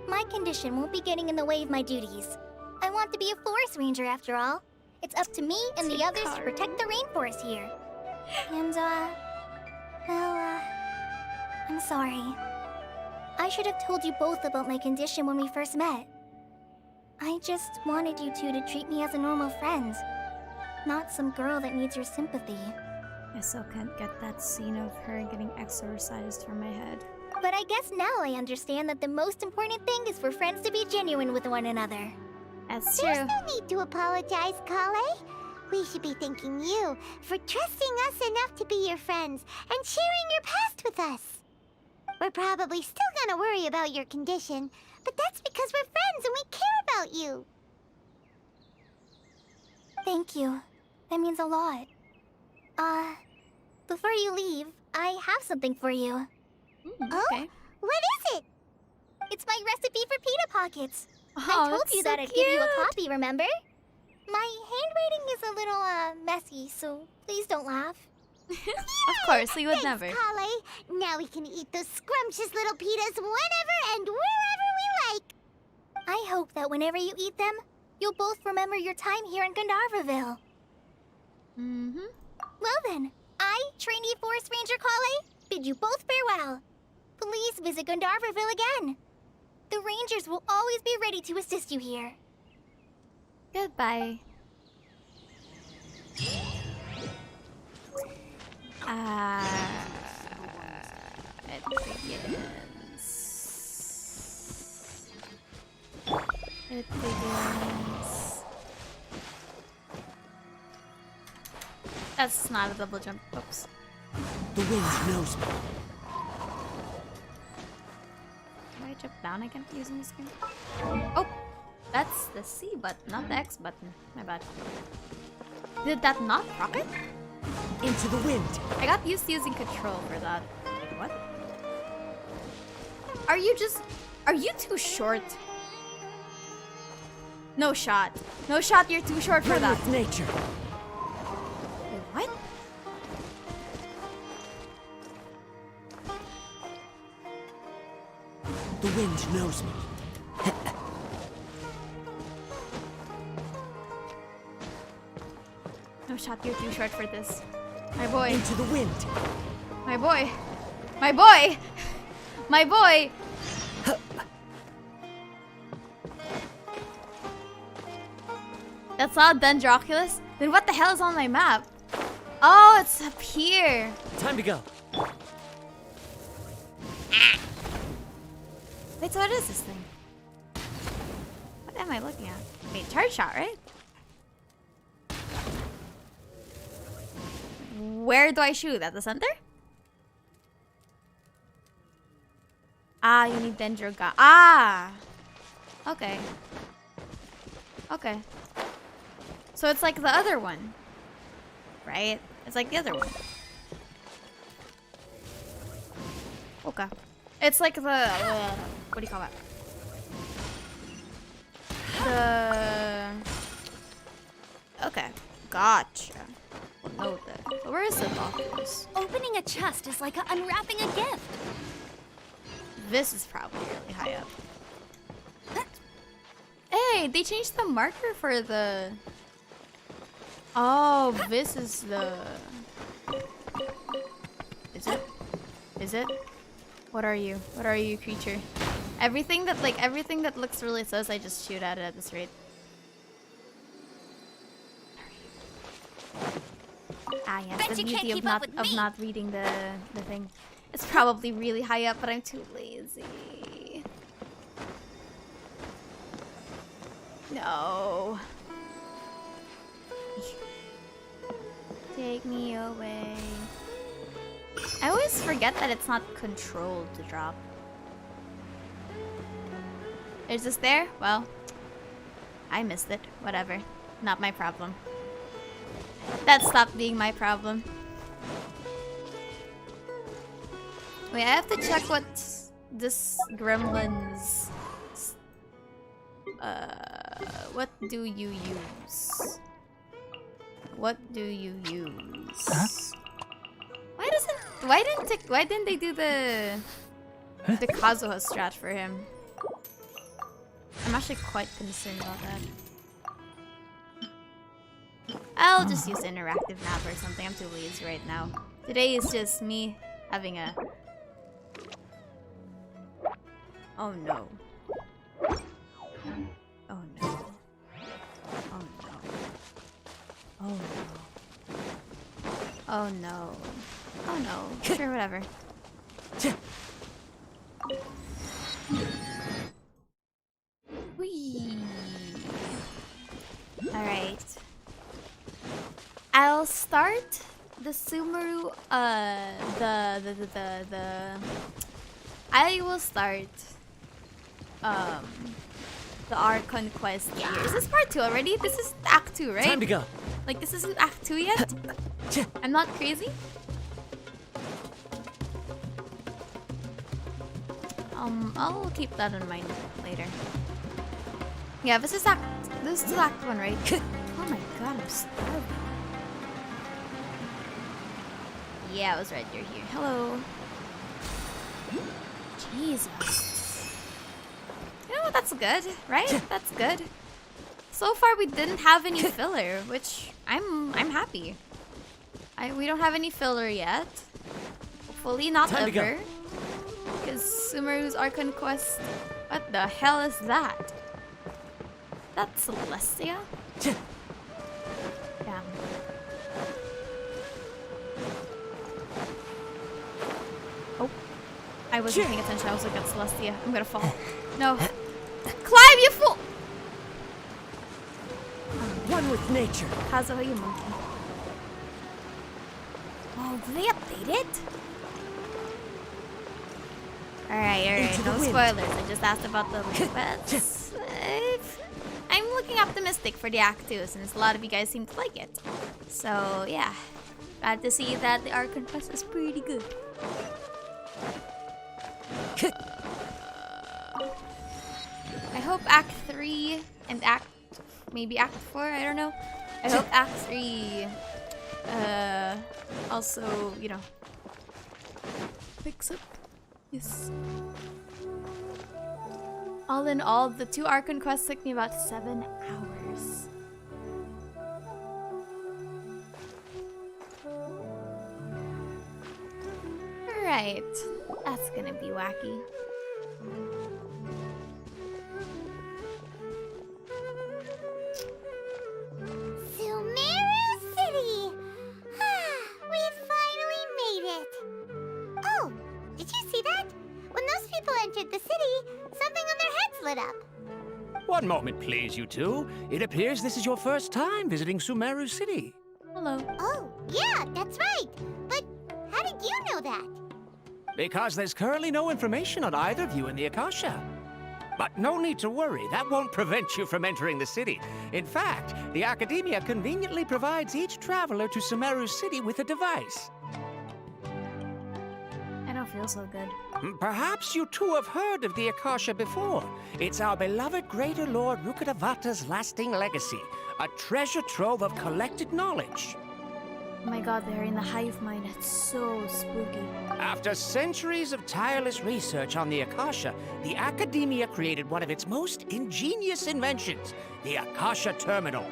My condition won't be getting in the way of my duties. I want to be a forest ranger after all. It's up to me and the others to protect the rainforest here. And, I'm sorry. I should have told you both about my condition when we first met. I just wanted you two to treat me as a normal friend, not some girl that needs your sympathy. I still can't get that scene of her getting exorcised from my head. But I guess now I understand that the most important thing is for friends to be genuine with one another. That's true. There's no need to apologize, Collei. We should be thanking you for trusting us enough to be your friends and sharing your past with us. We're probably still gonna worry about your condition, but that's because we're friends and we care about you. Thank you. That means a lot. Before you leave, I have something for you. Okay. What is it? It's my recipe for pita pockets. Oh, I told that's you so that I'd give you a cute. copy, remember? My handwriting is a little, messy, so please don't laugh. Of course, we would never. Collei. Now we can eat those scrumptious little pitas whenever and wherever we like. I hope that whenever you eat them, you'll both remember your time here in Gandharva. Mm-hmm. Well then, I, trainee Forest Ranger Collei, bid you both farewell. Please visit Gandharva again. The Rangers will always be ready to assist you here. Goodbye. It begins. It begins. That's not a double jump. Oops. The wind knows me. Do I jump down again using the screen? Oh! That's the C button, not the X button. My bad. Did that not proc it? Into the wind. I got used to using control for that. Wait, what? Are you too short? No shot. No shot, you're too short for Run that. with nature. Wait, what? The wind knows me. No shot, you're too short for this. My boy. Into the wind. My boy. My boy! My boy! That's not Dendroculus? Then what the hell is on my map? Oh, it's up here. Time to go. Wait, so what is this thing? What am I looking at? Wait, charge shot, right? Where do I shoot? At the center? Ah, you need Dendroga. Ah! Okay. Okay. So it's like the other one. Right? It's like the other one. Okay. It's like the... what do you call that? The... Okay. Gotcha. Note that. But where is the box? Opening a chest is like unwrapping a gift. This is probably really high up. Hey, they changed the marker for the... Oh, this is the... Is it? Is it? What are you? What are you, creature? Everything that looks really sus, I just shoot at it at this rate. Ah, yes, the beauty of not reading the thing. It's probably really high up, but I'm too lazy. No. Take me away. I always forget that it's not controlled to drop. Is this there? Well, I missed it. Whatever. Not my problem. That stopped being my problem. Wait, I have to check what this gremlin's... what do you use? What do you use? Huh? Why didn't they do the Kazuha strat for him? I'm actually quite concerned about that. I'll just use interactive map or something. I'm too lazy right now. Today is just me having a... Oh no. Oh no. Oh no. Oh no. Oh no. Oh no. Sure, whatever. Whee. Alright. I'll start the Sumeru, I will start, the Archon quest here. Is this part 2 already? This is Act 2, right? Time to go. Like, this isn't Act 2 yet? I'm not crazy? I'll keep that in mind later. Yeah, this is Act 1, right? Oh Oh my god, I'm starving. Yeah, I was right. You're here. Hello. Jesus. You know what? That's good, right? That's good. So far, we didn't have any filler, which I'm happy. We don't have any filler yet. Hopefully not ever. Because Sumeru's Archon quest. What the hell is that? That's Celestia? Damn. Oh. I wasn't paying attention. I was looking at Celestia. I'm gonna fall. No. Climb, you fool! One with nature. Kazuha, you monkey. Oh, did they update it? Alright. No spoilers. I just asked about the pets. I'm looking optimistic for the Act 2 since a lot of you guys seem to like it. So, yeah. Glad to see that the Archon quest is pretty good. I hope Act 3 and maybe Act 4, I don't know. I hope Act 3 also, you know, picks up. Yes. All in all, the 2 Archon quests took me about 7 hours. Alright. That's gonna be wacky. Sumeru City! We finally made it! Oh, did you see that? When those people entered the city, something on their heads lit up. One moment, please, you two. It appears this is your first time visiting Sumeru City. Hello. Oh, yeah, that's right. But how did you know that? Because there's currently no information on either of you in the Akasha. But no need to worry, that won't prevent you from entering the city. In fact, the Academia conveniently provides each traveler to Sumeru City with a device. I don't feel so good. Perhaps you two have heard of the Akasha before. It's our beloved Greater Lord Rukkhadevata's lasting legacy, a treasure trove of collected knowledge. Oh my god, they're in the hive mind. It's so spooky. After centuries of tireless research on the Akasha, the Academia created one of its most ingenious inventions, the Akasha Terminal.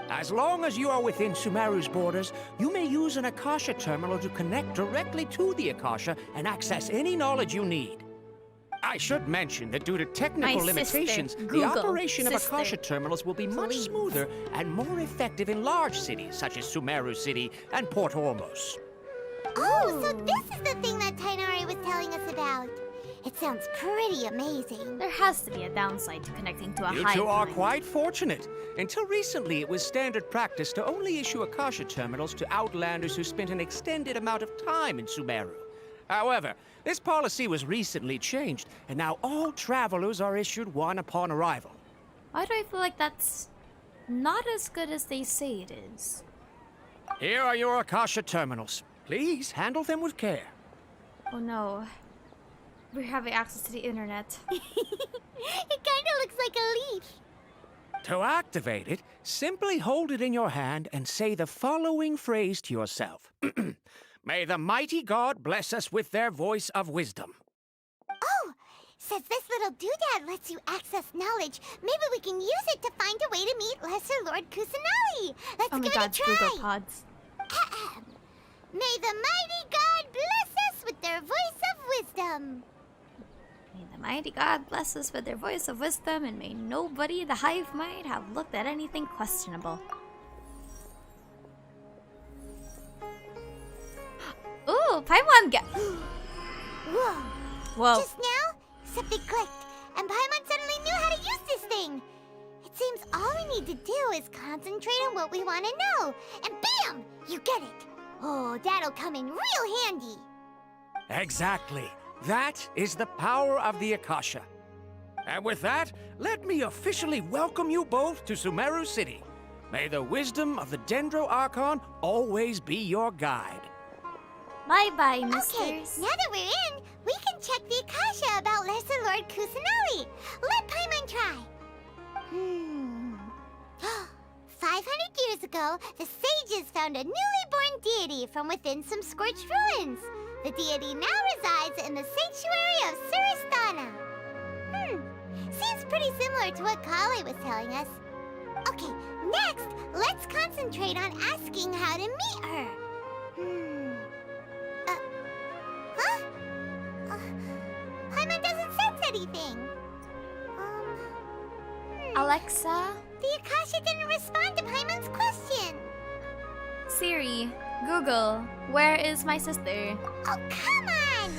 As long as you are within Sumeru's borders, you may use an Akasha terminal to connect directly to the Akasha and access any knowledge you need. I should mention that due to technical limitations, the operation of Akasha terminals will be much smoother and more effective in large cities such as Sumeru City and Port Ormos. Oh, so this is the thing that Tighnari was telling us about. It sounds pretty amazing. There has to be a downside to connecting to a hive You mind. two are quite fortunate. Until recently, it was standard practice to only issue Akasha terminals to outlanders who spent an extended amount of time in Sumeru. However, this policy was recently changed, and now all travelers are issued one upon arrival. Why do I feel like that's not as good as they say it is? Here are your Akasha terminals. Please handle them with care. Oh no. We're having access to the internet. It kinda looks like a leaf. To activate it, simply hold it in your hand and say the following phrase to yourself. May the mighty God bless us with their voice of wisdom. Oh, says this little doodad lets you access knowledge. Maybe we can use it to find a way to meet Lesser Lord Kusanali. Let's give it a try. Google Pods. May the mighty God bless us with their voice of wisdom. May the mighty God bless us with their voice of wisdom, and may nobody in the hive mind have looked at anything questionable. Ooh, Paimon get. Whoa. Whoa. Just now, something clicked, and Paimon suddenly knew how to use this thing. It seems all we need to do is concentrate on what we want to know, and bam! You get it. Oh, that'll come in real handy. Exactly. That is the power of the Akasha. And with that, let me officially welcome you both to Sumeru City. May the wisdom of the Dendro Archon always be your guide. Bye-bye, misters. Okay, now that we're in, we can check the Akasha about Lesser Lord Kusanali. Let Paimon try. 5 500 years ago, the sages found a newly born deity from within some scorched ruins. The deity now resides in the sanctuary of Suristana. Seems pretty similar to what Collei was telling us. Okay, next, let's concentrate on asking how to meet her. Paimon doesn't sense anything. Alexa? The Akasha didn't respond to Paimon's question. Siri, Google, where is my sister? Oh, come on!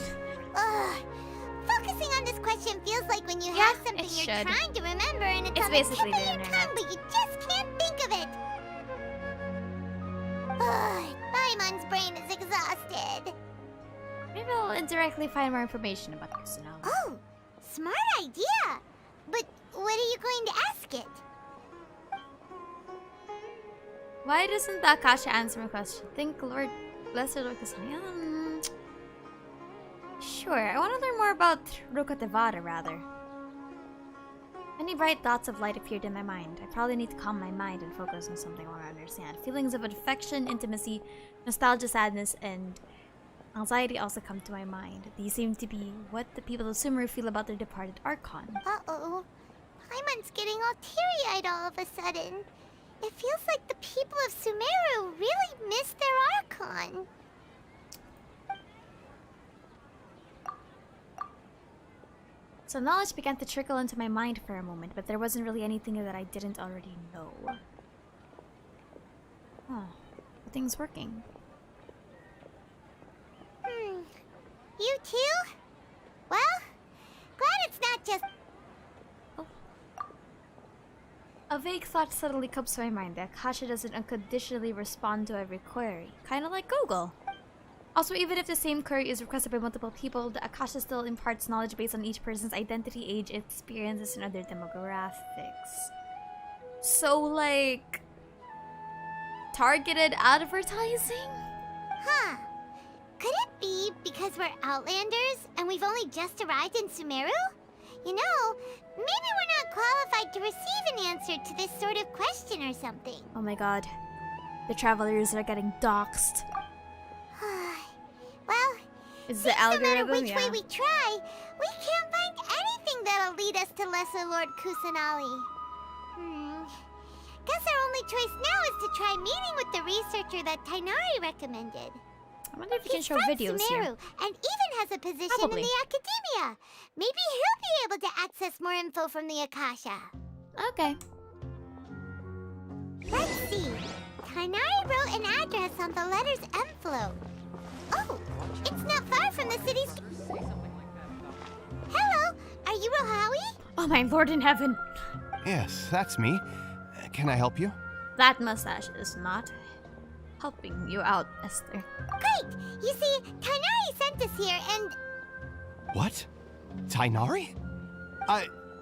Ugh. Focusing on this question feels like when you have something you're trying to remember and it's on the tip of your tongue, but you just can't think of it. Ugh, Paimon's brain is exhausted. Maybe I'll indirectly find more information about Kusanali. Oh, smart idea. But what are you going to ask it? Why doesn't the Akasha answer my question? Think Lord, Lesser Lord Kusanali. Sure, I want to learn more about Rukatevara, rather. Many bright dots of light appeared in my mind. I probably need to calm my mind and focus on something I want to understand. Feelings of affection, intimacy, nostalgia, sadness, and anxiety also come to my mind. These seem to be what the people of Sumeru feel about their departed Archon. Uh-oh. Paimon's getting all teary-eyed all of a sudden. It feels like the people of Sumeru really miss their Archon. So knowledge began to trickle into my mind for a moment, but there wasn't really anything that I didn't already know. Oh, everything's working. You too? Well, glad it's not just... A vague thought suddenly comes to my mind. The Akasha doesn't unconditionally respond to every query. Kinda like Google. Also, even if the same query is requested by multiple people, the Akasha still imparts knowledge based on each person's identity, age, experiences, and other demographics. So, like... targeted advertising? Huh. Could it be because we're Outlanders and we've only just arrived in Sumeru? You know, maybe we're not qualified to receive an answer to this sort of question or something. Oh my god. The travelers are getting doxxed. Well, is the algorithm? No matter which way we try, we can't find anything that'll lead us to Lesser Lord Kusanali. Guess our only choice now is to try meeting with the researcher that Tighnari recommended. I wonder if you can show videos Sumeru, here. And even has a position Probably. in the Academia. Maybe he'll be able to access more info from the Akasha. Okay. Let's see. Tighnari wrote an address on the letter's envelope. Oh, it's not far from the city's... Hello, are you Rohawi? Oh my lord in heaven. Yes, that's me. Can I help you? That mustache is not helping you out, Aster. Great! You see, Tighnari sent us here and... What? Tighnari?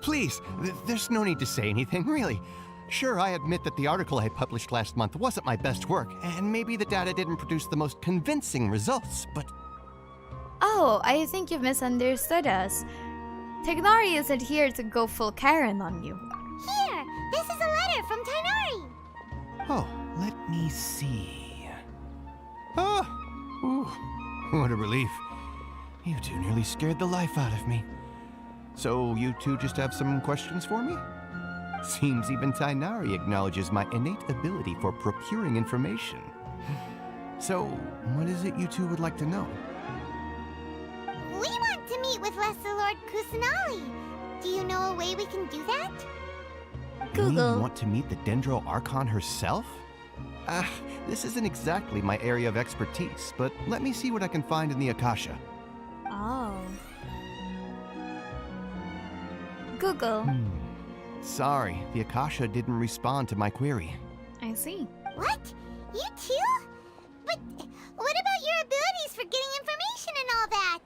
Please, there's no need to say anything, really. Sure, I admit that the article I published last month wasn't my best work, and maybe the data didn't produce the most convincing results, but... Oh, I think you've misunderstood us. Tighnari isn't here to go full Karen on you. Here! This is a letter from Tighnari! Oh, let me see... Oh! Ooh, what a relief. You two nearly scared the life out of me. So, you two just have some questions for me? Seems even Tighnari acknowledges my innate ability for procuring information. So, what is it you two would like to know? We want to meet with Lesser Lord Kusanali. Do you know a way we can do that? Google. You want to meet the Dendro Archon herself? This isn't exactly my area of expertise, but let me see what I can find in the Akasha. Oh. Google. Sorry, the Akasha didn't respond to my query. I see. What? You too? But what about your abilities for getting information and all that?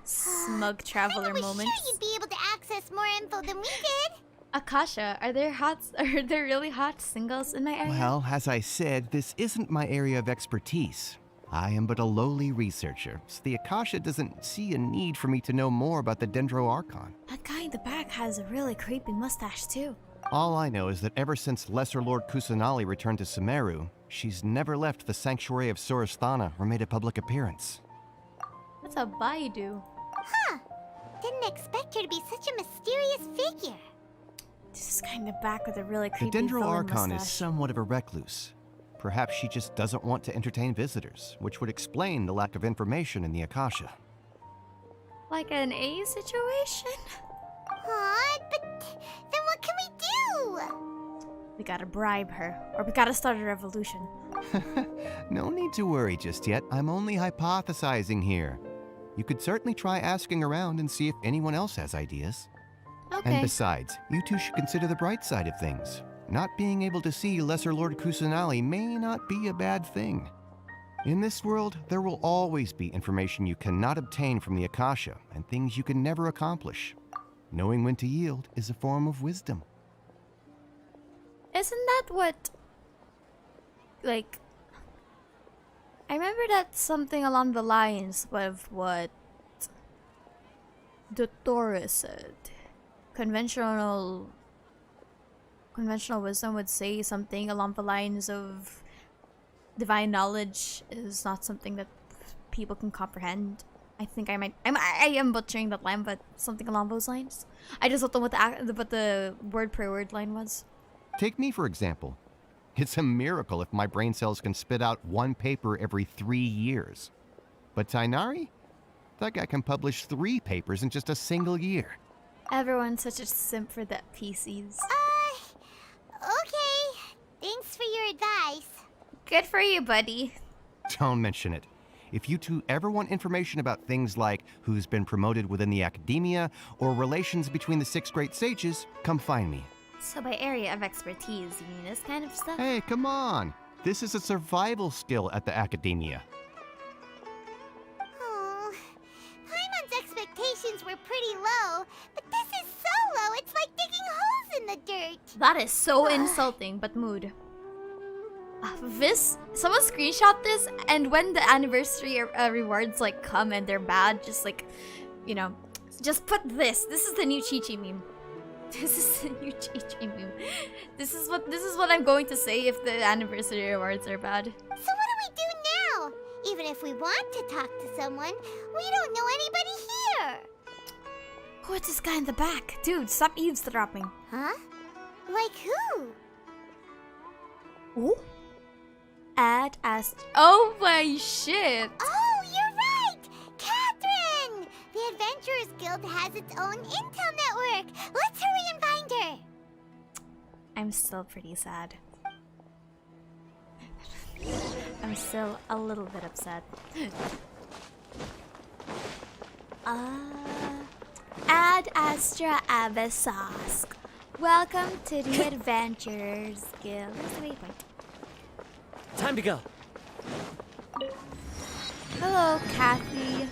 Smug traveler I was moments. sure you'd be able to access more info than we did. Akasha, are there really hot singles in my area? Well, as I said, this isn't my area of expertise. I am but a lowly researcher, so the Akasha doesn't see a need for me to know more about the Dendro Archon. That guy in the back has a really creepy mustache too. All I know is that ever since Lesser Lord Kusanali returned to Sumeru, she's never left the Sanctuary of Sorasthana or made a public appearance. What's a Baidu? Huh. Didn't expect her to be such a mysterious figure. This is kind of back with a really The creepy Dendro villain Archon mustache. is somewhat of a recluse. Perhaps she just doesn't want to entertain visitors, which would explain the lack of information in the Akasha. Like an A situation? Aw, but then what can we do? We gotta bribe her, or we gotta start a revolution. No need to worry just yet. I'm only hypothesizing here. You could certainly try asking around and see if anyone else has ideas. Okay. And besides, you two should consider the bright side of things. Not being able to see Lesser Lord Kusanali may not be a bad thing. In this world, there will always be information you cannot obtain from the Akasha and things you can never accomplish. Knowing when to yield is a form of wisdom. Isn't that what... Like... I remember that's something along the lines of what... the Taurus said. Conventional wisdom would say something along the lines of divine knowledge is not something that people can comprehend. I think I am butchering that line, but something along those lines. I just don't know what the word per word line was. Take me, for example. It's a miracle if my brain cells can spit out one paper every 3 years. But Tighnari? That guy can publish 3 papers in just a single year. Everyone's such a simp for that PCs. Okay. Thanks for your advice. Good for you, buddy. Don't mention it. If you two ever want information about things like who's been promoted within the academia or relations between the 6 great sages, come find me. So by area of expertise, you mean this kind of stuff? Hey, come on. This is a survival skill at the academia. Oh, Paimon's expectations were pretty low, but this is so low, it's like digging holes in the dirt. That is so insulting, but mood. Someone screenshot this, and when the anniversary rewards like come and they're bad, just like, you know, just put this. This is the new Chi-Chi meme. This is the new Chi-Chi meme. This is what I'm going to say if the anniversary rewards are bad. So what do we do now? Even if we want to talk to someone, we don't know anybody here. Who is this guy in the back? Dude, stop eavesdropping. Huh? Like who? Ooh? Aster. Oh my shit! Oh, you're right! Catherine! The Adventurers Guild has its own intel network. Let's hurry and find her. I'm still pretty sad. I'm still a little bit upset. Ad Astra Abyssosque. Welcome to the Adventurers Guild. Where's the waypoint? Time to go. Hello, Kathy.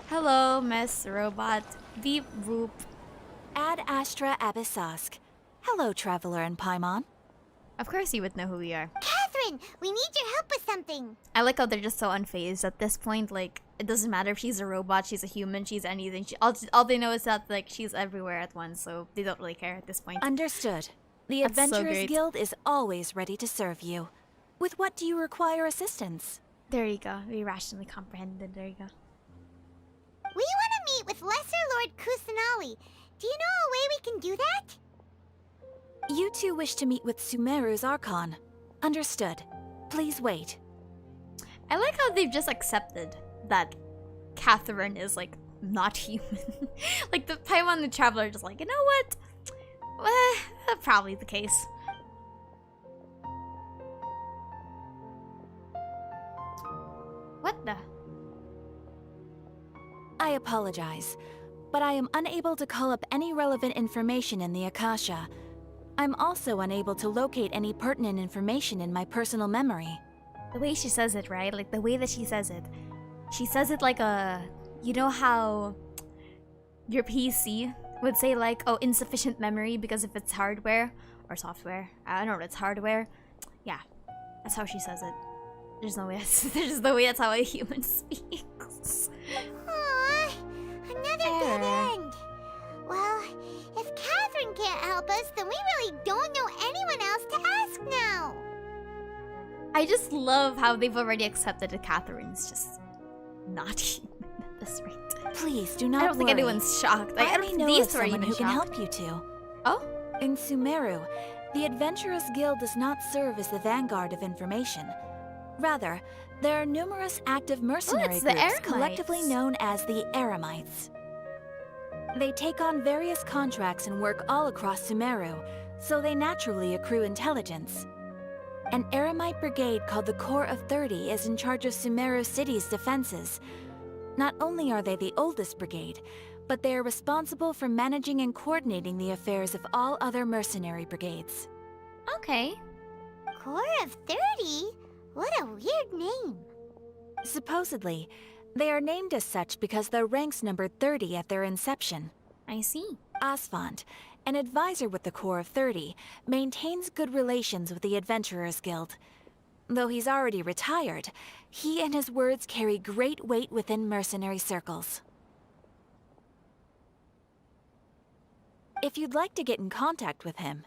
Hello, Miss Robot. Beep boop. Ad Astra Abyssosque. Hello, Traveler and Paimon. Of course you would know who we are. Catherine, we need your help with something. I like how they're just so unfazed at this point. Like, it doesn't matter if she's a robot, she's a human, she's anything. All they know is that like she's everywhere at once, so they don't really care at this point. Understood. The That's so Adventurers great. Guild is always ready to serve you. With what do you require assistance? There you go. We rationally comprehended. There you go. We want to meet with Lesser Lord Kusanali. Do you know a way we can do that? You two wish to meet with Sumeru's Archon. Understood. Please wait. I like how they've just accepted that Catherine is like not human. Like the Paimon the Traveler are just like, you know what? Well, probably the case. What the? I apologize, but I am unable to call up any relevant information in the Akasha. I'm also unable to locate any pertinent information in my personal memory. The way she says it, right? Like the way that she says it. She says it like a... You know how your PC would say like, oh, insufficient memory because if it's hardware or software. I don't know, it's hardware. Yeah, that's how she says it. There's no way that's how a human speaks. Aww, another dead end. Well, if Catherine can't help us, I just love how they've already accepted that Catherine's just not human at this rate. Please do not I don't think worry. anyone's shocked. Like, I I don't may think know these of two are someone even who can shocked. help you two. Oh? In Sumeru, the Adventurers Guild does not serve as the vanguard of information. Rather, there are numerous active mercenary it's the groups collectively Eremites. known as the Eremites. They take on various contracts and work all across Sumeru, so they naturally accrue intelligence. An Eremite brigade called the Corps of 30 is in charge of Sumeru City's defenses. Not only are they the oldest brigade, but they are responsible for managing and coordinating the affairs of all other mercenary brigades. Okay. Corps of 30? What a weird name. Supposedly, they are named as such because their ranks numbered 30 at their inception. I see. Asfand, an advisor with the Corps of 30, maintains good relations with the Adventurers Guild. Though he's already retired, he and his words carry great weight within mercenary circles. If you'd like to get in contact with him,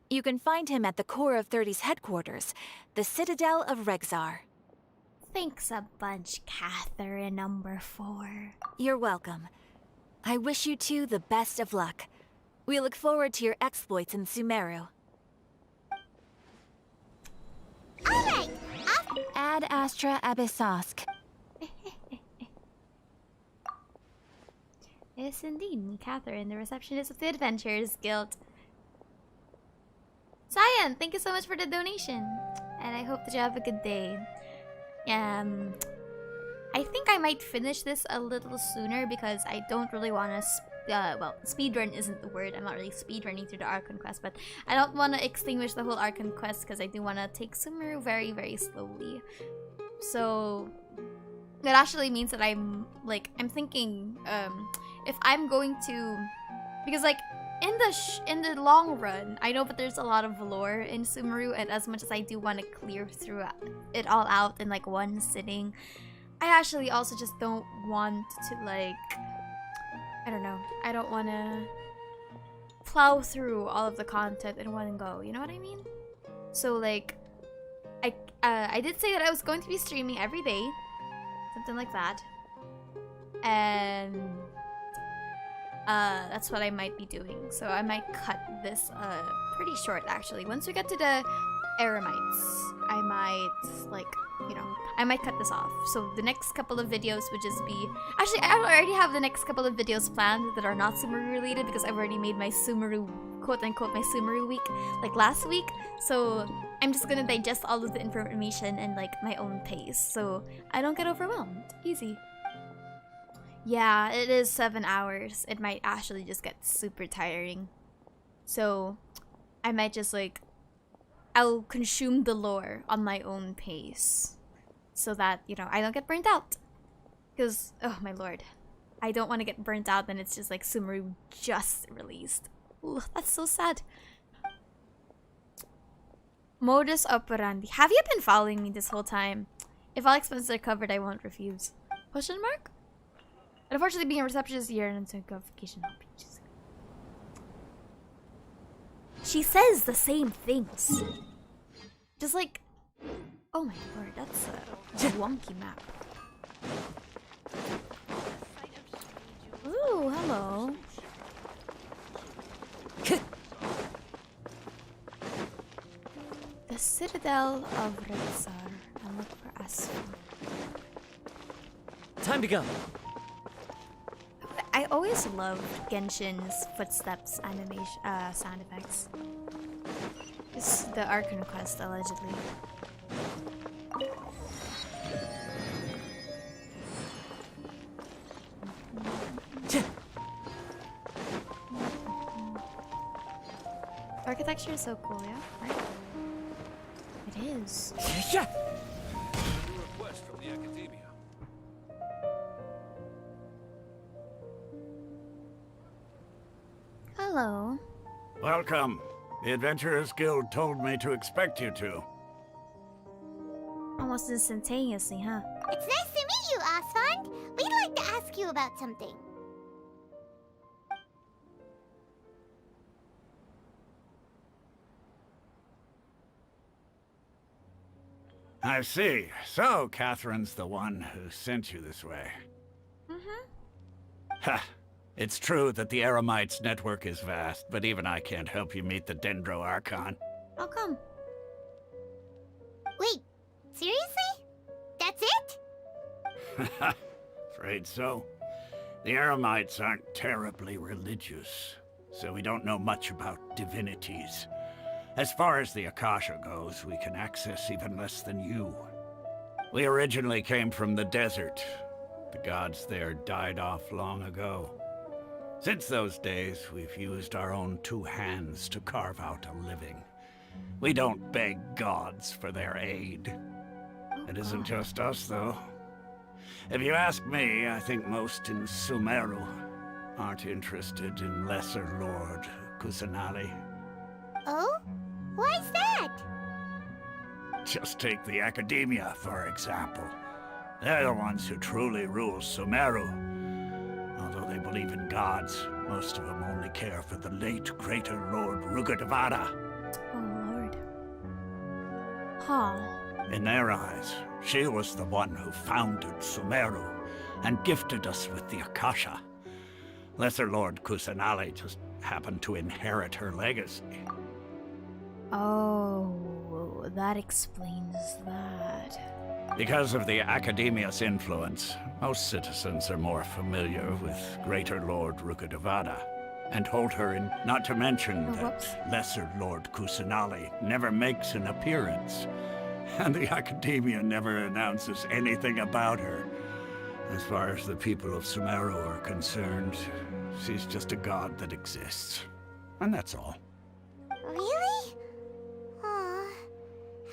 you can find him at the Corps of 30's headquarters, the Citadel of Rexar. Thanks a bunch, Catherine number 4. You're welcome. I wish you two the best of luck. We look forward to your exploits in Sumeru. Alright, Ad Astra Abyssosk. Yes, indeed, Catherine, the receptionist of the Adventurers Guild. Cyan, thank you so much for the donation, and I hope that you have a good day. I think I might finish this a little sooner because I don't really want to. Well, speedrun isn't the word. I'm not really speedrunning through the Archon quest, but I don't want to extinguish the whole Archon quest because I do want to take Sumeru very, very slowly. So that actually means that I'm thinking, if I'm going to, because like in the long run, I know that there's a lot of lore in Sumeru, and as much as I do want to clear through it all out in like one sitting, I actually also just don't want to like, I don't know, I don't want to plow through all of the content in one go, you know what I mean? So like, I did say that I was going to be streaming every day, something like that, and that's what I might be doing. So I might cut this pretty short actually. Once we get to the Eremites, I might like, you know, I might cut this off. So the next couple of videos would just be, actually I already have the next couple of videos planned that are not Sumeru related because I've already made my Sumeru, quote unquote, my Sumeru week like last week. So I'm just gonna digest all of the information in like my own pace so I don't get overwhelmed. Easy. Yeah, it is 7 hours. It might actually just get super tiring. So I might just like, I'll consume the lore on my own pace so that, you know, I don't get burnt out. Because, oh my lord, I don't want to get burnt out and it's just like Sumeru just released. Ooh, that's so sad. Modus operandi. Have you been following me this whole time? If all expenses are covered, I won't refuse. Question mark? But unfortunately, being a receptionist here and so vacation hobby. She says the same things. Just like, oh my lord, that's a wonky map. Ooh, hello. The Citadel of Rexar. I look for Aster. Time to go. I always loved Genshin's footsteps animation, sound effects. It's the Archon quest, allegedly. Architecture is so cool, yeah? Right? It is. Yeah. Request from the Academia. Hello. Welcome. The Adventurers Guild told me to expect you two. Almost instantaneously, huh? It's nice to meet you, Asfand. We'd like to ask you about something. I see. So, Catherine's the one who sent you this way. Ha! It's true that the Eremite's network is vast, but even I can't help you meet the Dendro Archon. How come? Wait, seriously? That's it? Afraid so. The Eremites aren't terribly religious, so we don't know much about divinities. As far as the Akasha goes, we can access even less than you. We originally came from the desert. The gods there died off long ago. Since those days, we've used our own 2 hands to carve out a living. We don't beg gods for their aid. It isn't just us, though. If you ask me, I think most in Sumeru aren't interested in Lesser Lord Kusanali. Oh? Why's that? Just take the Academia, for example. They're the ones who truly rule Sumeru. Although they believe in gods, most of them only care for the late Greater Lord Rugardevada. Oh, Lord. Huh. In their eyes, she was the one who founded Sumeru and gifted us with the Akasha. Lesser Lord Kusanali just happened to inherit her legacy. Oh, that explains that. Because of the Academia's influence, most citizens are more familiar with Greater Lord Rugardevada and hold her in, not to mention that Lesser Lord Kusanali never makes an appearance. And the Academia never announces anything about her. As far as the people of Sumeru are concerned, she's just a god that exists. And that's all. Really? Aw.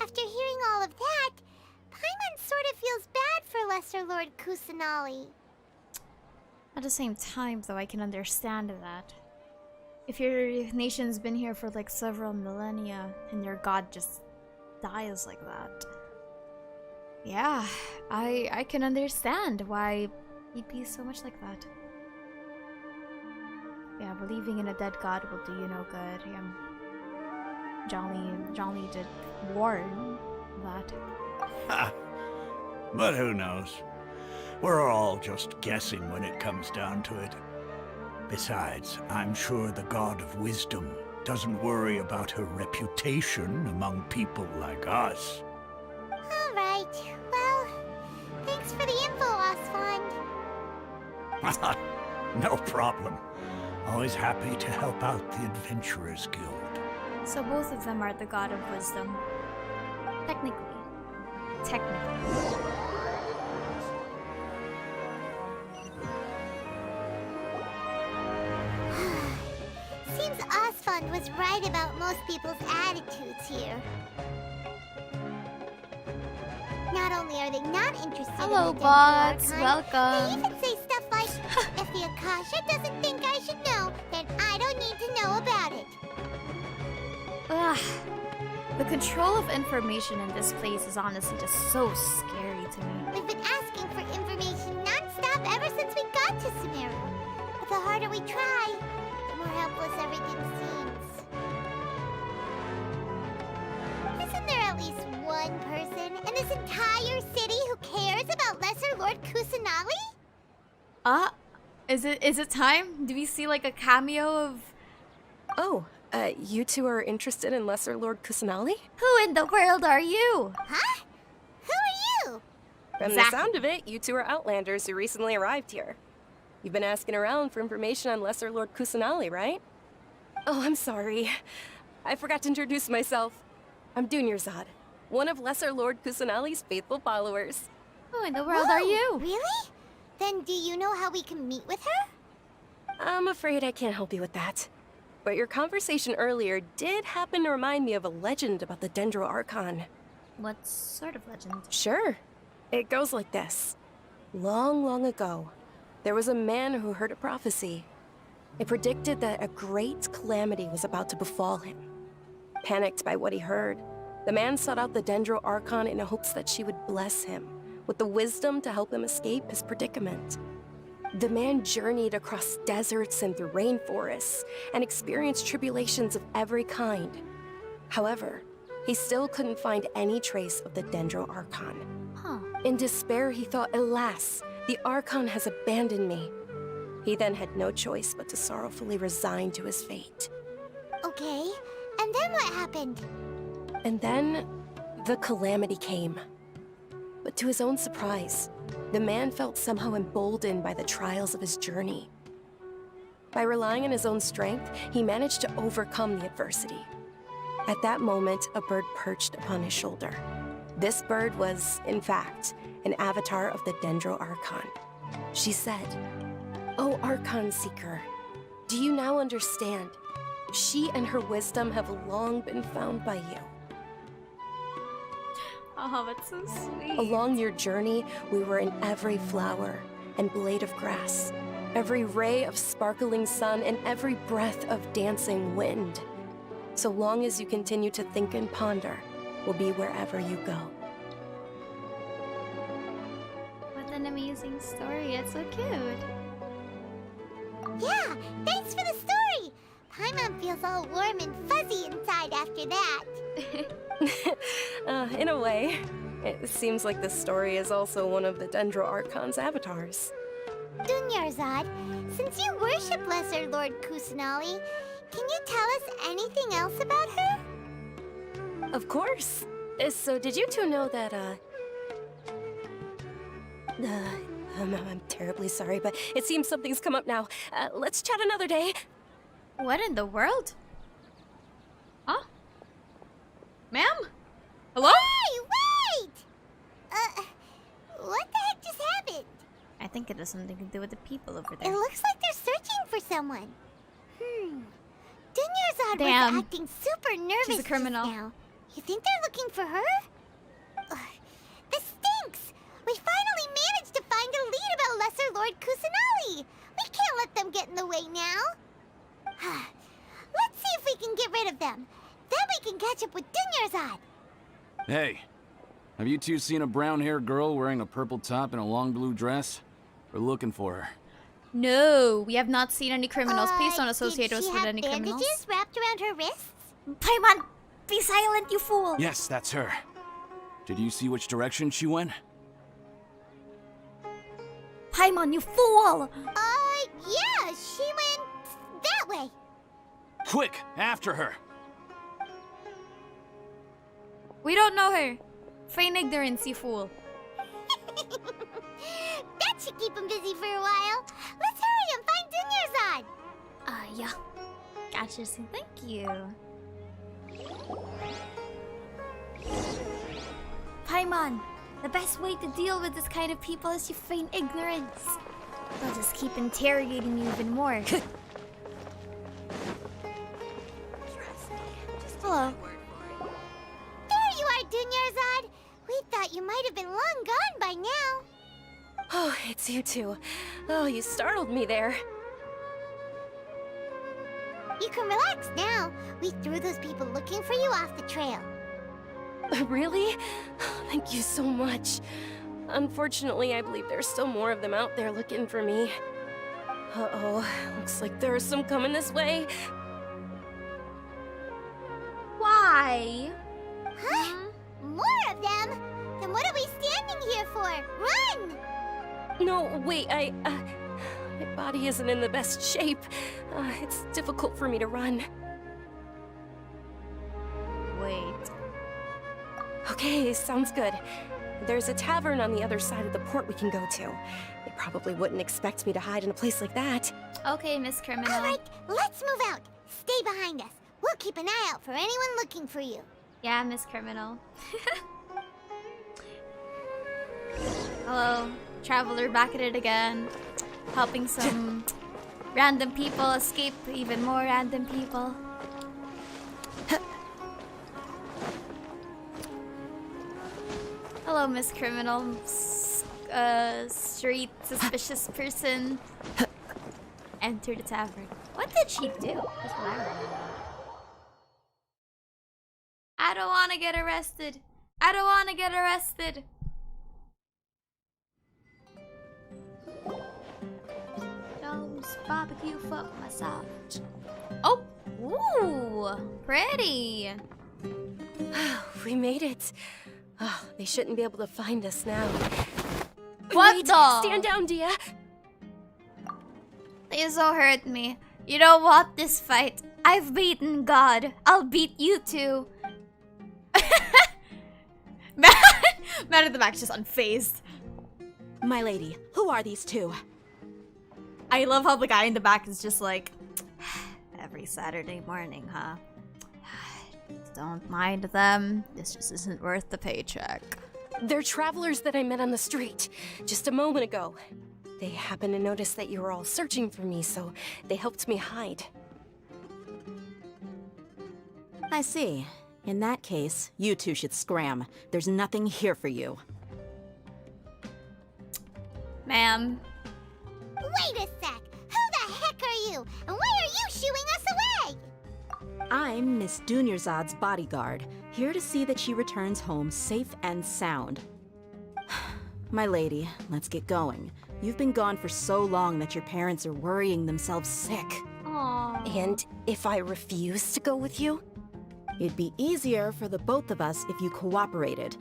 After hearing all of that, Paimon sort of feels bad for Lesser Lord Kusanali. At the same time, though, I can understand that. If your nation's been here for like several millennia and your god just dies like that, yeah, I can understand why he'd be so much like that. Yeah, believing in a dead god will do you no good. Johnny did warn that. Ha! But who knows? We're all just guessing when it comes down to it. Besides, I'm sure the God of Wisdom doesn't worry about her reputation among people like us. Alright, well, thanks for the info, Osfond. No problem. Always happy to help out the Adventurers Guild. So both of them are the God of Wisdom. Technically. Seems Osfond was right about most people's attitudes here. Not only are they not interested Hello, in the bots. Archon, Welcome. they even say stuff like, if the Akasha doesn't think I should know, then I don't need to know about it. Ugh. The control of information in this place is honestly just so scary to me. We've been asking for information non-stop ever since we got to Sumeru. But the harder we try, the more helpless everything seems. Isn't there at least one person in this entire city who cares about Lesser Lord Kusanali? Is it time? Do we see like a cameo of... Oh, you two are interested in Lesser Lord Kusanali? Who in the world are you? Huh? Who are you? From the sound of it, you two are Outlanders who recently arrived here. You've been asking around for information on Lesser Lord Kusanali, right? Oh, I'm sorry. I forgot to introduce myself. I'm Dunyarzad, one of Lesser Lord Kusanali's faithful followers. Who in the world are you? Really? Then do you know how we can meet with her? I'm afraid I can't help you with that. But your conversation earlier did happen to remind me of a legend about the Dendro Archon. What sort of legend? Sure. It goes like this. Long, long ago, there was a man who heard a prophecy. It predicted that a great calamity was about to befall him. Panicked by what he heard, the man sought out the Dendro Archon in hopes that she would bless him with the wisdom to help him escape his predicament. The man journeyed across deserts and through rainforests and experienced tribulations of every kind. However, he still couldn't find any trace of the Dendro Archon. Huh. In despair, he thought, alas, the Archon has abandoned me. He then had no choice but to sorrowfully resign to his fate. Okay, and then what happened? And then, the calamity came. But to his own surprise, the man felt somehow emboldened by the trials of his journey. By relying on his own strength, he managed to overcome the adversity. At that moment, a bird perched upon his shoulder. This bird was, in fact, an avatar of the Dendro Archon. She said, "O Archon Seeker, do you now understand? She and her wisdom have long been found by you. Oh, that's so sweet. Along your journey, we were in every flower and blade of grass, every ray of sparkling sun, and every breath of dancing wind. So long as you continue to think and ponder, we'll be wherever you go." What an amazing story. It's so cute. Yeah, thanks for the story! Paimon feels all warm and fuzzy inside after that. In a way. It seems like this story is also one of the Dendro Archon's avatars. Dunyarzad, since you worship Lesser Lord Kusanali, can you tell us anything else about her? Of course. So did you two know that, I'm terribly sorry, but it seems something's come up now. Let's chat another day. What in the world? Huh? Ma'am? Hello? Hey, wait! What the heck just happened? I think it has something to do with the people over there. It looks like they're searching for someone. Dunyarzad Damn. was acting super nervous She's a criminal. just now. You think they're looking for her? This stinks! We finally managed to find a lead about Lesser Lord Kusanali! We can't let them get in the way now. Let's see if we can get rid of them. Then we can catch up with Dunyarzad. Hey, have you two seen a brown-haired girl wearing a purple top and a long blue dress? We're looking for her. No, we have not seen any criminals. Please don't associate us with any Did she have criminals. bandages wrapped around her wrists? Paimon, be silent, you fool! Yes, that's her. Did you see which direction she went? Paimon, you fool! Yeah, she went that way. Quick, after her! We don't know her. Feign ignorance, you fool. That should keep him busy for a while. Let's hurry and find Dunyarzad. Yeah. Gotcha, so thank you. Paimon, the best way to deal with this kind of people is to feign ignorance. They'll just keep interrogating you even more. Hello. There you are, Dunyarzad. We thought you might have been long gone by now. Oh, it's you two. Oh, you startled me there. You can relax now. We threw those people looking for you off the trail. Really? Thank you so much. Unfortunately, I believe there's still more of them out there looking for me. Uh-oh, looks like there are some coming this way. Why? Huh? More of them? Then what are we standing here for? Run! No, wait, my body isn't in the best shape. It's difficult for me to run. Wait. Okay, sounds good. There's a tavern on the other side of the port we can go to. They probably wouldn't expect me to hide in a place like that. Okay, Miss Criminal. All right, let's move out. Stay behind us. We'll keep an eye out for anyone looking for you. Yeah, Miss Criminal. Hello, traveler, back at it again. Helping some random people escape even more random people. Hello, Miss Criminal. Street suspicious person. Enter the tavern. What did she do? That's what I want to know. I don't want to get arrested. I don't want to get arrested. Joe's barbecue for massage. Oh, ooh, pretty. We made it. Oh, they shouldn't be able to find us now. What Wait, the? stand down, Dehya. Please don't hurt me. You don't want this fight. I've beaten God. I'll beat you too. Man at the back's just unfazed. My lady, who are these two? I love how the guy in the back is just like, every Saturday morning, huh? Don't mind them. This just isn't worth the paycheck. They're travelers that I met on the street just a moment ago. They happened to notice that you were all searching for me, so they helped me hide. I see. In that case, you two should scram. There's nothing here for you. Ma'am. Wait a sec! Who the heck are you? And why are you shooing us away? I'm Miss Dunyarzad's bodyguard, here to see that she returns home safe and sound. My lady, let's get going. You've been gone for so long that your parents are worrying themselves sick. Aww. And if I refuse to go with you? It'd be easier for the both of us if you cooperated.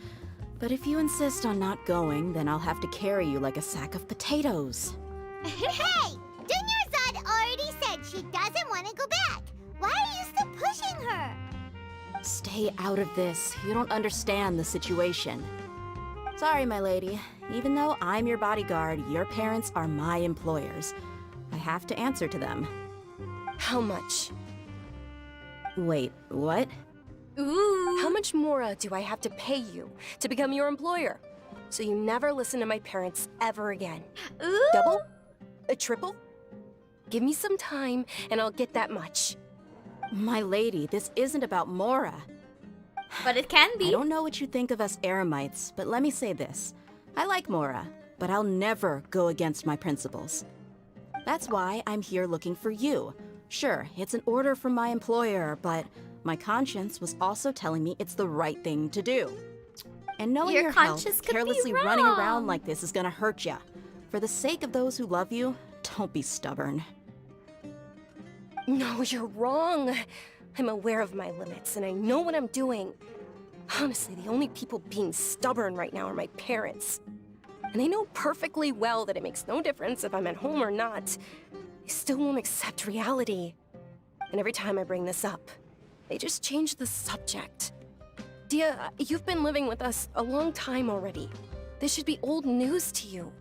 But if you insist on not going, then I'll have to carry you like a sack of potatoes. Hey! Dunyarzad already said she doesn't want to go back. Why are you still pushing her? Stay out of this. You don't understand the situation. Sorry, my lady. Even though I'm your bodyguard, your parents are my employers. I have to answer to them. How much? Wait, what? Ooh. How much more do I have to pay you to become your employer? So you never listen to my parents ever again. Ooh. Double? A triple? Give me some time and I'll get that much. My lady, this isn't about Mora. But it can be. I don't know what you think of us Eremites, but let me say this. I like Mora, but I'll never go against my principles. That's why I'm here looking for you. Sure, it's an order from my employer, but my conscience was also telling me it's the right thing to do. And knowing your health, carelessly running around like this is gonna hurt ya. For the sake of those who love you, don't be stubborn. No, you're wrong. I'm aware of my limits, and I know what I'm doing. Honestly, the only people being stubborn right now are my parents. And I know perfectly well that it makes no difference if I'm at home or not. They still won't accept reality. And every time I bring this up, they just change the subject. Dehya, you've been living with us a long time already. This should be old news to you.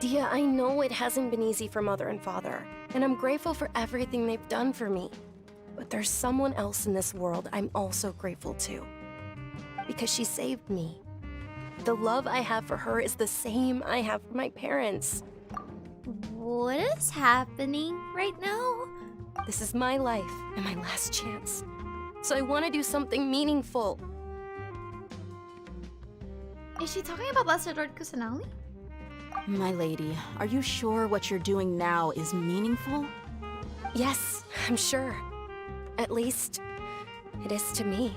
Dehya, I know it hasn't been easy for Mother and Father, and I'm grateful for everything they've done for me. But there's someone else in this world I'm also grateful to. Because she saved me. The love I have for her is the same I have for my parents. What is happening right now? This is my life and my last chance. So I want to do something meaningful. Is she talking about Lesser Lord Kusanali? My lady, are you sure what you're doing now is meaningful? Yes, I'm sure. At least, it is to me.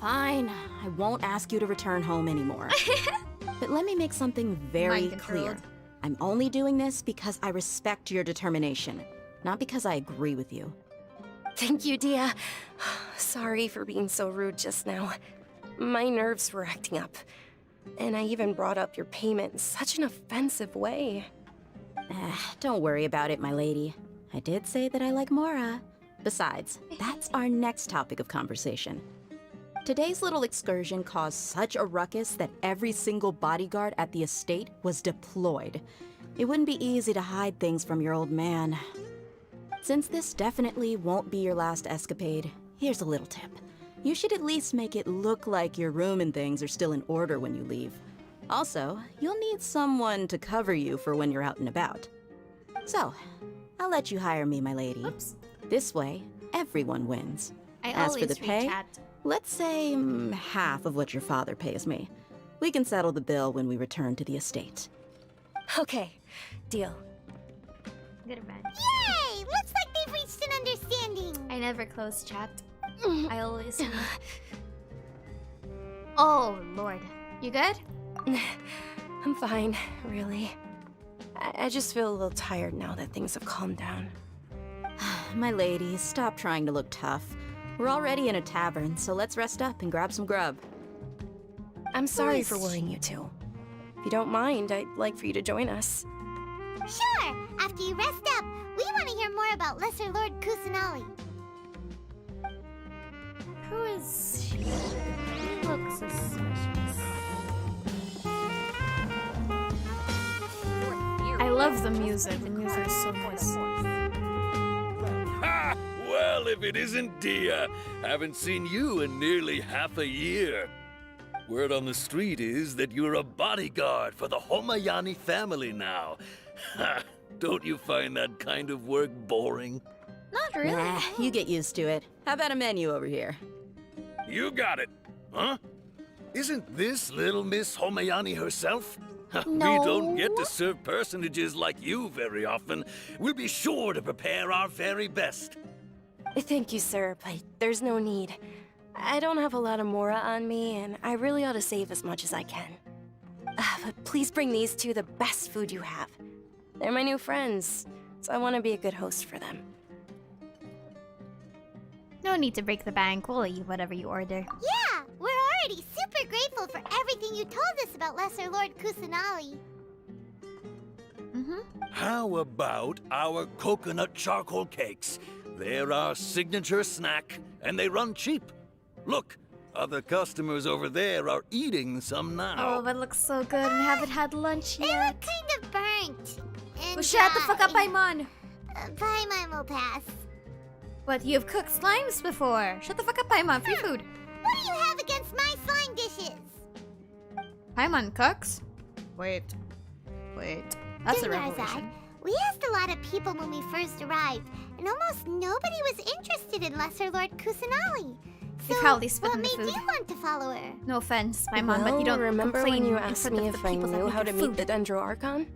Fine, I won't ask you to return home anymore. But let me make something very clear. I'm only doing this because I respect your determination, not because I agree with you. Thank you, Dehya. Sorry for being so rude just now. My nerves were acting up. And I even brought up your payment in such an offensive way. Don't worry about it, my lady. I did say that I like Mora. Besides, that's our next topic of conversation. Today's little excursion caused such a ruckus that every single bodyguard at the estate was deployed. It wouldn't be easy to hide things from your old man. Since this definitely won't be your last escapade, here's a little tip. You should at least make it look like your room and things are still in order when you leave. Also, you'll need someone to cover you for when you're out and about. So, I'll let you hire me, my lady. Oops. This way, everyone wins. I As for always the pay, chat. let's say half of what your father pays me. We can settle the bill when we return to the estate. Okay, deal. Good or bad? Yay! Looks like they've reached an understanding. I never close chat. I always. Oh, Lord. You good? I'm fine, really. I just feel a little tired now that things have calmed down. My lady, stop trying to look tough. We're already in a tavern, so let's rest up and grab some grub. I'm sorry for worrying you two. If you don't mind, I'd like for you to join us. Sure! After you rest up, we want to hear more about Lesser Lord Kusanali. Who is she? He looks suspicious. I love the music. The music is so nice. Ha! Well, if it isn't Dehya, haven't seen you in nearly half a year. Word on the street is that you're a bodyguard for the Homayani family now. Ha! Don't you find that kind of work boring? Not really. Nah, you get used to it. How about a menu over here? You got it. Huh? Isn't this little Miss Homayani herself? No. We don't get to serve personages like you very often. We'll be sure to prepare our very best. Thank you, sir, but there's no need. I don't have a lot of Mora on me, and I really ought to save as much as I can. But please bring these two the best food you have. They're my new friends, so I want to be a good host for them. No need to break the bank. We'll eat whatever you order. Yeah! We're already super grateful for everything you told us about Lesser Lord Kusanali. How about our coconut charcoal cakes? They're our signature snack, and they run cheap. Look, other customers over there are eating some now. Oh, that looks so good, and haven't had lunch yet. They look kind of burnt. And, Well, shut the fuck up, Paimon! Paimon will pass. But you've cooked slimes before. Shut the fuck up, Paimon. Free food. What do you have against my slime dishes? Paimon cooks? Wait. That's a Dunyarzad, revelation. we asked a lot of people when we first arrived, and almost nobody was interested in Lesser Lord Kusanali. You So, probably spit what in the made food. you want to follow her? No offense, Paimon, but you don't remember complain when you in asked front me of if the I people that knew make how to your meet the food. Dendro Archon?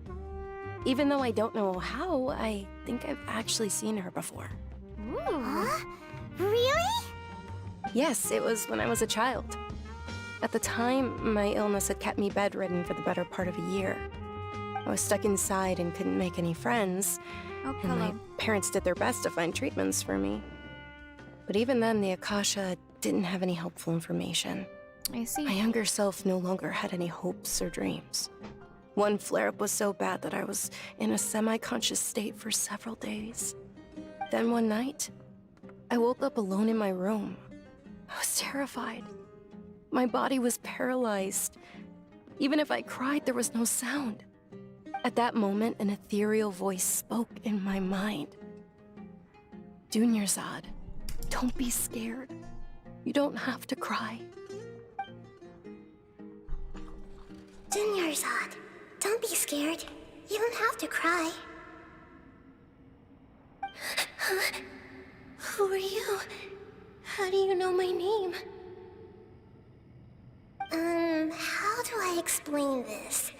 Even though I don't know how, I think I've actually seen her before. Huh? Really? Yes, it was when I was a child. At the time, my illness had kept me bedridden for the better part of a year. I was stuck inside and couldn't make any friends, and my parents did their best to find treatments for me. But even then, the Akasha didn't have any helpful information. I see. My younger self no longer had any hopes or dreams. One flare-up was so bad that I was in a semi-conscious state for several days. Then one night, I woke up alone in my room. I was terrified. My body was paralyzed. Even if I cried, there was no sound. At that moment, an ethereal voice spoke in my mind. Dunyarzad, don't be scared. You don't have to cry. Dunyarzad, don't be scared. You don't have to cry. Who are you? How do you know my name? How do I explain this?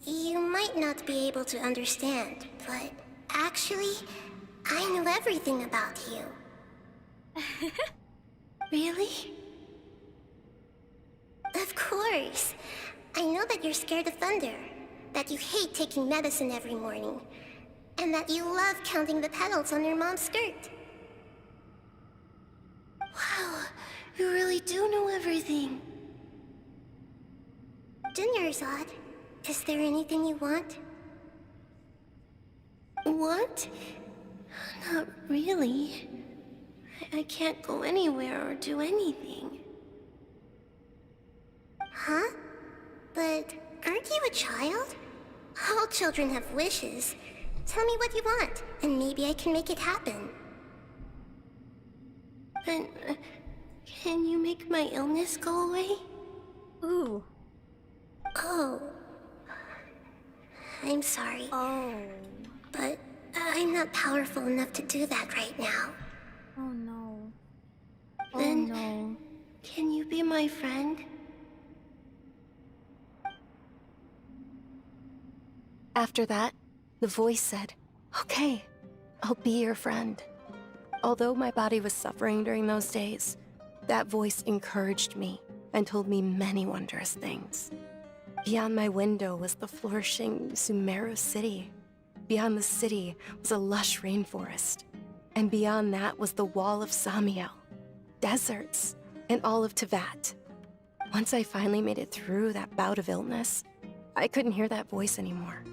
You might not be able to understand, but actually, I know everything about you. Really? Of course. I know that you're scared of thunder, that you hate taking medicine every morning, and that you love counting the petals on your mom's skirt. Wow, you really do know everything. Dunyarzad, is there anything you want? What? Not really. I can't go anywhere or do anything. Huh? But aren't you a child? All children have wishes. Tell me what you want, and maybe I can make it happen. But, can you make my illness go away? Ooh. Oh. I'm sorry. Oh. But I'm not powerful enough to do that right now. Oh no. Then, no. Can you be my friend? After that, the voice said, "Okay, I'll be your friend." Although my body was suffering during those days, that voice encouraged me and told me many wondrous things. Beyond my window was the flourishing Sumeru city. Beyond the city was a lush rainforest. And beyond that was the wall of Samiel, deserts, and all of Teyvat. Once I finally made it through that bout of illness, I couldn't hear that voice anymore.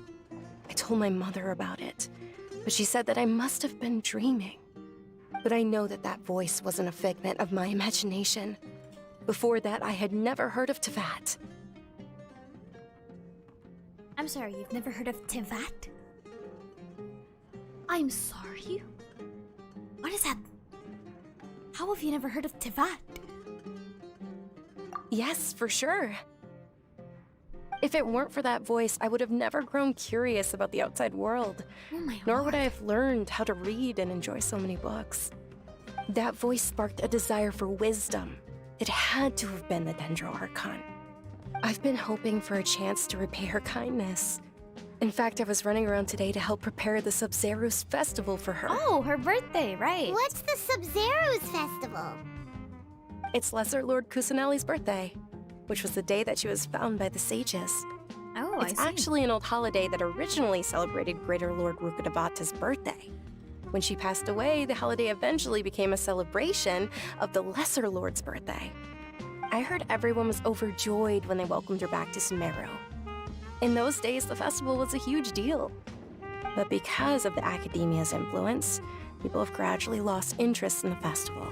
I told my mother about it, but she said that I must have been dreaming. But I know that that voice wasn't a figment of my imagination. Before that, I had never heard of Teyvat. I'm sorry, you've never heard of Teyvat? I'm sorry? What is that? How have you never heard of Teyvat? Yes, for sure. If it weren't for that voice, I would have never grown curious about the outside world. Oh my Nor would I have learned how to read and enjoy so many books. That voice sparked a desire for wisdom. It had to have been the Dendro Archon. I've been hoping for a chance to repay her kindness. In fact, I was running around today to help prepare the Sub-Zero's festival for her. Oh, her birthday, right. What's the Sub-Zero's festival? It's Lesser Lord Kusanali's birthday, which was the day that she was found by the sages. Oh, It's I see. actually an old holiday that originally celebrated Greater Lord Rukkhadevata's birthday. When she passed away, the holiday eventually became a celebration of the Lesser Lord's birthday. I heard everyone was overjoyed when they welcomed her back to Sumeru. In those days, the festival was a huge deal. But because of the Academia's influence, people have gradually lost interest in the festival.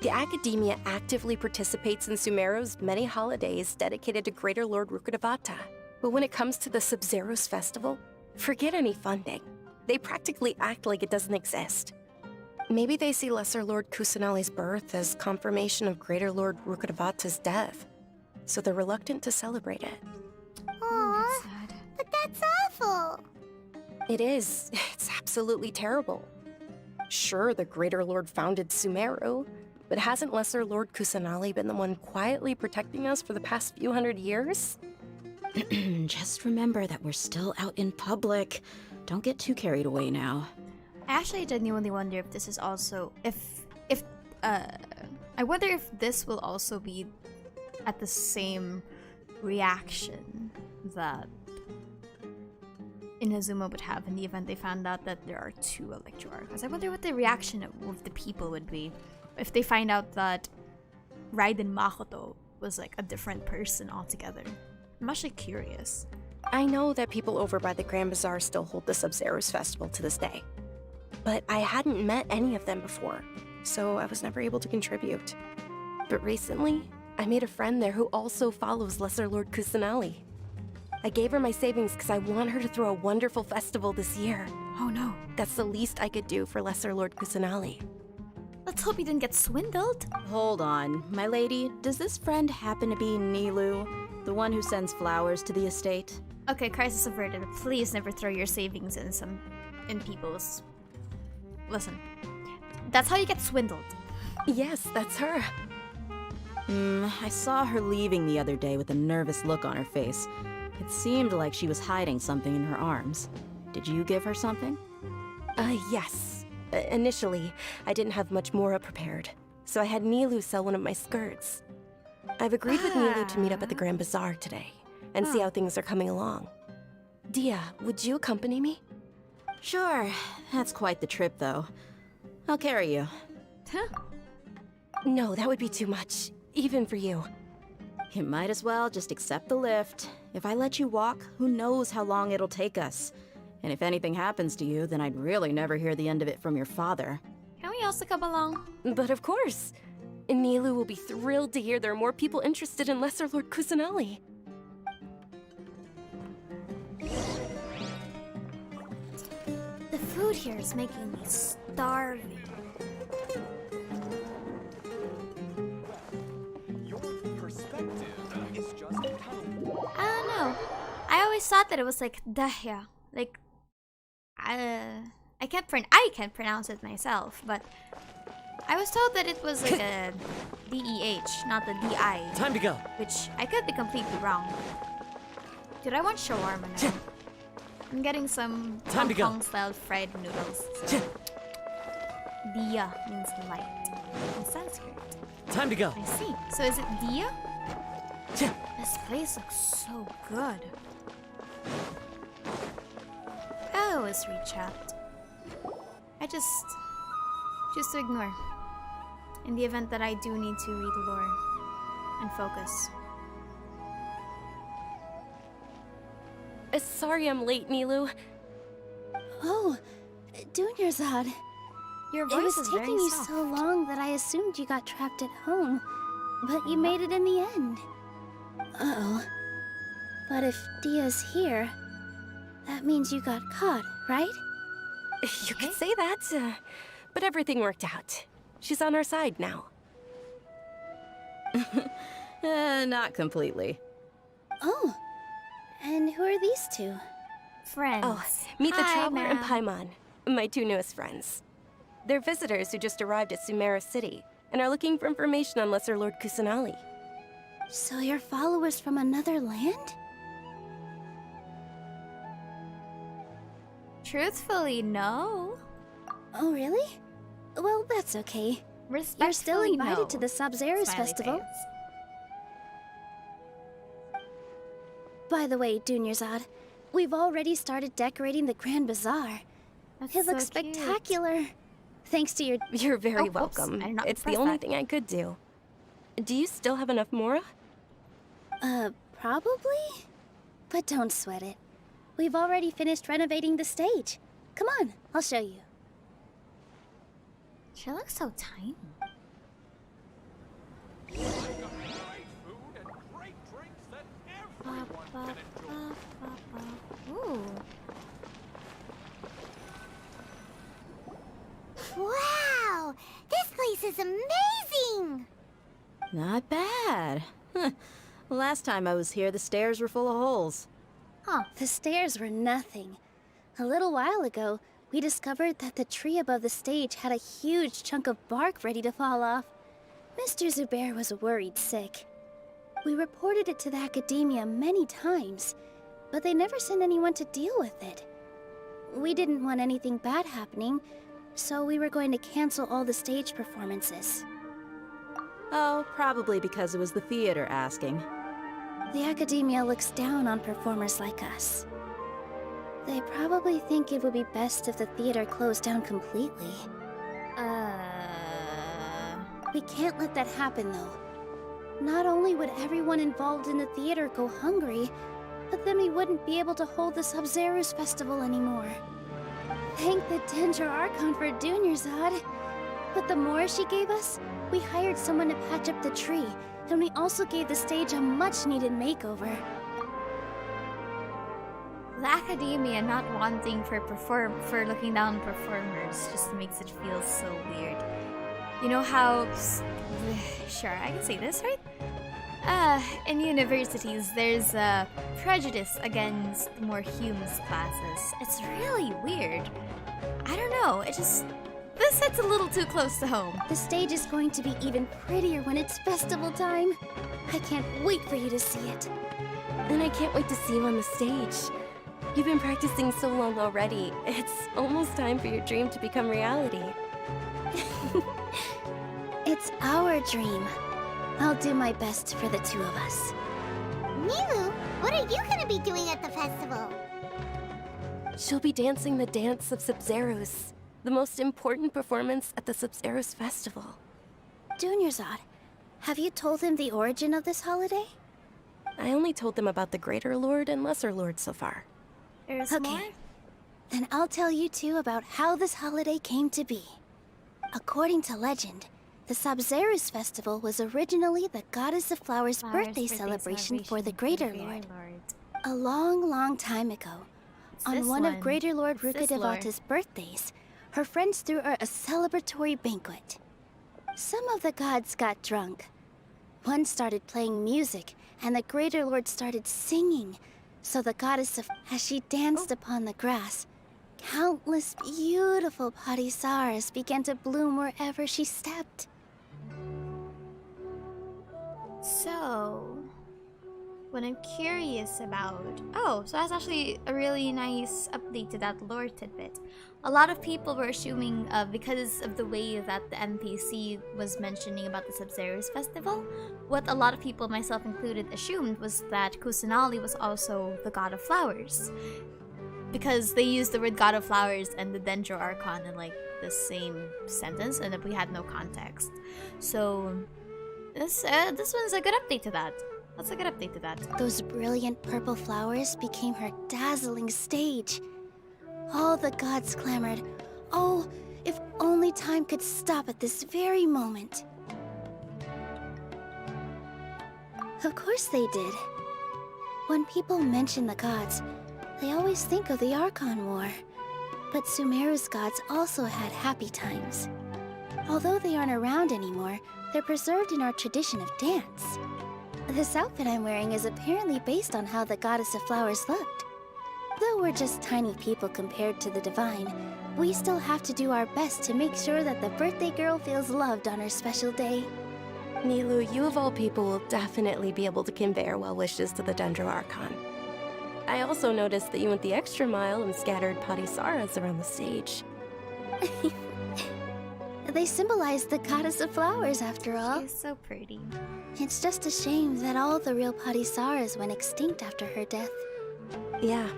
The Academia actively participates in Sumeru's many holidays dedicated to Greater Lord Rukkhadevata. But when it comes to the Sub-Zero's festival, forget any funding. They practically act like it doesn't exist. Maybe they see Lesser Lord Kusanali's birth as confirmation of Greater Lord Rukkhadevata's death, so they're reluctant to celebrate it. Aww, but that's awful. It is. It's absolutely terrible. Sure, the Greater Lord founded Sumeru, but hasn't Lesser Lord Kusanali been the one quietly protecting us for the past few hundred years? Just remember that we're still out in public. Don't get too carried away now. I actually genuinely wonder if this is also I wonder if this will also be at the same reaction that Inazuma would have in the event they found out that there are two Electro Archons. I wonder what the reaction of the people would be if they find out that Raiden Makoto was like a different person altogether. I'm actually curious. I know that people over by the Grand Bazaar still hold the Sub-Zero's festival to this day. But I hadn't met any of them before, so I was never able to contribute. But recently, I made a friend there who also follows Lesser Lord Kusanali. I gave her my savings because I want her to throw a wonderful festival this year. Oh no. That's the least I could do for Lesser Lord Kusanali. Let's hope you didn't get swindled. Hold on, my lady. Does this friend happen to be Nilu, the one who sends flowers to the estate? Okay, crisis averted. Please never throw your savings in people's... Listen, that's how you get swindled. Yes, that's her. I saw her leaving the other day with a nervous look on her face. It seemed like she was hiding something in her arms. Did you give her something? Yes. Initially, I didn't have much Mora prepared, so I had Nilu sell one of my skirts. I've agreed with Nilu to meet up at the Grand Bazaar today, and see how things are coming along. Dehya, would you accompany me? Sure. That's quite the trip, though. I'll carry you. Huh? No, that would be too much, even for you. You might as well just accept the lift. If I let you walk, who knows how long it'll take us. And if anything happens to you, then I'd really never hear the end of it from your father. Can we also come along? But of course. Nilu will be thrilled to hear there are more people interested in Lesser Lord Kusanali. The food here is making me starving. I don't know. I always thought that it was like Dehya. Like, I can't pronounce it myself, but I was told that it was like a D-E-H, not the D-I. Time to go. Which I could be completely wrong. Dude, I want shawarma now. I'm getting some Hong Kong style fried noodles. So. Dehya means light in Sanskrit. Time to go. I see. So is it Dehya? This place looks so good. I always reach out. I just Choose to ignore. In the event that I do need to read lore and focus. Sorry I'm late, Nilu. Oh, Dunyarzad. Your It voice was is taking very you soft. so long that I assumed you got trapped at home, but you made it in the end. Uh-oh. But if Dehya's here, that means you got caught, right? You could say that, but everything worked out. She's on our side now. Not completely. Oh, and who are these two? Friends. Oh, meet the Hi, Traveler and ma'am. Paimon, my two newest friends. They're visitors who just arrived at Sumeru City and are looking for information on Lesser Lord Kusanali. So you're followers from another land? Truthfully, no. Oh, really? Well, that's okay. You're still Respectfully, invited no. to the Sabzeruz Smiley festival. face. By the way, Dunyarzad, we've already started decorating the Grand Bazaar. That's It looks so cute. spectacular. Thanks to your... You're very Oh, whoops. welcome. I did not It's the press only that. thing I could do. Do you still have enough Mora? Probably? But don't sweat it. We've already finished renovating the stage. Come on, I'll show you. She looks so tiny. Ooh. Wow! This place is amazing! Not bad. Last time I was here, the stairs were full of holes. Huh. The stairs were nothing. A little while ago, we discovered that the tree above the stage had a huge chunk of bark ready to fall off. Mr. Zubair was worried sick. We reported it to the academia many times, but they never sent anyone to deal with it. We didn't want anything bad happening, so we were going to cancel all the stage performances. Oh, probably because it was the theater asking. The academia looks down on performers like us. They probably think it would be best if the theater closed down completely. We can't let that happen, though. Not only would everyone involved in the theater go hungry, but then we wouldn't be able to hold the Sabzeruz festival anymore. Thank the Dendra Archon for Dunyarzad. With the more she gave us, we hired someone to patch up the tree, and we also gave the stage a much-needed makeover. The academia not wanting for looking down on performers just makes it feel so weird. You know how... Sure, I can say this, right? In universities, there's a prejudice against the more humans classes. It's really weird. I don't know, it just... This hits a little too close to home. The stage is going to be even prettier when it's festival time. I can't wait for you to see it. And I can't wait to see you on the stage. You've been practicing so long already. It's almost time for your dream to become reality. It's our dream. I'll do my best for the two of us. Nilu, what are you gonna be doing at the festival? She'll be dancing the dance of Sabzeruz, the most important performance at the Sabzeruz festival. Dunyarzad, have you told him the origin of this holiday? I only told them about the Greater Lord and Lesser Lord so far. There's Okay. more? Then I'll tell you two about how this holiday came to be. According to legend, the Sabzeruz festival was originally the Goddess of Flowers' birthday celebration for the Greater Lord. A long, long time ago, on this one of one. Greater Lord It's this Rukadevata's birthdays, her friends threw her a celebratory banquet. Some of the gods got drunk. One started playing music, and the Greater Lord started singing. So the goddess of... As she danced upon the grass, countless beautiful parisaras began to bloom wherever she stepped. So, what I'm curious about... Oh, so that's actually a really nice update to that lore tidbit. A lot of people were assuming, because of the way that the NPC was mentioning about the Sabzeruz festival, what a lot of people, myself included, assumed was that Kusanali was also the god of flowers. because they used the word God of Flowers and the Dendro Archon in like the same sentence, and we had no context. So this one's a good update to that. That's a good update to that. Those brilliant purple flowers became her dazzling stage. All the gods clamored, "Oh, if only time could stop at this very moment." Of course they did. When people mention the gods, they always think of the Archon War. But Sumeru's gods also had happy times. Although they aren't around anymore, they're preserved in our tradition of dance. This outfit I'm wearing is apparently based on how the Goddess of Flowers looked. Though we're just tiny people compared to the Divine, we still have to do our best to make sure that the birthday girl feels loved on her special day. Nilou, you of all people will definitely be able to convey our well wishes to the Dendro Archon. I also noticed that you went the extra mile and scattered Patisaras around the stage. They symbolize the Goddess of Flowers, after all. She's so pretty. It's just a shame that all the real Patisaras went extinct after her death. Yeah.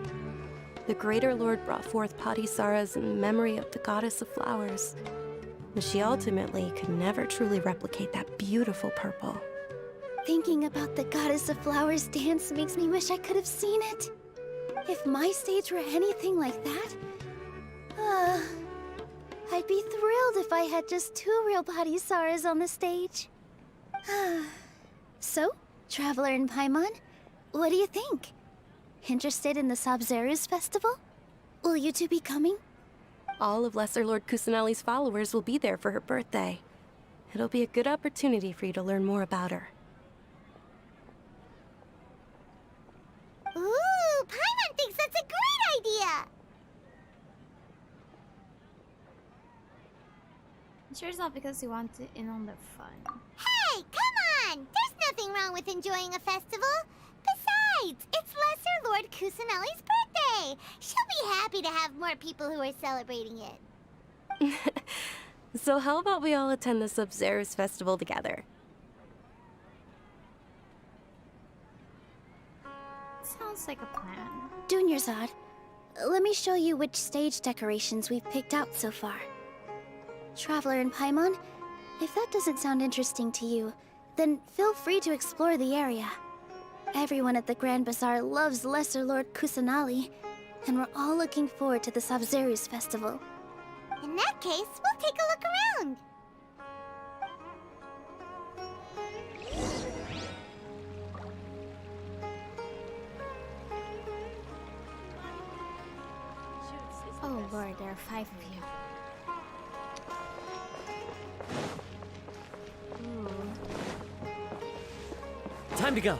The Greater Lord brought forth Patisaras in memory of the Goddess of Flowers. But she ultimately could never truly replicate that beautiful purple. Thinking about the Goddess of Flowers dance makes me wish I could have seen it. If my stage were anything like that, I'd be thrilled if I had just 2 real Patisaras on the stage. So, Traveler and Paimon, what do you think? Interested in the Sabzeruz festival? Will you two be coming? All of Lesser Lord Kusanali's followers will be there for her birthday. It'll be a good opportunity for you to learn more about her. Ooh, Paimon thinks that's a great idea! I'm sure it's not because you want in on the fun. Hey, come on! There's nothing wrong with enjoying a festival. Besides, it's Lesser Lord Kusanali's birthday. She'll be happy to have more people who are celebrating it. So how about we all attend the Sabzeruz festival together? Sounds like a plan. Dunyarzad, let me show you which stage decorations we've picked out so far. Traveler and Paimon, if that doesn't sound interesting to you, then feel free to explore the area. Everyone at the Grand Bazaar loves Lesser Lord Kusanali, and we're all looking forward to the Sabzeruz festival. In that case, we'll take a look around. Oh lord, there are 5 of you. Time to go.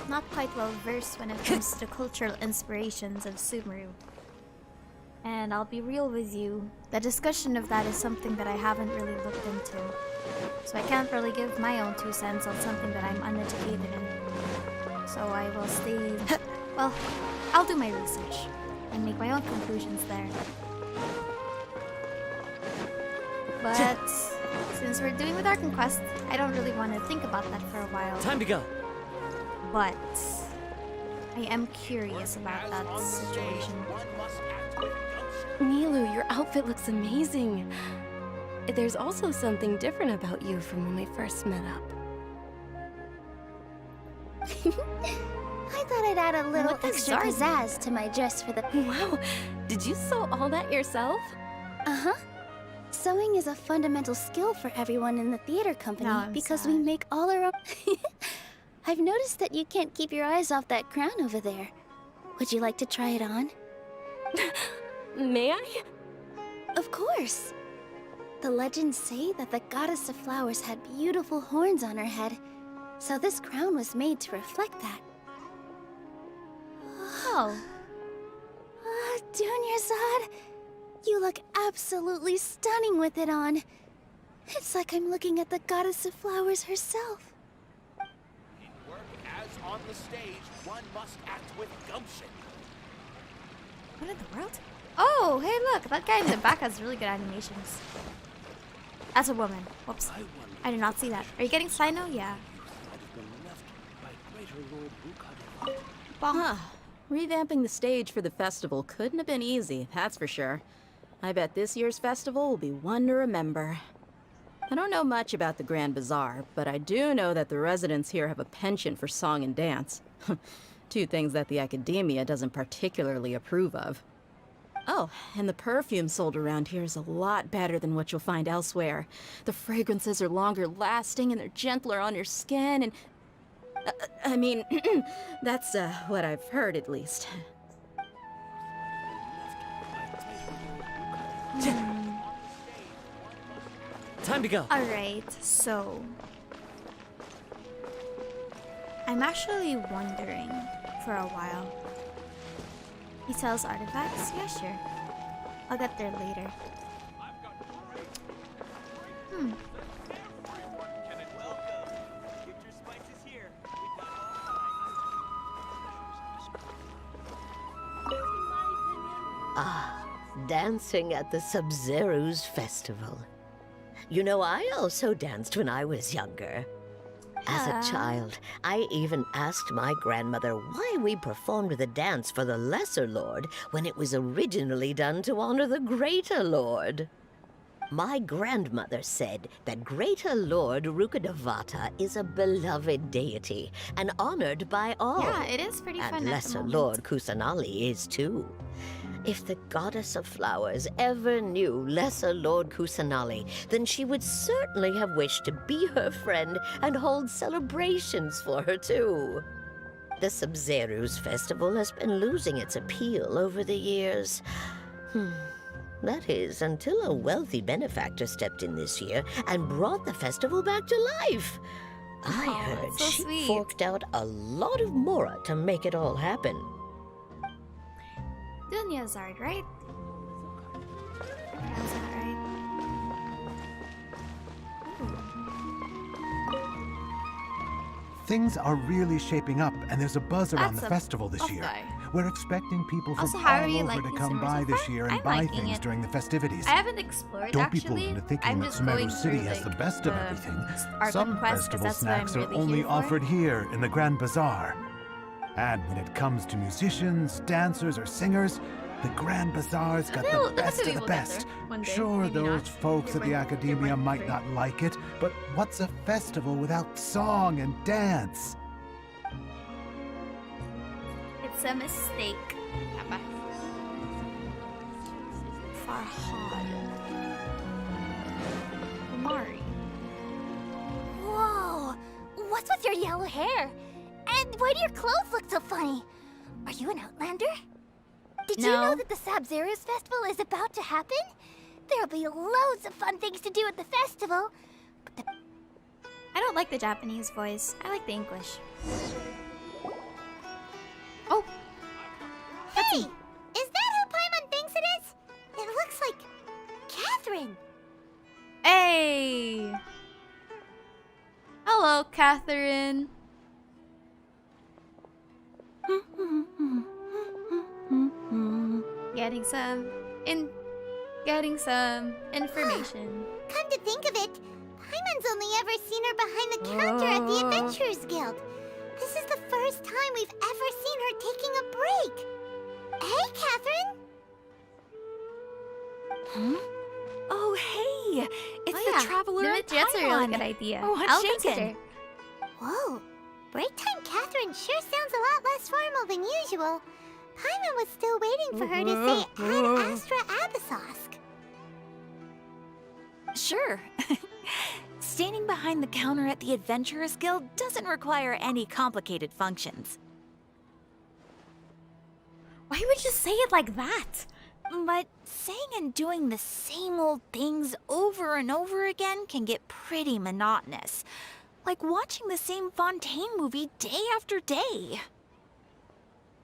Not quite well versed when it comes to the cultural inspirations of Sumeru. And I'll be real with you, the discussion of that is something that I haven't really looked into. So I can't really give my own 2 cents on something that I'm uneducated in. So I will stay... well, I'll do my research and make my own conclusions there. But since we're doing with our conquest, I don't really want to think about that for a while. Time to go. But I am curious about that situation. Nilou, your outfit looks amazing. There's also something different about you from when we first met up. I thought I'd add a little extra pizzazz to my dress for the... Wow, did you sew all that yourself? Uh-huh. Sewing is a fundamental skill for everyone in the theater company because we make all our own... I've noticed that you can't keep your eyes off that crown over there. Would you like to try it on? May I? Of course. The legends say that the Goddess of Flowers had beautiful horns on her head, so this crown was made to reflect that. Oh. Dunyarzad, you look absolutely stunning with it on. It's like I'm looking at the Goddess of Flowers herself. In work as on the stage, one must act with gumption. What in the world? Oh, hey look, that guy in the back has really good animations. That's a woman. Whoops. I did not see that. Are you getting Sino? Yeah. Huh. revamping the stage for the festival couldn't have been easy, that's for sure. I bet this year's festival will be one to remember. I don't know much about the Grand Bazaar, but I do know that the residents here have a penchant for song and dance. Two things that the academia doesn't particularly approve of. Oh, and the perfume sold around here is a lot better than what you'll find elsewhere. The fragrances are longer lasting and they're gentler on your skin and... I mean, that's what I've heard at least. Time to go. Alright, so... I'm actually wondering for a while. He sells artifacts? Yeah, sure. I'll get there later. Ah, dancing at the Sub-Zero's festival. You know, I also danced when I was younger. As a child, I even asked my grandmother why we performed the dance for the Lesser Lord when it was originally done to honor the Greater Lord. My grandmother said that Greater Lord Rukkhadevata is a beloved deity and honored by all. Yeah, it is pretty fun And at the Lesser moment. Lord Kusanali is too. If the goddess of flowers ever knew Lesser Lord Kusanali, then she would certainly have wished to be her friend and hold celebrations for her too. The Sub-Zero's festival has been losing its appeal over the years. That is, until a wealthy benefactor stepped in this year and brought the festival back to life. I heard so she sweet. forked out a lot of mora to make it all happen. Dunyarzad, right? Is that right? Things are really shaping up, and there's a buzz around That's the a festival this buff year. guy. We're expecting people from Also, how are all you over liking to come Sumeru by so this far? year and I'm buy liking things it. during the festivities. I haven't explored Don't be actually. fooled into thinking I'm that just going Sumeru City through, has the best of everything. Archon Some quest, 'cause festival that's what I'm snacks are really only here for. offered here in the Grand Bazaar. And when it comes to musicians, dancers, or singers, the Grand Bazaar's got They'll- the best maybe of the we'll get best. there one day, Sure, maybe those not. folks at the academia might not like it, but what's a festival without song and dance? It's a mistake. Apa? Farhad. Mari. Whoa! What's with your yellow hair? And why do your clothes look so funny? Are you an outlander? Did you know No. that the Sub-Zero's festival is about to happen? There'll be loads of fun things to do at the festival. I don't like the Japanese voice. I like the English. Oh. Hey! Is that who Paimon thinks it is? It looks like Catherine. Hey! Hello, Catherine. Getting some information. Come to think of it, Paimon's only ever seen her behind the counter at the Adventurers Guild. This is the first time we've ever seen her taking a break. Hey, Catherine! Oh, hey! It's Oh, yeah. the Traveler Maybe of that's a really Paimon. good idea. Oh, I'll shaken. consider. Whoa, break time Catherine sure sounds a lot less formal than usual. Paimon was still waiting for her to say Ad Astra Abyssosque. Sure. Standing behind the counter at the Adventurers Guild doesn't require any complicated functions. Why would you say it like that? But saying and doing the same old things over and over again can get pretty monotonous. Like watching the same Fontaine movie day after day.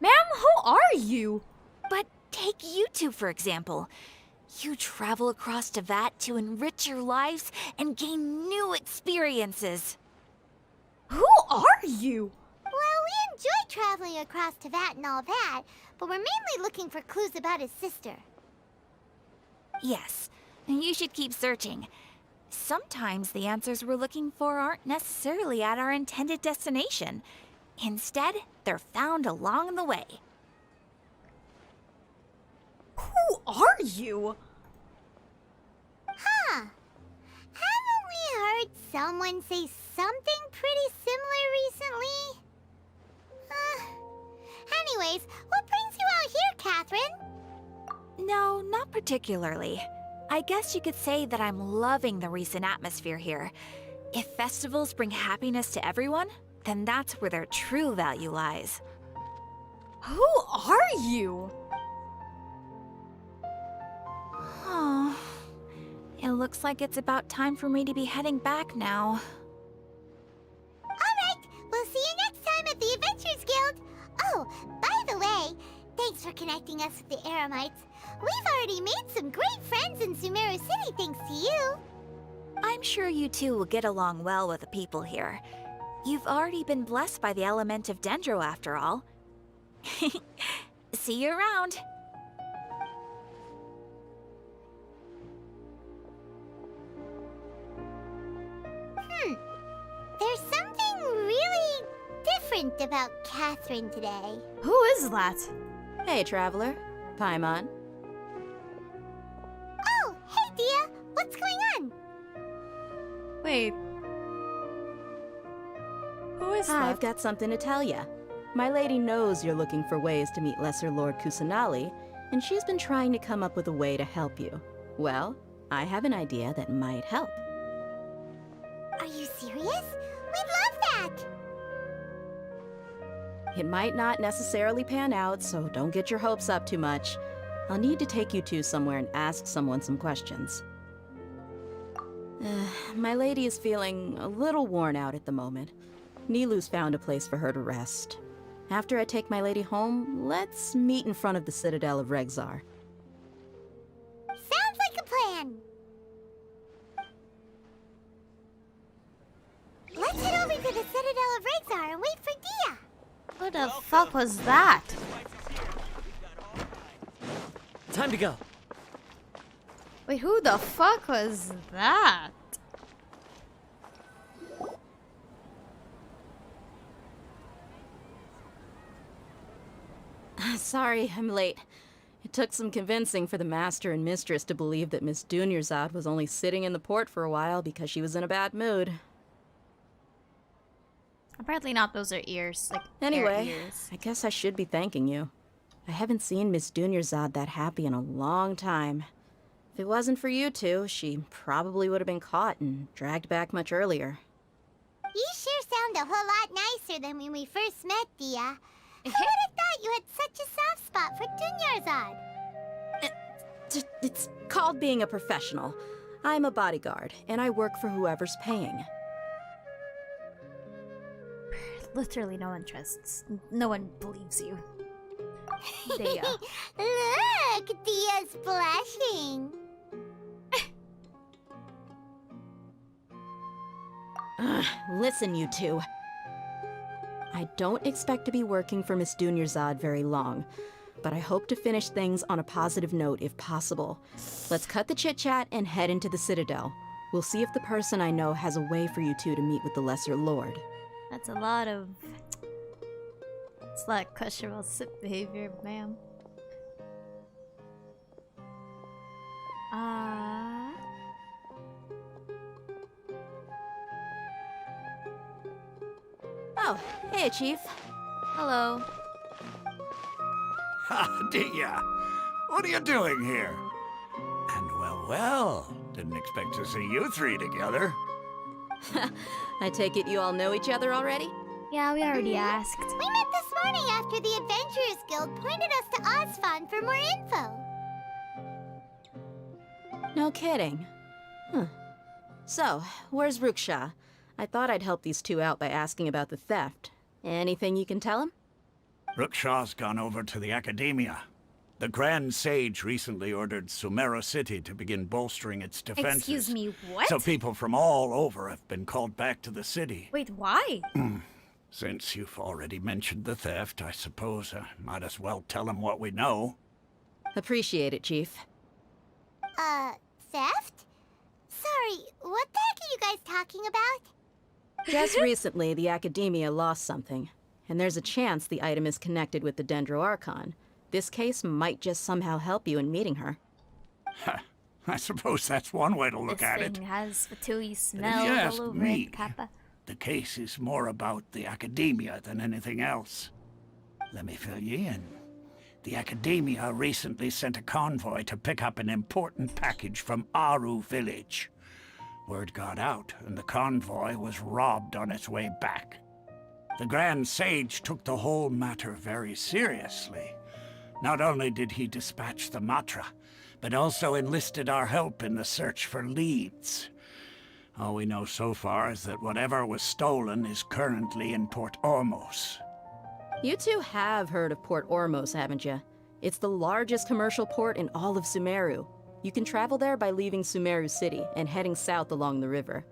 Ma'am, who are you? But take you two, for example. You travel across Teyvat to enrich your lives and gain new experiences. Who are you? Well, we enjoy traveling across Teyvat and all that, but we're mainly looking for clues about his sister. Yes, and you should keep searching. Sometimes the answers we're looking for aren't necessarily at our intended destination. Instead, they're found along the way. you? Huh. Haven't we heard someone say something pretty similar recently? Anyways, what brings you out here, Catherine? No, not particularly. I guess you could say that I'm loving the recent atmosphere here. If festivals bring happiness to everyone, then that's where their true value lies. Who are you? Oh, it looks like it's about time for me to be heading back now. Alright, we'll see you next time at the Adventurers Guild. Oh, by the way, thanks for connecting us with the Eremites. We've already made some great friends in Sumeru City thanks to you. I'm sure you two will get along well with the people here. You've already been blessed by the element of Dendro after all. See you around. There's something really different about Catherine today. Who is that? Hey, traveler. Paimon. Oh, hey, Dehya. What's going on? Wait. Who is that? I've got something to tell ya. My lady knows you're looking for ways to meet Lesser Lord Kusanali, and she's been trying to come up with a way to help you. Well, I have an idea that might help. Are you serious? We'd love that! It might not necessarily pan out, so don't get your hopes up too much. I'll need to take you two somewhere and ask someone some questions. My lady is feeling a little worn out at the moment. Nilu's found a place for her to rest. After I take my lady home, let's meet in front of the Citadel of Regzar. Sounds like a plan! Let's head over to the Citadel of Regzar and wait for Dehya! What the fuck was that? Time to go. Wait, who the fuck was that? Sorry, I'm late. It took some convincing for the master and mistress to believe that Miss Dunyarzad was only sitting in the port for a while because she was in a bad mood. Apparently not, those are ears. Like, Anyway, ears. I guess I should be thanking you. I haven't seen Miss Dunyarzad that happy in a long time. If it wasn't for you two, she probably would have been caught and dragged back much earlier. You sure sound a whole lot nicer than when we first met, Dehya. Who would have thought you had such a soft spot for Dunyarzad? It's called being a professional. I'm a bodyguard, and I work for whoever's paying. Literally no one trusts. No one believes you. Dehya. Look, Dehya's blushing. Listen, you two. I don't expect to be working for Miss Dunyarzad very long, but I hope to finish things on a positive note if possible. Let's cut the chit-chat and head into the Citadel. We'll see if the person I know has a way for you two to meet with the Lesser Lord. That's a lot of... It's like questionable sip behavior, ma'am. Oh, hey, Chief. Hello. Ha, Dehya! What are you doing here? And well, didn't expect to see you three together. I take it you all know each other already? Yeah, we already asked. We met this morning after the Adventurers Guild pointed us to Osfon for more info. No kidding. Huh. So, where's Ruksha? I thought I'd help these two out by asking about the theft. Anything you can tell him? Ruksha's gone over to the Academia. The Grand Sage recently ordered Sumeru City to begin bolstering its defenses. Excuse me, what? So people from all over have been called back to the city. Wait, why? Since you've already mentioned the theft, I suppose I might as well tell them what we know. Appreciate it, Chief. Theft? Sorry, what the heck are you guys talking about? Just recently, the Academia lost something, and there's a chance the item is connected with the Dendro Archon. This case might just somehow help you in meeting her. I suppose that's one way to look at it. This thing has patooey But smell if you ask all over me, it, Kappa. the case is more about the academia than anything else. Let me fill you in. The academia recently sent a convoy to pick up an important package from Aru village. Word got out, and the convoy was robbed on its way back. The Grand Sage took the whole matter very seriously. Not only did he dispatch the Matra, but also enlisted our help in the search for leads. All we know so far is that whatever was stolen is currently in Port Ormos. You two have heard of Port Ormos, haven't you? It's the largest commercial port in all of Sumeru. You can travel there by leaving Sumeru City and heading south along the river.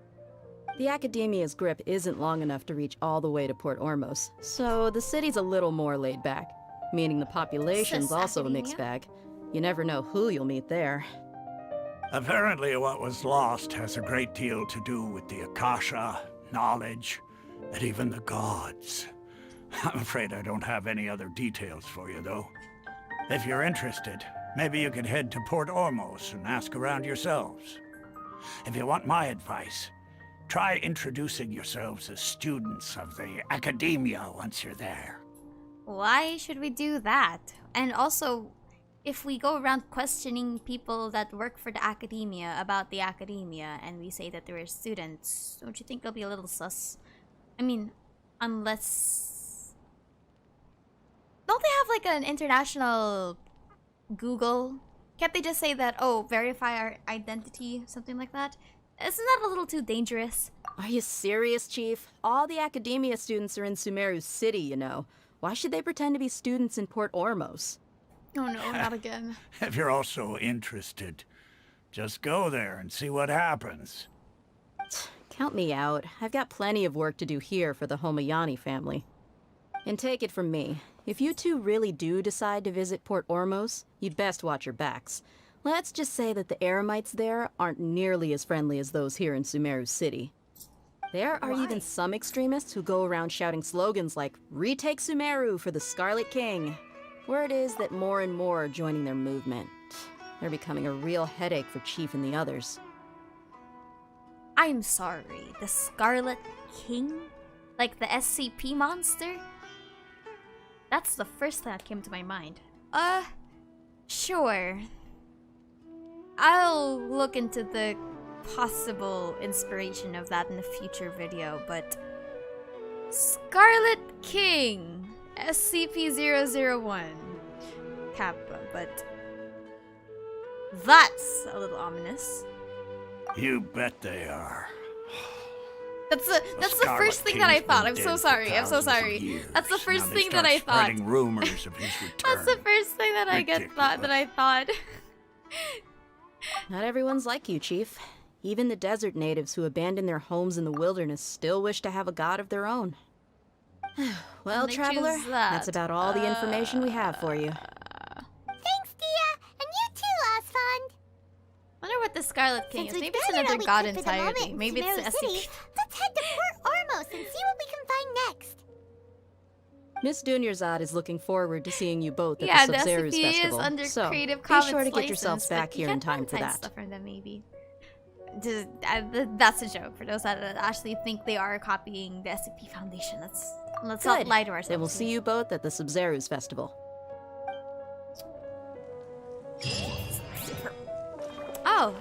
The Academia's grip isn't long enough to reach all the way to Port Ormos, so the city's a little more laid back, meaning the population's also a mixed bag. You never know who you'll meet there. Apparently what was lost has a great deal to do with the Akasha, knowledge, and even the gods. I'm afraid I don't have any other details for you, though. If you're interested, maybe you could head to Port Ormos and ask around yourselves. If you want my advice, try introducing yourselves as students of the Academia once you're there. Why should we do that? And also, if we go around questioning people that work for the Academia about the Academia and we say that they're students, don't you think they'll be a little sus? I mean, unless... Don't they have like an international Google? Can't they just say that, oh, verify our identity, something like that? Isn't that a little too dangerous? Are you serious, Chief? All the Academia students are in Sumeru City, you know. Why should they pretend to be students in Port Ormos? Oh no, not again. If you're also interested, just go there and see what happens. Count me out. I've got plenty of work to do here for the Homayani family. And take it from me, if you two really do decide to visit Port Ormos, you'd best watch your backs. Let's just say that the Eremites there aren't nearly as friendly as those here in Sumeru City. There are even some extremists who go around shouting slogans like, "Retake Sumeru for the Scarlet King." Word is that more and more are joining their movement. They're becoming a real headache for Chief and the others. I'm sorry, the Scarlet King? Like the SCP monster? That's the first thing that came to my mind. Sure. I'll look into the possible inspiration of that in a future video, but... Scarlet King! SCP-001. Kappa, but... That's a little ominous. You bet they are. That's the first thing that I thought. I'm so sorry. I'm so sorry. That's the first thing that I thought. Rumors of his return. That's the first thing that I thought. Not everyone's like you, Chief. Even the desert natives who abandoned their homes in the wilderness still wish to have a god of their own. Well, Traveler, that's about all the information we have for you. Thanks, Dehya, and you too, Osfond. Wonder what the Scarlet King is. Since Maybe it's we've gathered another all we god could for the entirely. moment in Maybe it's the Sumeru City, SCP. let's head to Port Ormos and see what we can find next. Miss Dunyarzad is looking forward to seeing you both at Yeah, the the Subzerus SCP Festival. is under So, Creative be Commons sure to get yourselves license, back but here you in can't time for monetize that. stuff from them, maybe. That's a joke for those that actually think they are copying the SCP Foundation. Let's not Good. lie to ourselves. Then we'll see you both at the Subzerus Festival. Oh.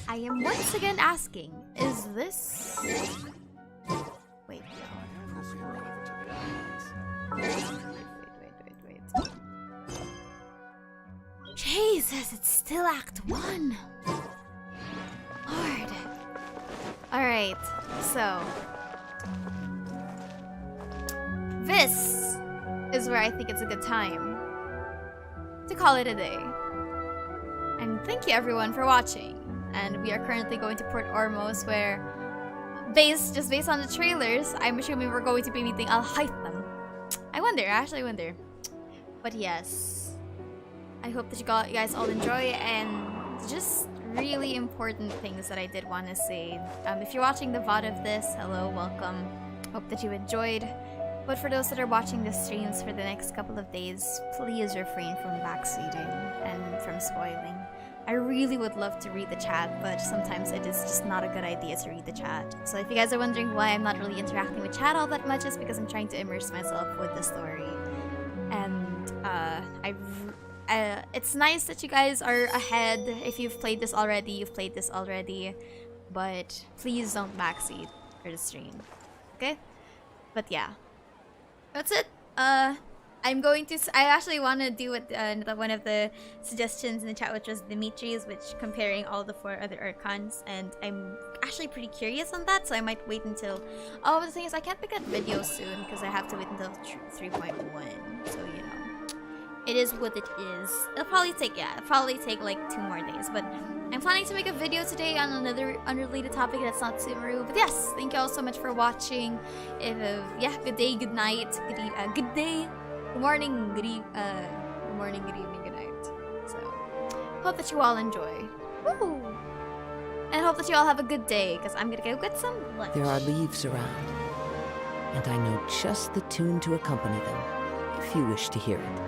I am once again asking, is this... Wait. Wait. Jesus, it's still Act 1. Lord. Alright, so... This is where I think it's a good time to call it a day. And thank you everyone for watching. And we are currently going to Port Ormos where, based on the trailers, I'm assuming we're going to be meeting Al-Haytham. I actually wonder. But yes, I hope that you guys all enjoy, and just really important things that I did want to say. If you're watching the VOD of this, hello, welcome. Hope that you enjoyed. But for those that are watching the streams for the next couple of days, please refrain from backseating and from spoiling. I really would love to read the chat, but sometimes it is just not a good idea to read the chat. So if you guys are wondering why I'm not really interacting with chat all that much, it's because I'm trying to immerse myself with the story. And it's nice that you guys are ahead. If you've played this already, you've played this already. But please don't backseat for the stream. Okay? But yeah. That's it. I'm going to... I actually want to do what one of the suggestions in the chat, which was Dimitri's, which comparing all the 4 other Archons, and I'm actually pretty curious on that, so I might wait until... Oh, the thing is, I can't pick up videos soon, because I have to wait until 3.1, so, you know. It is what it is. It'll probably take like 2 more days, but I'm planning to make a video today on another unrelated topic that's not Sumeru. But yes, thank you all so much for watching. Yeah, good day, good night, good day, good morning, good evening, good night. So, hope that you all enjoy. Woo! And hope that you all have a good day, because I'm gonna go get some lunch. There are leaves around, and I know just the tune to accompany them, if you wish to hear it.